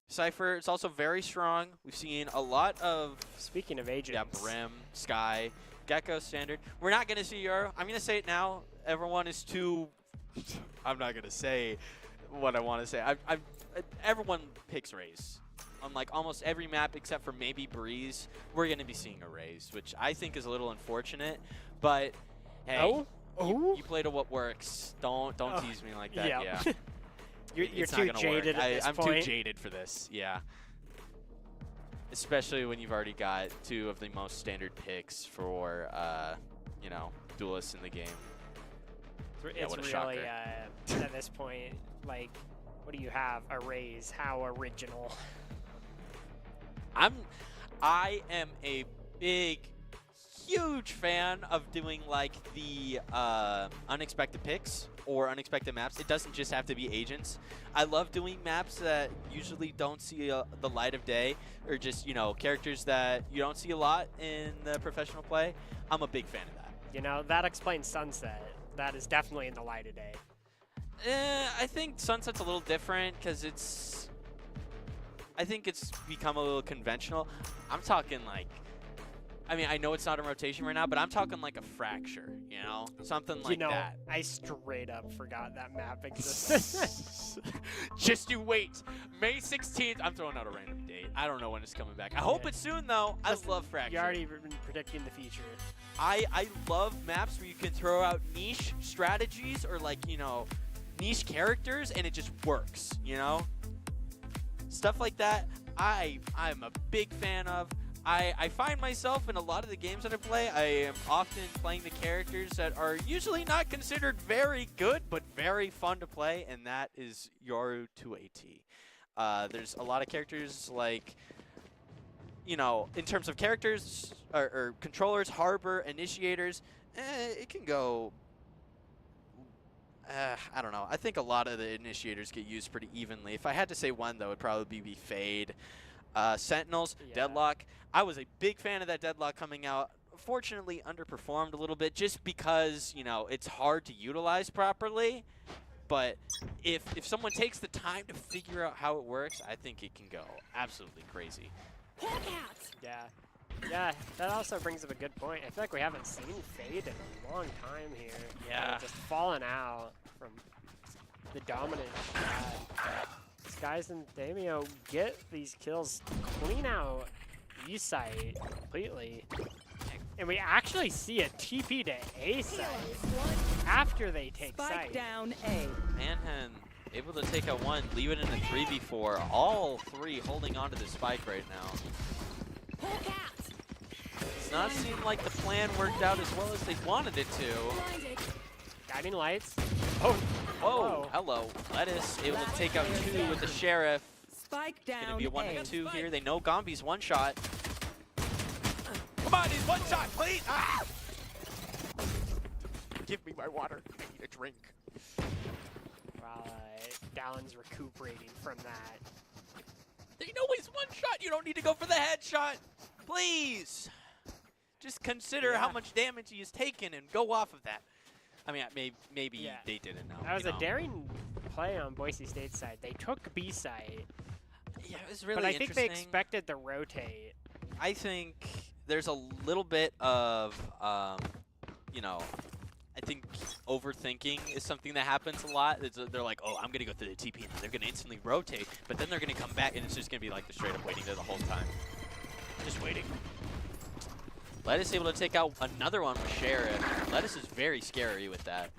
S5: Cypher is also very strong. We've seen a lot of...
S6: Speaking of agents.
S5: Yeah, Brim, Sky, Gecko standard. We're not going to see Yoru. I'm going to say it now. Everyone is too... I'm not going to say what I want to say. Everyone picks Raze. On like almost every map except for maybe Breeze, we're going to be seeing a Raze, which I think is a little unfortunate. But, hey, you play to what works. Don't tease me like that. Yeah.
S6: You're too jaded at this
S5: I'm
S6: point.
S5: too jaded for this, yeah. Especially when you've already got 2 of the most standard picks for, you know, duelists in the game.
S6: It's
S5: what a
S6: really,
S5: shocker.
S6: at this point, like, what do you have? A Raze. How original.
S5: I am a big, huge fan of doing, like, the unexpected picks or unexpected maps. It doesn't just have to be agents. I love doing maps that usually don't see the light of day, or just, you know, characters that you don't see a lot in the professional play. I'm a big fan of that.
S6: You know, that explains Sunset. That is definitely in the light of day.
S5: I think Sunset's a little different because it's... I think it's become a little conventional. I'm talking like... I mean, I know it's not in rotation right now, but I'm talking like a fracture, you know? Something like that.
S6: I straight up forgot that map existed.
S5: Just you wait. May 16th. I'm throwing out a random date. I don't know when it's coming back. I hope it's soon, though. I love fracture.
S6: You're already been predicting the future.
S5: I love maps where you can throw out niche strategies or, like, you know, niche characters, and it just works, you know? Stuff like that, I'm a big fan of. I find myself in a lot of the games that I play, I am often playing the characters that are usually not considered very good, but very fun to play, and that is Yoru to a T. There's a lot of characters like, you know, in terms of characters or controllers, Harbor, Initiators, it can go... I don't know. I think a lot of the Initiators get used pretty evenly. If I had to say one, though, it would probably be Fade. Sentinels, Deadlock. I was a big fan of that Deadlock coming out. Fortunately, underperformed a little bit just because, you know, it's hard to utilize properly. But if someone takes the time to figure out how it works, I think it can go absolutely crazy.
S6: Yeah. Yeah, that also brings up a good point. I feel like we haven't seen Fade in a long time here.
S5: Yeah.
S6: Just falling out from the dominant Skies and Damio get these kills, clean out E-site completely. And we actually see a TP to A site after they take
S7: Spike
S6: site.
S7: down A.
S5: Manhen able to take out one, leave it in a 3v4. All 3 holding onto the spike right now. Does not seem like the plan worked out as well as they wanted it to.
S6: Guiding lights. Oh,
S5: whoa, hello. Lettuce able to take out 2 with the Sheriff.
S7: Spike down
S5: Gonna be a 1v2 here. They know Gombi's one shot.
S2: Come on, he's one shot, please! Ah! Give me my water. I need a drink.
S6: While Dallin's recuperating from that.
S5: They know he's one shot. You don't need to go for the headshot. Please. Just consider how much damage he has taken and go off of that. I mean, maybe they didn't know.
S6: That was a daring play on Boise State's side. They took B side.
S5: Yeah, it was really
S6: But I
S5: interesting.
S6: think they expected the rotate.
S5: I think there's a little bit of, you know, I think overthinking is something that happens a lot. They're like, oh, I'm going to go through the TP, and they're going to instantly rotate, but then they're going to come back, and it's just going to be like the straight-up waiting there the whole time. Just waiting. Lettuce able to take out another one with Sheriff. Lettuce is very scary with that.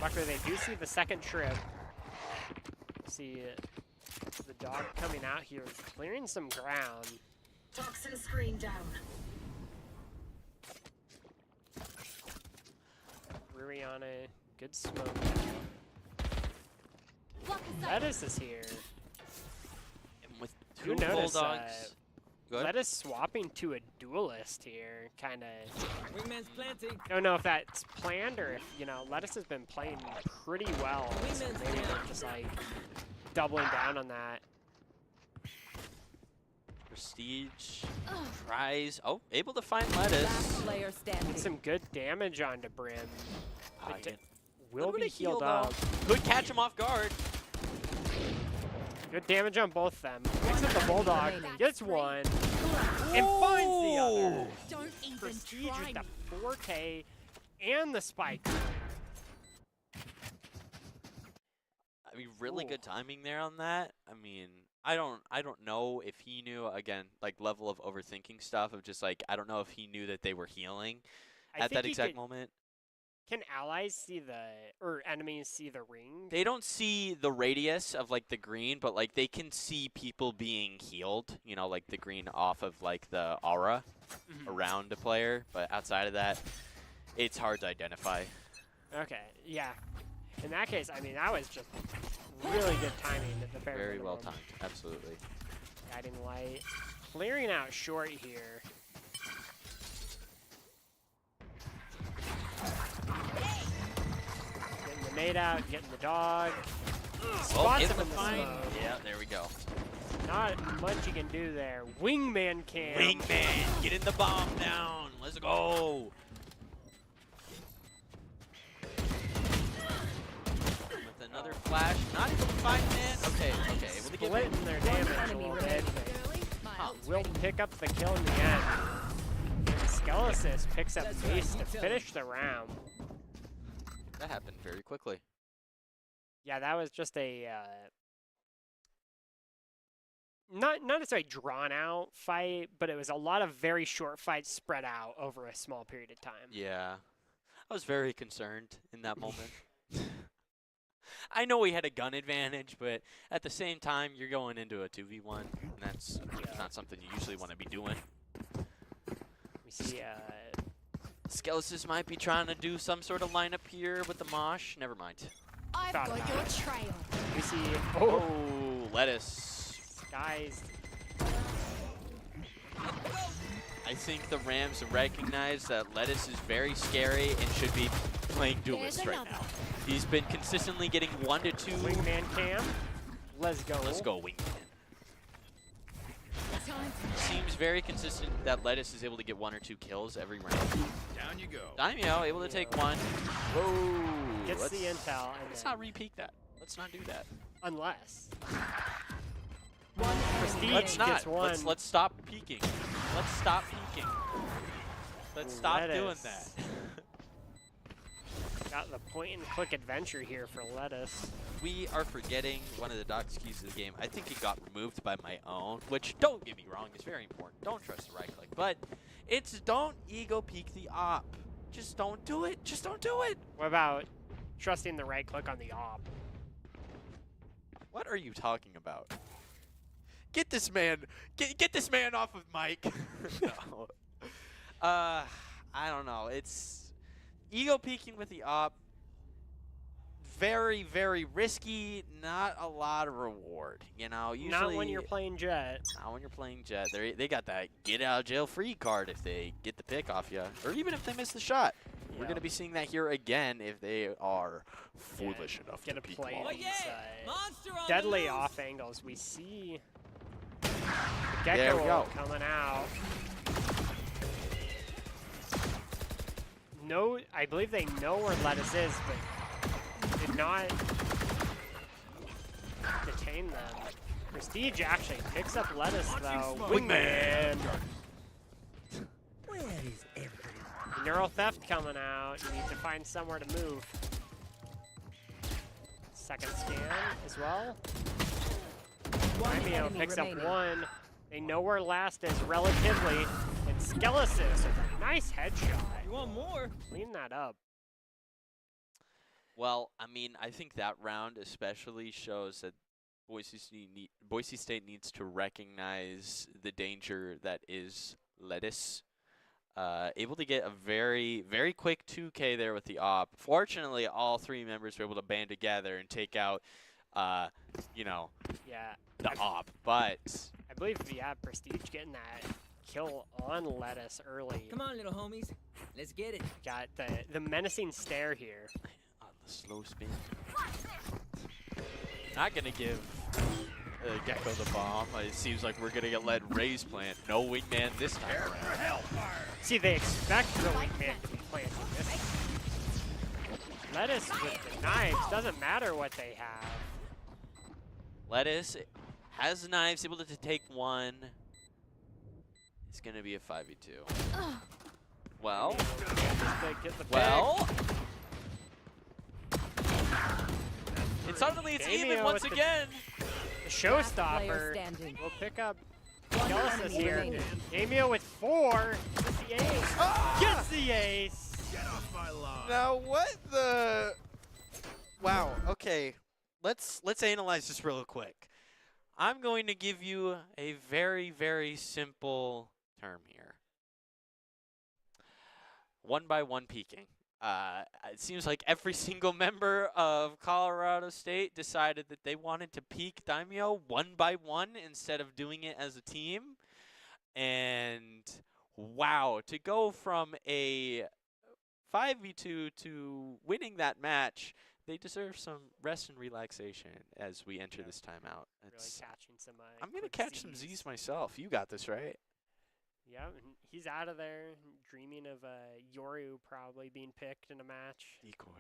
S6: Luckily, they do see the second trip. See the dog coming out here, clearing some ground.
S7: Toxin screen down.
S6: Ruriana, good smoke. Lettuce is here.
S5: And with
S6: You
S5: two
S6: notice
S5: Bulldogs. Go ahead.
S6: Lettuce swapping to a duelist here, kind of.
S8: Wingman's planting.
S6: Don't know if that's planned or if, you know, Lettuce has been playing pretty well. So maybe they're just like doubling down on that.
S5: Prestige tries. Oh, able to find Lettuce.
S7: Player standing.
S6: Get some good damage onto Brim.
S5: Ah,
S6: It
S5: yeah.
S6: will
S5: Little
S6: be
S5: bit of heal,
S6: healed
S5: though.
S6: up.
S5: Could catch him off guard.
S6: Good damage on both them. Picks up the Bulldog, gets one, and finds the other.
S7: Don't even
S6: Prestige
S7: try
S6: with
S7: me.
S6: the 4K and the spike.
S5: I mean, really
S6: Ooh.
S5: good timing there on that. I mean, I don't know if he knew, again, like level of overthinking stuff of just like, I don't know if he knew that they were healing
S6: I
S5: at
S6: think
S5: that
S6: he
S5: exact
S6: could-
S5: moment.
S6: Can allies see or enemies see the ring?
S5: They don't see the radius of like the green, but like they can see people being healed, you know, like the green off of like the aura around a player, but outside of that, it's hard to identify.
S6: Okay, yeah. In that case, I mean, that was just really good timing at the bare
S5: Very well
S6: minimum.
S5: timed, absolutely.
S6: Guiding light. Clearing out short here. Getting the nade out, getting the dog. Spots
S5: able
S6: him in
S5: to
S6: the
S5: find.
S6: smoke.
S5: Yeah, there we go.
S6: Not much you can do there. Wingman can.
S5: Wingman, getting the bomb down. Let's go. With another flash, not able to find man. Okay, able to get
S6: Splitting their damage a
S7: Enemy
S6: little bit.
S7: remaining. My ult's
S6: Will
S7: ready.
S6: pick up the kill in the end. And Skelesis picks up Mace to finish the round.
S5: That happened very quickly.
S6: Yeah, that was just a not necessarily drawn out fight, but it was a lot of very short fights spread out over a small period of time.
S5: Yeah, I was very concerned in that moment. I know we had a gun advantage, but at the same time, you're going into a 2v1, and that's not something you usually want to be doing.
S6: We see
S5: Skelesis might be trying to do some sort of lineup here with the Mosh. Never mind.
S7: I've
S6: Thought
S7: got
S6: about
S7: your
S6: it.
S7: trail.
S6: we see
S5: Oh, Lettuce.
S6: guys.
S5: I think the Rams recognize that Lettuce is very scary and should be playing duelist
S7: There's
S5: right
S7: another.
S5: now. He's been consistently getting 1 to 2.
S6: Wingman cam. Let's go.
S5: Let's go, Wingman.
S7: Time.
S5: Seems very consistent that Lettuce is able to get 1 or 2 kills every round.
S8: Down you go.
S5: Daimyo able to take 1. Whoa.
S6: Gets
S5: let's,
S6: the intel, and
S5: let's
S6: then,
S5: not repeat that. Let's not do that.
S6: unless
S7: One
S6: Prestige
S5: Let's not.
S6: gets one.
S5: Let's stop peeking. Let's stop peeking. Let's stop doing
S6: Lettuce.
S5: that.
S6: Got the point-and-click adventure here for Lettuce.
S5: We are forgetting one of the docs keys of the game. I think it got removed by my own, which, don't get me wrong, is very important. Don't trust the right click. But it's don't ego peek the op. Just don't do it. Just don't do it.
S6: What about trusting the right click on the op?
S5: What are you talking about? Get this man. Get this man off of Mike. No. I don't know. It's ego peeking with the op. Very, very risky. Not a lot of reward. You know, usually
S6: Not when you're playing Jet.
S5: Not when you're playing Jet. They got that get out of jail free card if they get the pick off you, or even if they miss the shot. We're
S6: Yeah.
S5: gonna be seeing that here again if they are foolish enough
S6: Get
S5: to
S6: a
S5: peek
S6: play
S5: long.
S6: inside. Deadly off angles. We see the
S5: There
S6: Gecko
S5: we go.
S6: coming out. No, I believe they know where Lettuce is, but did not detain them. Prestige actually picks up Lettuce though. Wingman.
S8: Where is everyone?
S6: Neural theft coming out. You need to find somewhere to move. Second scan as well.
S7: One
S6: Daimyo
S7: enemy
S6: picks
S7: remaining.
S6: up one. They know where last is relatively. And Skelesis with a nice headshot.
S8: You want more?
S6: Clean that up.
S5: Well, I mean, I think that round especially shows that Boise State needs to recognize the danger that is Lettuce. Able to get a very, very quick 2K there with the op. Fortunately, all three members were able to band together and take out, you know, the op. But
S6: I believe Prestige getting that kill on Lettuce early.
S8: Come on, little homies. Let's get it.
S6: Got the menacing stare here.
S5: on the slow spin. Not going to give Gecko the bomb. It seems like we're going to get led Raise plant. No wingman this time around.
S6: See, they expect the wingman to be planting this. Lettuce with the knives, doesn't matter what they have.
S5: Lettuce has the knives, able to take one. It's going to be a 5v2. Well, well. And suddenly it's even once again.
S6: The showstopper will pick up Skelesis here. Damio with 4. Gets the ace. Gets the ace.
S8: Get off my lawn.
S5: Now what the? Wow. Okay. Let's analyze this real quick. I'm going to give you a very, very simple term here. 1-by-1 peeking. It seems like every single member of Colorado State decided that they wanted to peek Daimyo 1-by-1 instead of doing it as a team. And wow, to go from a 5v2 to winning that match, they deserve some rest and relaxation as we enter this timeout.
S6: Really catching some,
S5: I'm going to catch some Z's myself. You got this, right?
S6: Yeah, and he's out of there dreaming of Yoru probably being picked in a match.
S5: Decoy.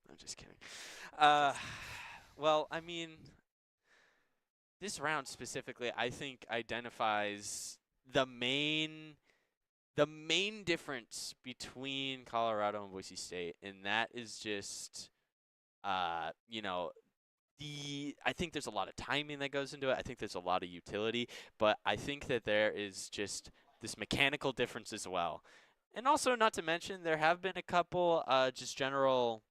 S5: I'm just kidding. Well, I mean, this round specifically, I think identifies the main difference between Colorado and Boise State, and that is just, you know, I think there's a lot of timing that goes into it. I think there's a lot of utility, but I think that there is just this mechanical difference as well. And also, not to mention, there have been a couple just general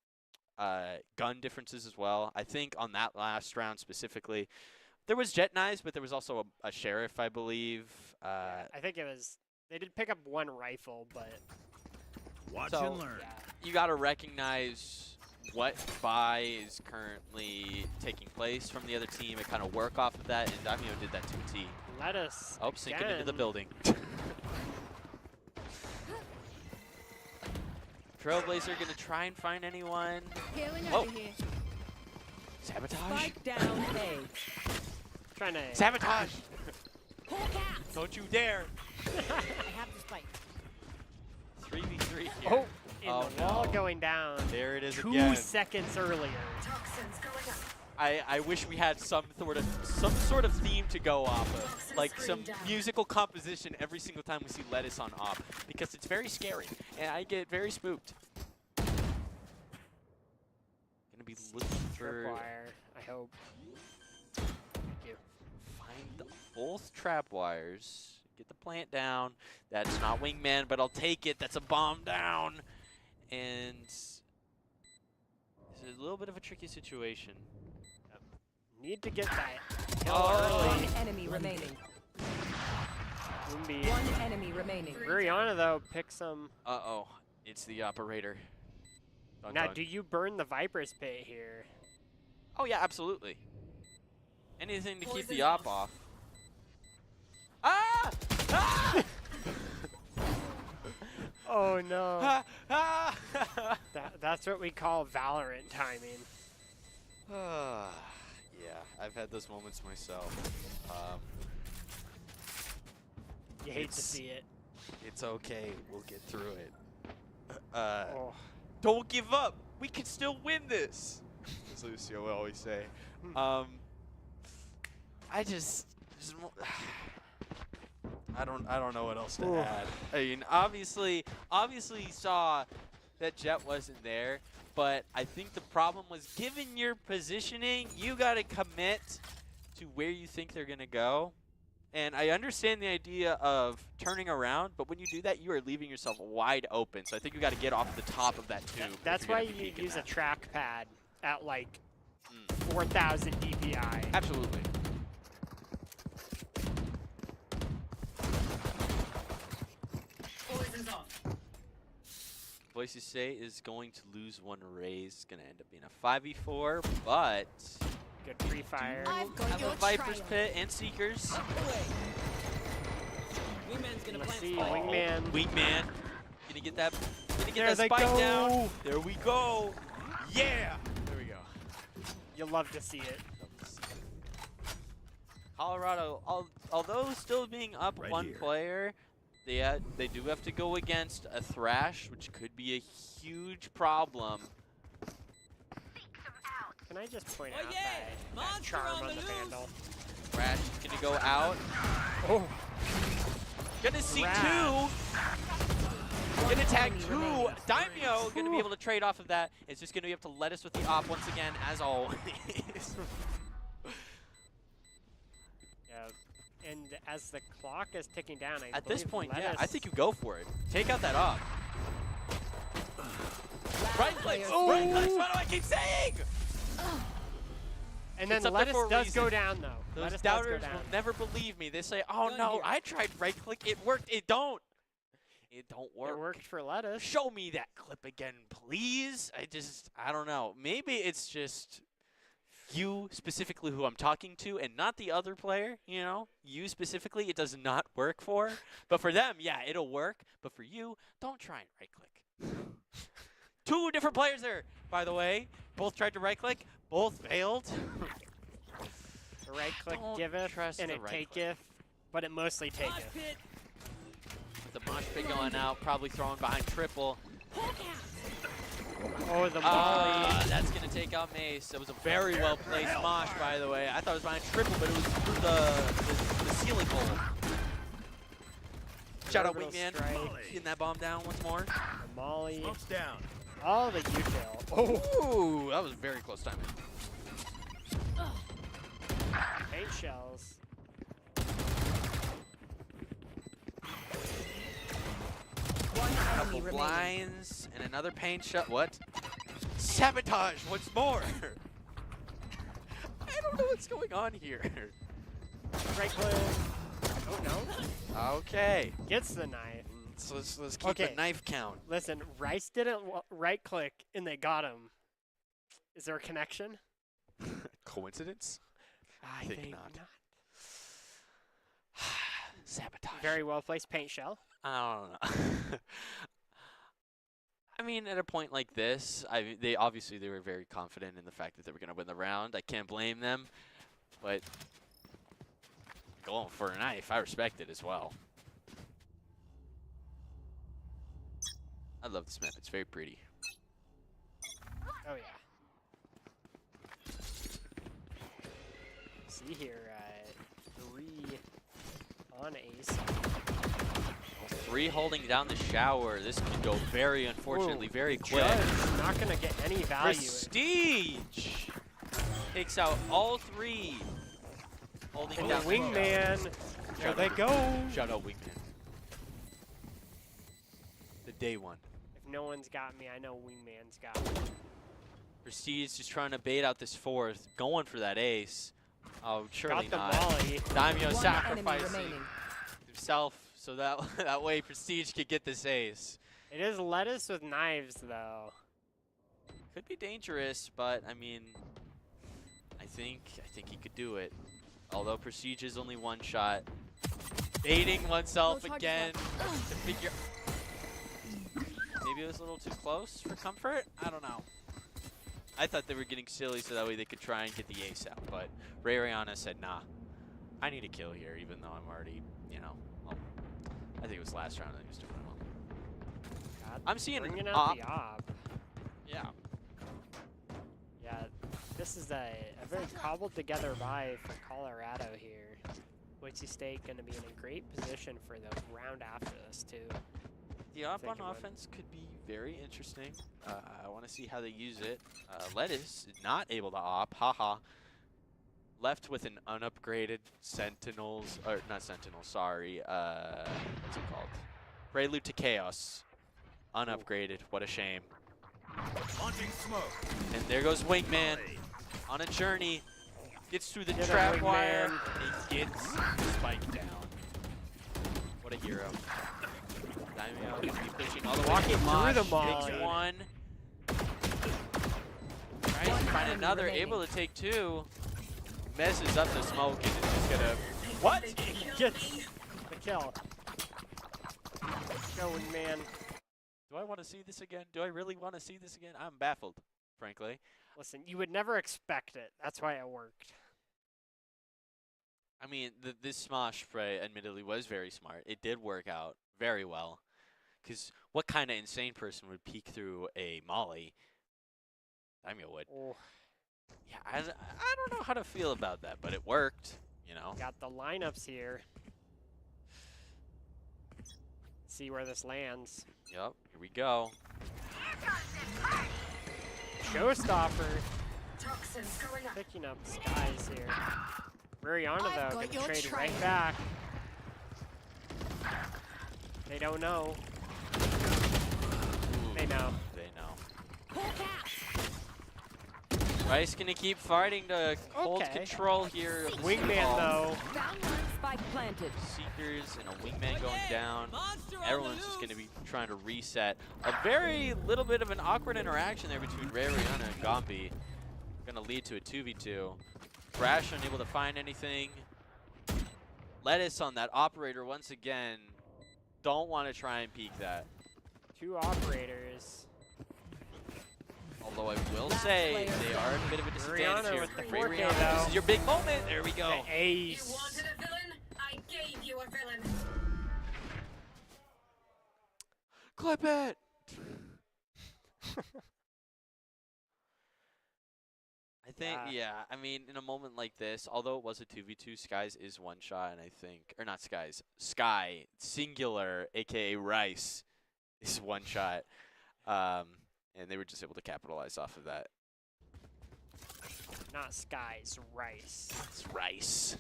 S5: gun differences as well. I think on that last round specifically, there was jet knives, but there was also a sheriff, I believe.
S6: I think it was, they did pick up one rifle, but.
S8: Watch and learn.
S6: Yeah.
S5: You got to recognize what buy is currently taking place from the other team and kind of work off of that, and Daimyo did that to a T.
S6: Lettuce.
S5: Oh, sinking into the building. Trailblazer gonna try and find anyone.
S7: Peeling
S5: Whoa.
S7: over here.
S5: Sabotage.
S7: Spike down A.
S6: Trying to.
S5: Sabotage.
S7: Hawk out.
S5: Don't you dare.
S7: I have the spike.
S5: 3v3 here.
S6: Oh, in
S5: Oh,
S6: the wall
S5: no.
S6: going down.
S5: There it is
S6: 2
S5: again.
S6: seconds earlier.
S5: I wish we had some sort of theme to go off of, like some musical composition every single time we see Lettuce on op, because it's very scary and I get very spooked. Gonna be looking for
S6: Tripwire, I hope. Thank you.
S5: find both trap wires, get the plant down. That's not wingman, but I'll take it. That's a bomb down, and it's a little bit of a tricky situation.
S6: Need to get that kill
S5: Oh.
S6: early.
S7: One enemy remaining.
S6: Moonbeam.
S7: One enemy remaining.
S6: Rihanna, though, pick some.
S5: Uh-oh, it's the operator. Dun,
S6: Now,
S5: dun.
S6: do you burn the Viper's Pit here?
S5: Oh yeah, absolutely. Anything to keep the op off. Ah! Ah!
S6: Oh, no.
S5: Ah! Ah!
S6: That's what we call Valorant timing.
S5: Yeah, I've had those moments myself.
S6: You hate to
S5: It's-
S6: see it.
S5: It's okay. We'll get through it.
S6: Oh.
S5: Don't give up. We can still win this. As Lucio will always say. I just I don't know what else to add. I mean, obviously you saw that Jet wasn't there, but I think the problem was given your positioning, you got to commit to where you think they're going to go. And I understand the idea of turning around, but when you do that, you are leaving yourself wide open. So I think you got to get off the top of that tube. if
S6: That's
S5: you're
S6: why
S5: gonna be
S6: you
S5: peeking
S6: use a
S5: that.
S6: trackpad at like 4,000 DPI.
S5: Absolutely. Boise State is going to lose one raise. It's going to end up being a 5v4, but
S6: Good free fire.
S7: I've got
S5: have
S7: your
S5: a Viper's
S7: trail.
S5: Pit and Seekers.
S8: Wingman's gonna
S6: Let's
S8: plant
S6: see,
S8: spike.
S6: wingman.
S5: Wingman. Gonna get that. Gonna get
S6: There
S5: that
S6: they
S5: spike
S6: go.
S5: down. There we go. Yeah. There we go.
S6: You'll love to see it.
S5: Colorado, although still being up
S8: Right
S5: one
S8: here.
S5: player, they do have to go against a Thrash, which could be a huge problem.
S6: Can I just point
S8: Oh,
S6: out
S8: yeah.
S6: that
S8: Monster
S6: charm
S8: on
S6: on
S8: the
S6: the
S8: loose.
S6: Vandal?
S5: Thrash is gonna go out.
S6: Oh,
S5: Gonna see
S6: Thrash.
S5: two. Gonna tag two. Daimyo gonna be able to trade off of that. It's just gonna be able to let us with the op once again, as always.
S6: yeah. And as the clock is ticking down, I
S5: At this
S6: believe
S5: point, yeah, I
S6: Lettuce-
S5: think you go for it. Take out that op. Right click.
S7: player
S5: Right clicks. What do I keep saying?
S6: And then
S5: It's up there
S6: Lettuce
S5: for a
S6: does
S5: reason.
S6: go down though.
S5: Those
S6: Lettuce does go
S5: doubters
S6: down.
S5: will never believe me. They say, "Oh
S8: Gun
S5: no,
S8: here.
S5: I tried right click. It worked. It don't. It don't work."
S6: It worked for Lettuce.
S5: Show me that clip again, please. I don't know. Maybe it's just you specifically who I'm talking to and not the other player, you know? You specifically, it does not work for. But for them, yeah, it'll work. But for you, don't try and right click. Two different players there, by the way. Both tried to right click, both failed.
S6: The right click
S5: Don't
S6: giveth
S5: trust
S6: and
S5: the
S6: it
S5: right click.
S6: taketh, but it mostly
S8: Mosh
S6: taketh.
S8: pit.
S5: With the mosh pit going out, probably throwing behind triple.
S6: Oh, the molly.
S5: That's going to take out Mace. That was a very well placed mosh, by the way. I thought it was behind triple, but it was through the ceiling hole. Shout out
S6: Orbital
S5: Wingman.
S6: strike.
S5: Getting that bomb down once more.
S6: The molly.
S8: Smoke's down.
S6: Oh, the util. Oh,
S5: Ooh, that was very close timing.
S6: paint shells.
S7: One enemy
S5: Couple
S7: remaining.
S5: blinds and another paint shot. What? Sabotage once more. I don't know what's going on here.
S6: Right click. Oh no.
S5: Okay.
S6: Gets the knife.
S5: Let's keep
S6: Okay.
S5: the knife count.
S6: Listen, Rice didn't right click and they got him. Is there a connection?
S5: Coincidence?
S6: I
S5: think not. Sabotage.
S6: Very well placed paint shell.
S5: I don't know. I mean, at a point like this, they were very confident in the fact that they were going to win the round. I can't blame them, but going for a knife, I respect it as well. I love this map. It's very pretty.
S6: Oh yeah. See here, 3 on ace.
S5: 3 holding down the shower. This could go very, unfortunately,
S6: Ooh,
S5: very
S6: the
S5: quick.
S6: Judge not gonna get any value.
S5: Prestige takes out all 3. Holding
S6: And the
S5: down the
S6: wingman. There
S5: Shout
S6: they
S5: out-
S6: go.
S5: Shout out Wingman. The day one.
S6: If no one's got me, I know wingman's got me.
S5: Prestige just trying to bait out this 4th, going for that ace. Oh, surely
S6: Got the
S5: not.
S6: molly.
S5: Daimyo
S7: One enemy
S5: sacrificing
S7: remaining.
S5: himself so that that way Prestige could get this ace.
S6: It is lettuce with knives though.
S5: Could be dangerous, but I mean, I think he could do it. Although Prestige is only 1 shot, baiting oneself
S7: No charges
S5: again
S7: left.
S5: to figure. Maybe it was a little too close for comfort. I don't know. I thought they were getting silly so that way they could try and get the ace out, but Rayrayana said, nah, I need a kill here, even though I'm already, you know, well, I think it was last round, I think he was doing well.
S6: God,
S5: I'm seeing
S6: bringing
S5: an
S6: out the op.
S5: Yeah.
S6: Yeah, this is a very cobbled together buy for Colorado here. Boise State going to be in a great position for the round after this too.
S5: The op
S6: think
S5: on
S6: it would.
S5: offense could be very interesting. I want to see how they use it. Lettuce is not able to op, haha. left with an unupgraded Sentinels, or not Sentinels, sorry, what's it called? Prelude to Chaos. Unupgraded, what a shame.
S8: Launching smoke.
S5: And there goes Wingman on a journey. Gets through the
S6: Get
S5: trap
S6: him,
S5: wire
S6: Wingman.
S5: and gets spiked down. What a hero. Daimyo going to be pushing all the way
S6: Walking
S5: to
S6: through
S5: Mosh.
S6: the mall.
S5: Takes one. Trying to find another, able to take two. Messes up the smoke and is just gonna. What?
S6: Gets the kill. Going, man.
S5: Do I want to see this again? Do I really want to see this again? I'm baffled, frankly.
S6: Listen, you would never expect it. That's why it worked.
S5: I mean, this Smosh spray admittedly was very smart. It did work out very well. Because what kind of insane person would peek through a molly? Daimyo would.
S6: Oh,
S5: Yeah, I don't know how to feel about that, but it worked, you know.
S6: got the lineups here. See where this lands.
S5: Yep, here we go.
S6: Showstopper. Picking up Skies here. Rihanna, though,
S7: got
S6: gonna
S7: your
S6: trade
S7: trail.
S6: right back. They don't know.
S5: Ooh,
S6: They know.
S5: They know. Rice gonna keep fighting to hold
S6: Okay.
S5: control here. Of the
S6: Wingman,
S5: ball.
S6: though.
S7: Found one. Spike planted.
S5: Seekers and a Wingman going down. Everyone's just going to be trying to reset. A very little bit of an awkward interaction there between Ray Rihanna and Gombi. Going to lead to a 2v2. Brash unable to find anything. Lettuce on that operator once again. Don't want to try and peek that.
S6: Two operators.
S5: Although I will say they are at a bit of a disadvantage
S6: Rihanna
S5: here.
S6: with the
S5: Ray
S6: 4K
S5: Rihanna,
S6: though.
S5: this is your big moment. There we go.
S6: The ace.
S4: a villain? I gave you a villain.
S5: Clip it! I think, yeah, I mean, in a moment like this, although it was a 2v2, Skies is one shot, and I think, or not Skies, Sky, singular, aka Rice, is one shot. And they were just able to capitalize off of that.
S6: Not Skies, Rice.
S5: It's Rice.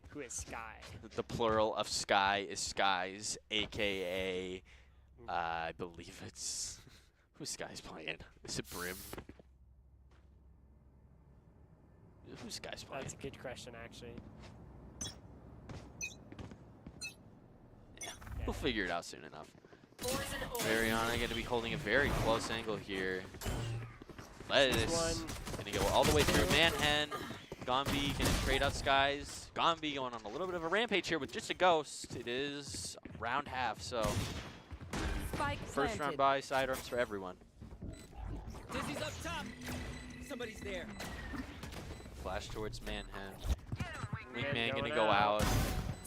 S6: Who is Sky?
S5: The plural of Sky is Skies, aka, I believe it's, who's Skies playing? Is it Brim? Who's Skies playing?
S6: That's a good question, actually.
S5: Yeah, we'll figure it out soon enough. Mariana going to be holding a very close angle here. Lettuce going to go all the way through Manhen. Gombi going to trade out Skies. Gombi going on a little bit of a rampage here with just a ghost. It is round half, so
S7: Spike
S5: first round bye, sidearms for everyone.
S8: Dizzy's up top. Somebody's there.
S5: Flash towards Manhen.
S6: Man
S5: Wingman going to
S6: going
S5: go out.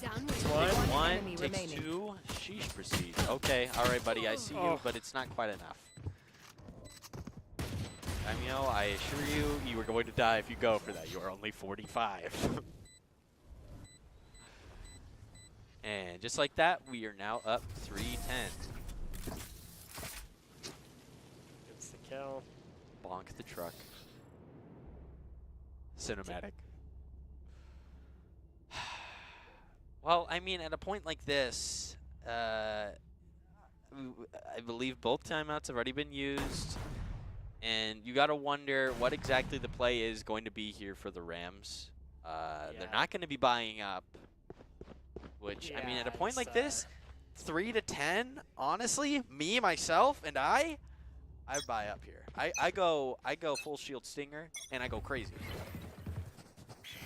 S7: Down
S5: Takes
S6: One.
S5: one,
S7: enemy
S5: takes
S7: remaining.
S5: two. Sheesh proceeds. Okay, all right, buddy, I see you,
S6: Oh.
S5: but it's not quite enough. Daimyo, I assure you, you are going to die if you go for that. You are only 45. And just like that, we are now up 3-10.
S6: Gets the kill.
S5: Bonk the truck. Cinematic. Well, I mean, at a point like this, I believe both timeouts have already been used. And you got to wonder what exactly the play is going to be here for the Rams. They're not going to be buying up. Which, I mean, at a point like this, 3-10, honestly, me, myself, and I buy up here. I go full shield stinger, and I go crazy.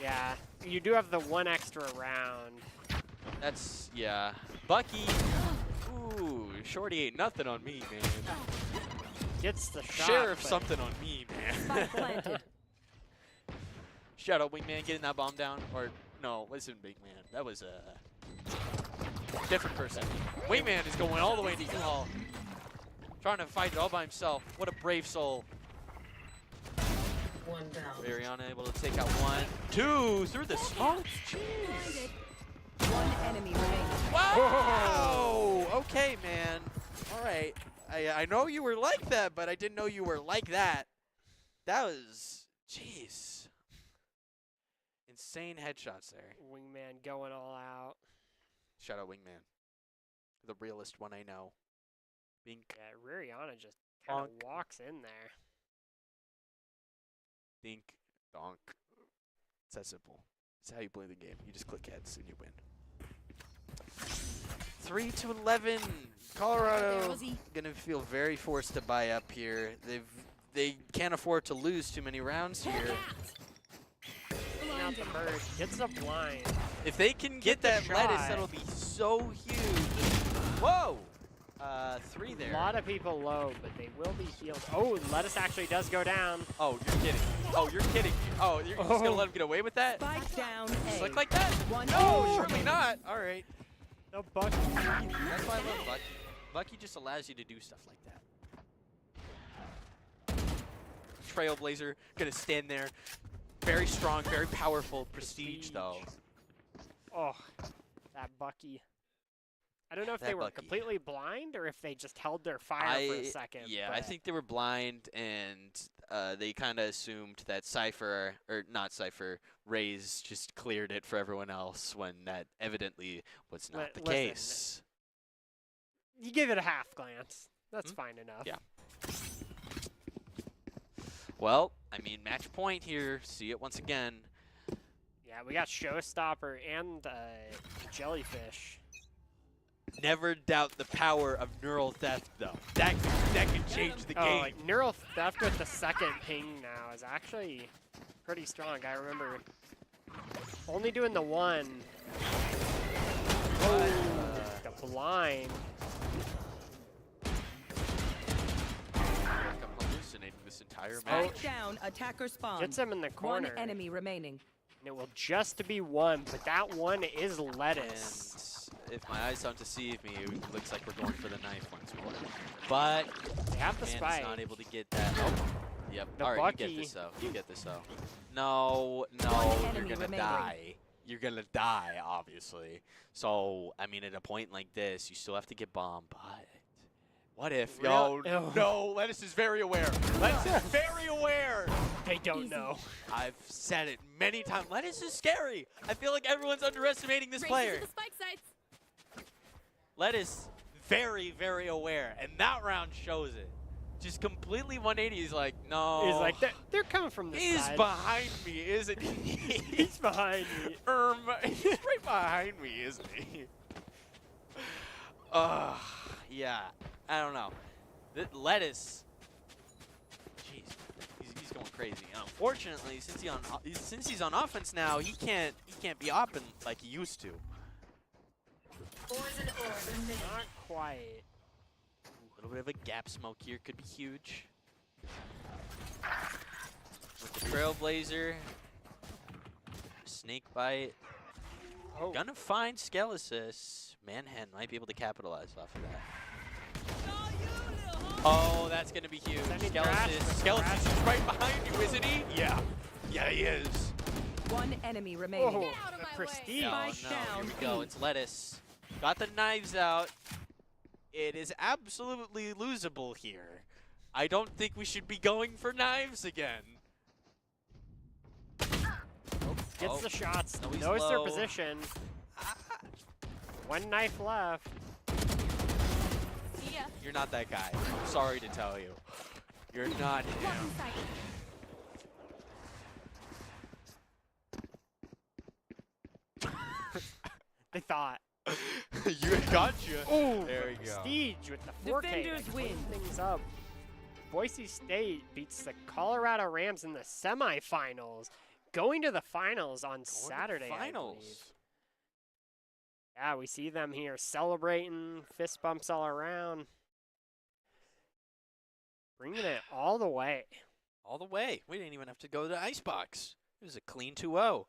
S6: Yeah, you do have the one extra round.
S5: That's, yeah. Bucky, ooh, Shorty ain't nothing on me, man.
S6: Gets the shot.
S5: Sheriff
S6: but
S5: something on me, man.
S7: Spike planted.
S5: Shout out Wingman getting that bomb down. Or, no, listen, Big Man. That was a different person. Wingman is going all the way to U-Haul. Trying to fight it all by himself. What a brave soul.
S4: One down.
S5: Mariana able to take out 1, 2 through the smoke. Jeez.
S7: One enemy remaining.
S5: Wow! Okay, man. All right. I know you were like that, but I didn't know you were like that. That was, jeez. insane headshots there.
S6: Wingman going all out.
S5: Shout out Wingman. The realest one I know. Being
S6: Yeah, Ririana just kind of
S5: Bonk.
S6: walks in there.
S5: Dink, donk. It's that simple. It's how you play the game. You just click heads and you win. 3-11. Colorado gonna feel very forced to buy up here. They can't afford to lose too many rounds here.
S6: Out the bird, gets a blind.
S5: If they can get
S6: the
S5: that lettuce,
S6: shot.
S5: that'll be so huge. Whoa! 3 there.
S6: A lot of people low, but they will be healed. Oh, lettuce actually does go down.
S5: Oh, you're kidding. Oh, you're kidding. Oh, you're just gonna let him get away with that?
S7: Spike down
S5: Just
S7: A.
S5: like that?
S7: One
S5: No,
S7: enemy
S5: surely
S7: remaining.
S5: not. All right.
S6: The buck.
S5: That's why I love Bucky. Bucky just allows you to do stuff like that. Trailblazer gonna stand there. Very strong, very powerful. Prestige, though.
S6: Oh, that Bucky. I don't know if
S5: That
S6: they were
S5: Bucky.
S6: completely blind or if they just held their fire for a second.
S5: Yeah, I
S6: but
S5: think they were blind, and they kind of assumed that Cypher, or not Cypher, Raze just cleared it for everyone else when that evidently was not the
S6: Listen,
S5: case.
S6: you give it a half glance. That's fine enough.
S5: Yeah. Well, I mean, match point here. See it once again.
S6: Yeah, we got Showstopper and Jellyfish.
S5: Never doubt the power of neural theft, though. That could change the
S6: Oh,
S5: game.
S6: like Neural Theft with the second ping now is actually pretty strong. I remember only doing the one. The blind.
S5: I'm hallucinating this entire match.
S7: Spike down. Attacker spawn.
S6: Gets him in the corner.
S7: One enemy remaining.
S6: And it will just be one, but that one is lettuce.
S5: And if my eyes don't deceive me, it looks like we're going for the knife once more. But
S6: They have the
S5: man's
S6: spike.
S5: not able to get that. Oh, yep.
S6: The
S5: All right, you get
S6: Bucky.
S5: this though. You get this though. No,
S7: One
S5: you're
S7: enemy
S5: gonna
S7: remaining.
S5: die. You're gonna die, obviously. So I mean, at a point like this, you still have to get bombed. But what if?
S6: Real-
S5: No. Lettuce is very aware. Lettuce is very aware.
S6: They don't know.
S5: I've said it many times. Lettuce is scary. I feel like everyone's underestimating this player.
S4: The spike sites.
S5: Lettuce, very, very aware, and that round shows it. Just completely 180. He's like, no.
S6: He's like, they're coming from this
S5: He's
S6: side.
S5: behind me, isn't he?
S6: He's behind me.
S5: He's right behind me, isn't he? Yeah. I don't know. Lettuce. Jeez, he's going crazy. And unfortunately, since he's on offense now, he can't be open like he used to.
S4: Poison orb emitting.
S6: Not quite.
S5: A little bit of a gap smoke here could be huge. With the Trailblazer, Snake Bite,
S6: Oh,
S5: gonna find Skelesis. Manhattan might be able to capitalize off of that. Oh, that's gonna be huge.
S6: Sending trash.
S5: Skelesis is right behind you, isn't he? Yeah. Yeah, he is.
S7: One enemy remaining.
S6: oh,
S4: Get out of
S6: the
S4: my way.
S6: prestige.
S5: No,
S7: Spike
S5: no,
S7: down,
S5: here we go.
S7: B.
S5: It's Lettuce. Got the knives out. It is absolutely losable here. I don't think we should be going for knives again.
S6: Gets
S5: Oh.
S6: the shots.
S5: No, he's
S6: Knows their
S5: low.
S6: position. One knife left.
S4: See ya.
S5: You're not that guy. I'm sorry to tell you. You're not him.
S4: Blocking sight.
S6: They thought.
S5: You gotcha.
S6: Oh,
S5: There we go.
S6: Prestige with the 4K.
S7: Defenders
S6: to clean
S7: win.
S6: things up. Boise State beats the Colorado Rams in the semifinals, going to the finals on Saturday. I
S5: Finals.
S6: believe. Yeah, we see them here celebrating, fist bumps all around, bringing it all the way.
S5: All the way. We didn't even have to go to the icebox. It was a clean 2-0.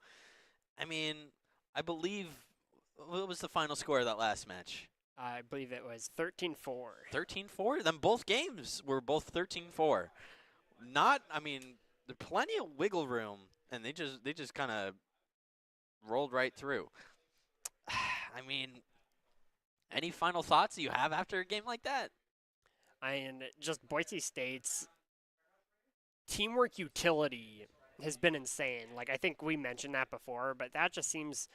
S5: I mean, I believe, what was the final score of that last match?
S6: I believe it was 13-4.
S5: 13-4? Then both games were both 13-4. Not, I mean, there's plenty of wiggle room, and they just kind of rolled right through. I mean, any final thoughts you have after a game like that?
S6: And just Boise State's teamwork utility has been insane. Like, I think we mentioned that before, but that just seems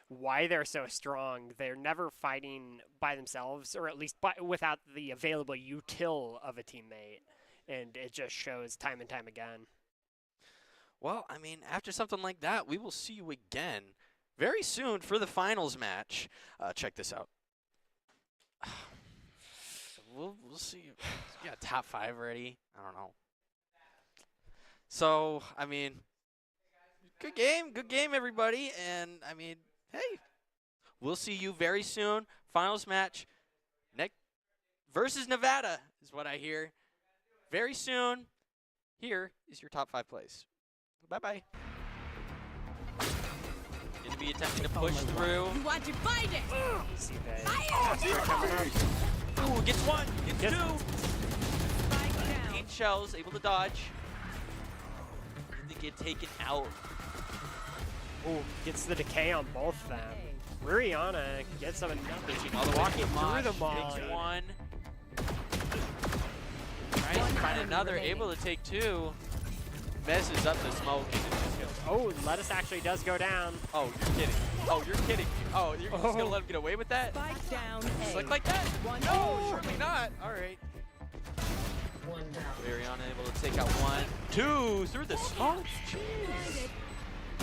S6: why they're so strong. They're never fighting by themselves, or at least without the available util of a teammate, and it just shows time and time again.
S5: Well, I mean, after something like that, we will see you again very soon for the finals match. Check this out. We'll see. You got top 5 already? I don't know. So, I mean, good game, everybody. And, I mean, hey, we'll see you very soon. Finals match, NEC versus Nevada is what I hear. Very soon. Here is your top 5 plays. Bye-bye. Going to be attempting to push through.
S7: You want to fight it?
S6: Easy bait.
S5: Ooh, gets 1, gets 2.
S7: Spike down.
S5: 8 shells, able to dodge. They get taken out.
S6: Ooh, gets the decay on both of them. Ruriana gets them
S5: Another
S6: walking
S5: one.
S6: through the ball.
S5: Takes 1. Tries to find another, able to take 2. Messes up the smoke.
S6: Oh, Lettuce actually does go down.
S5: Oh, you're kidding. Oh, you're kidding. Oh, you're just going to let him get away with that?
S7: Spike down.
S5: Slick like that? No, surely not. All right. Ariana able to take out 1, 2 through the smoke. Jeez.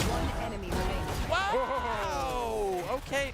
S7: One enemy remaining.
S5: Wow. Okay.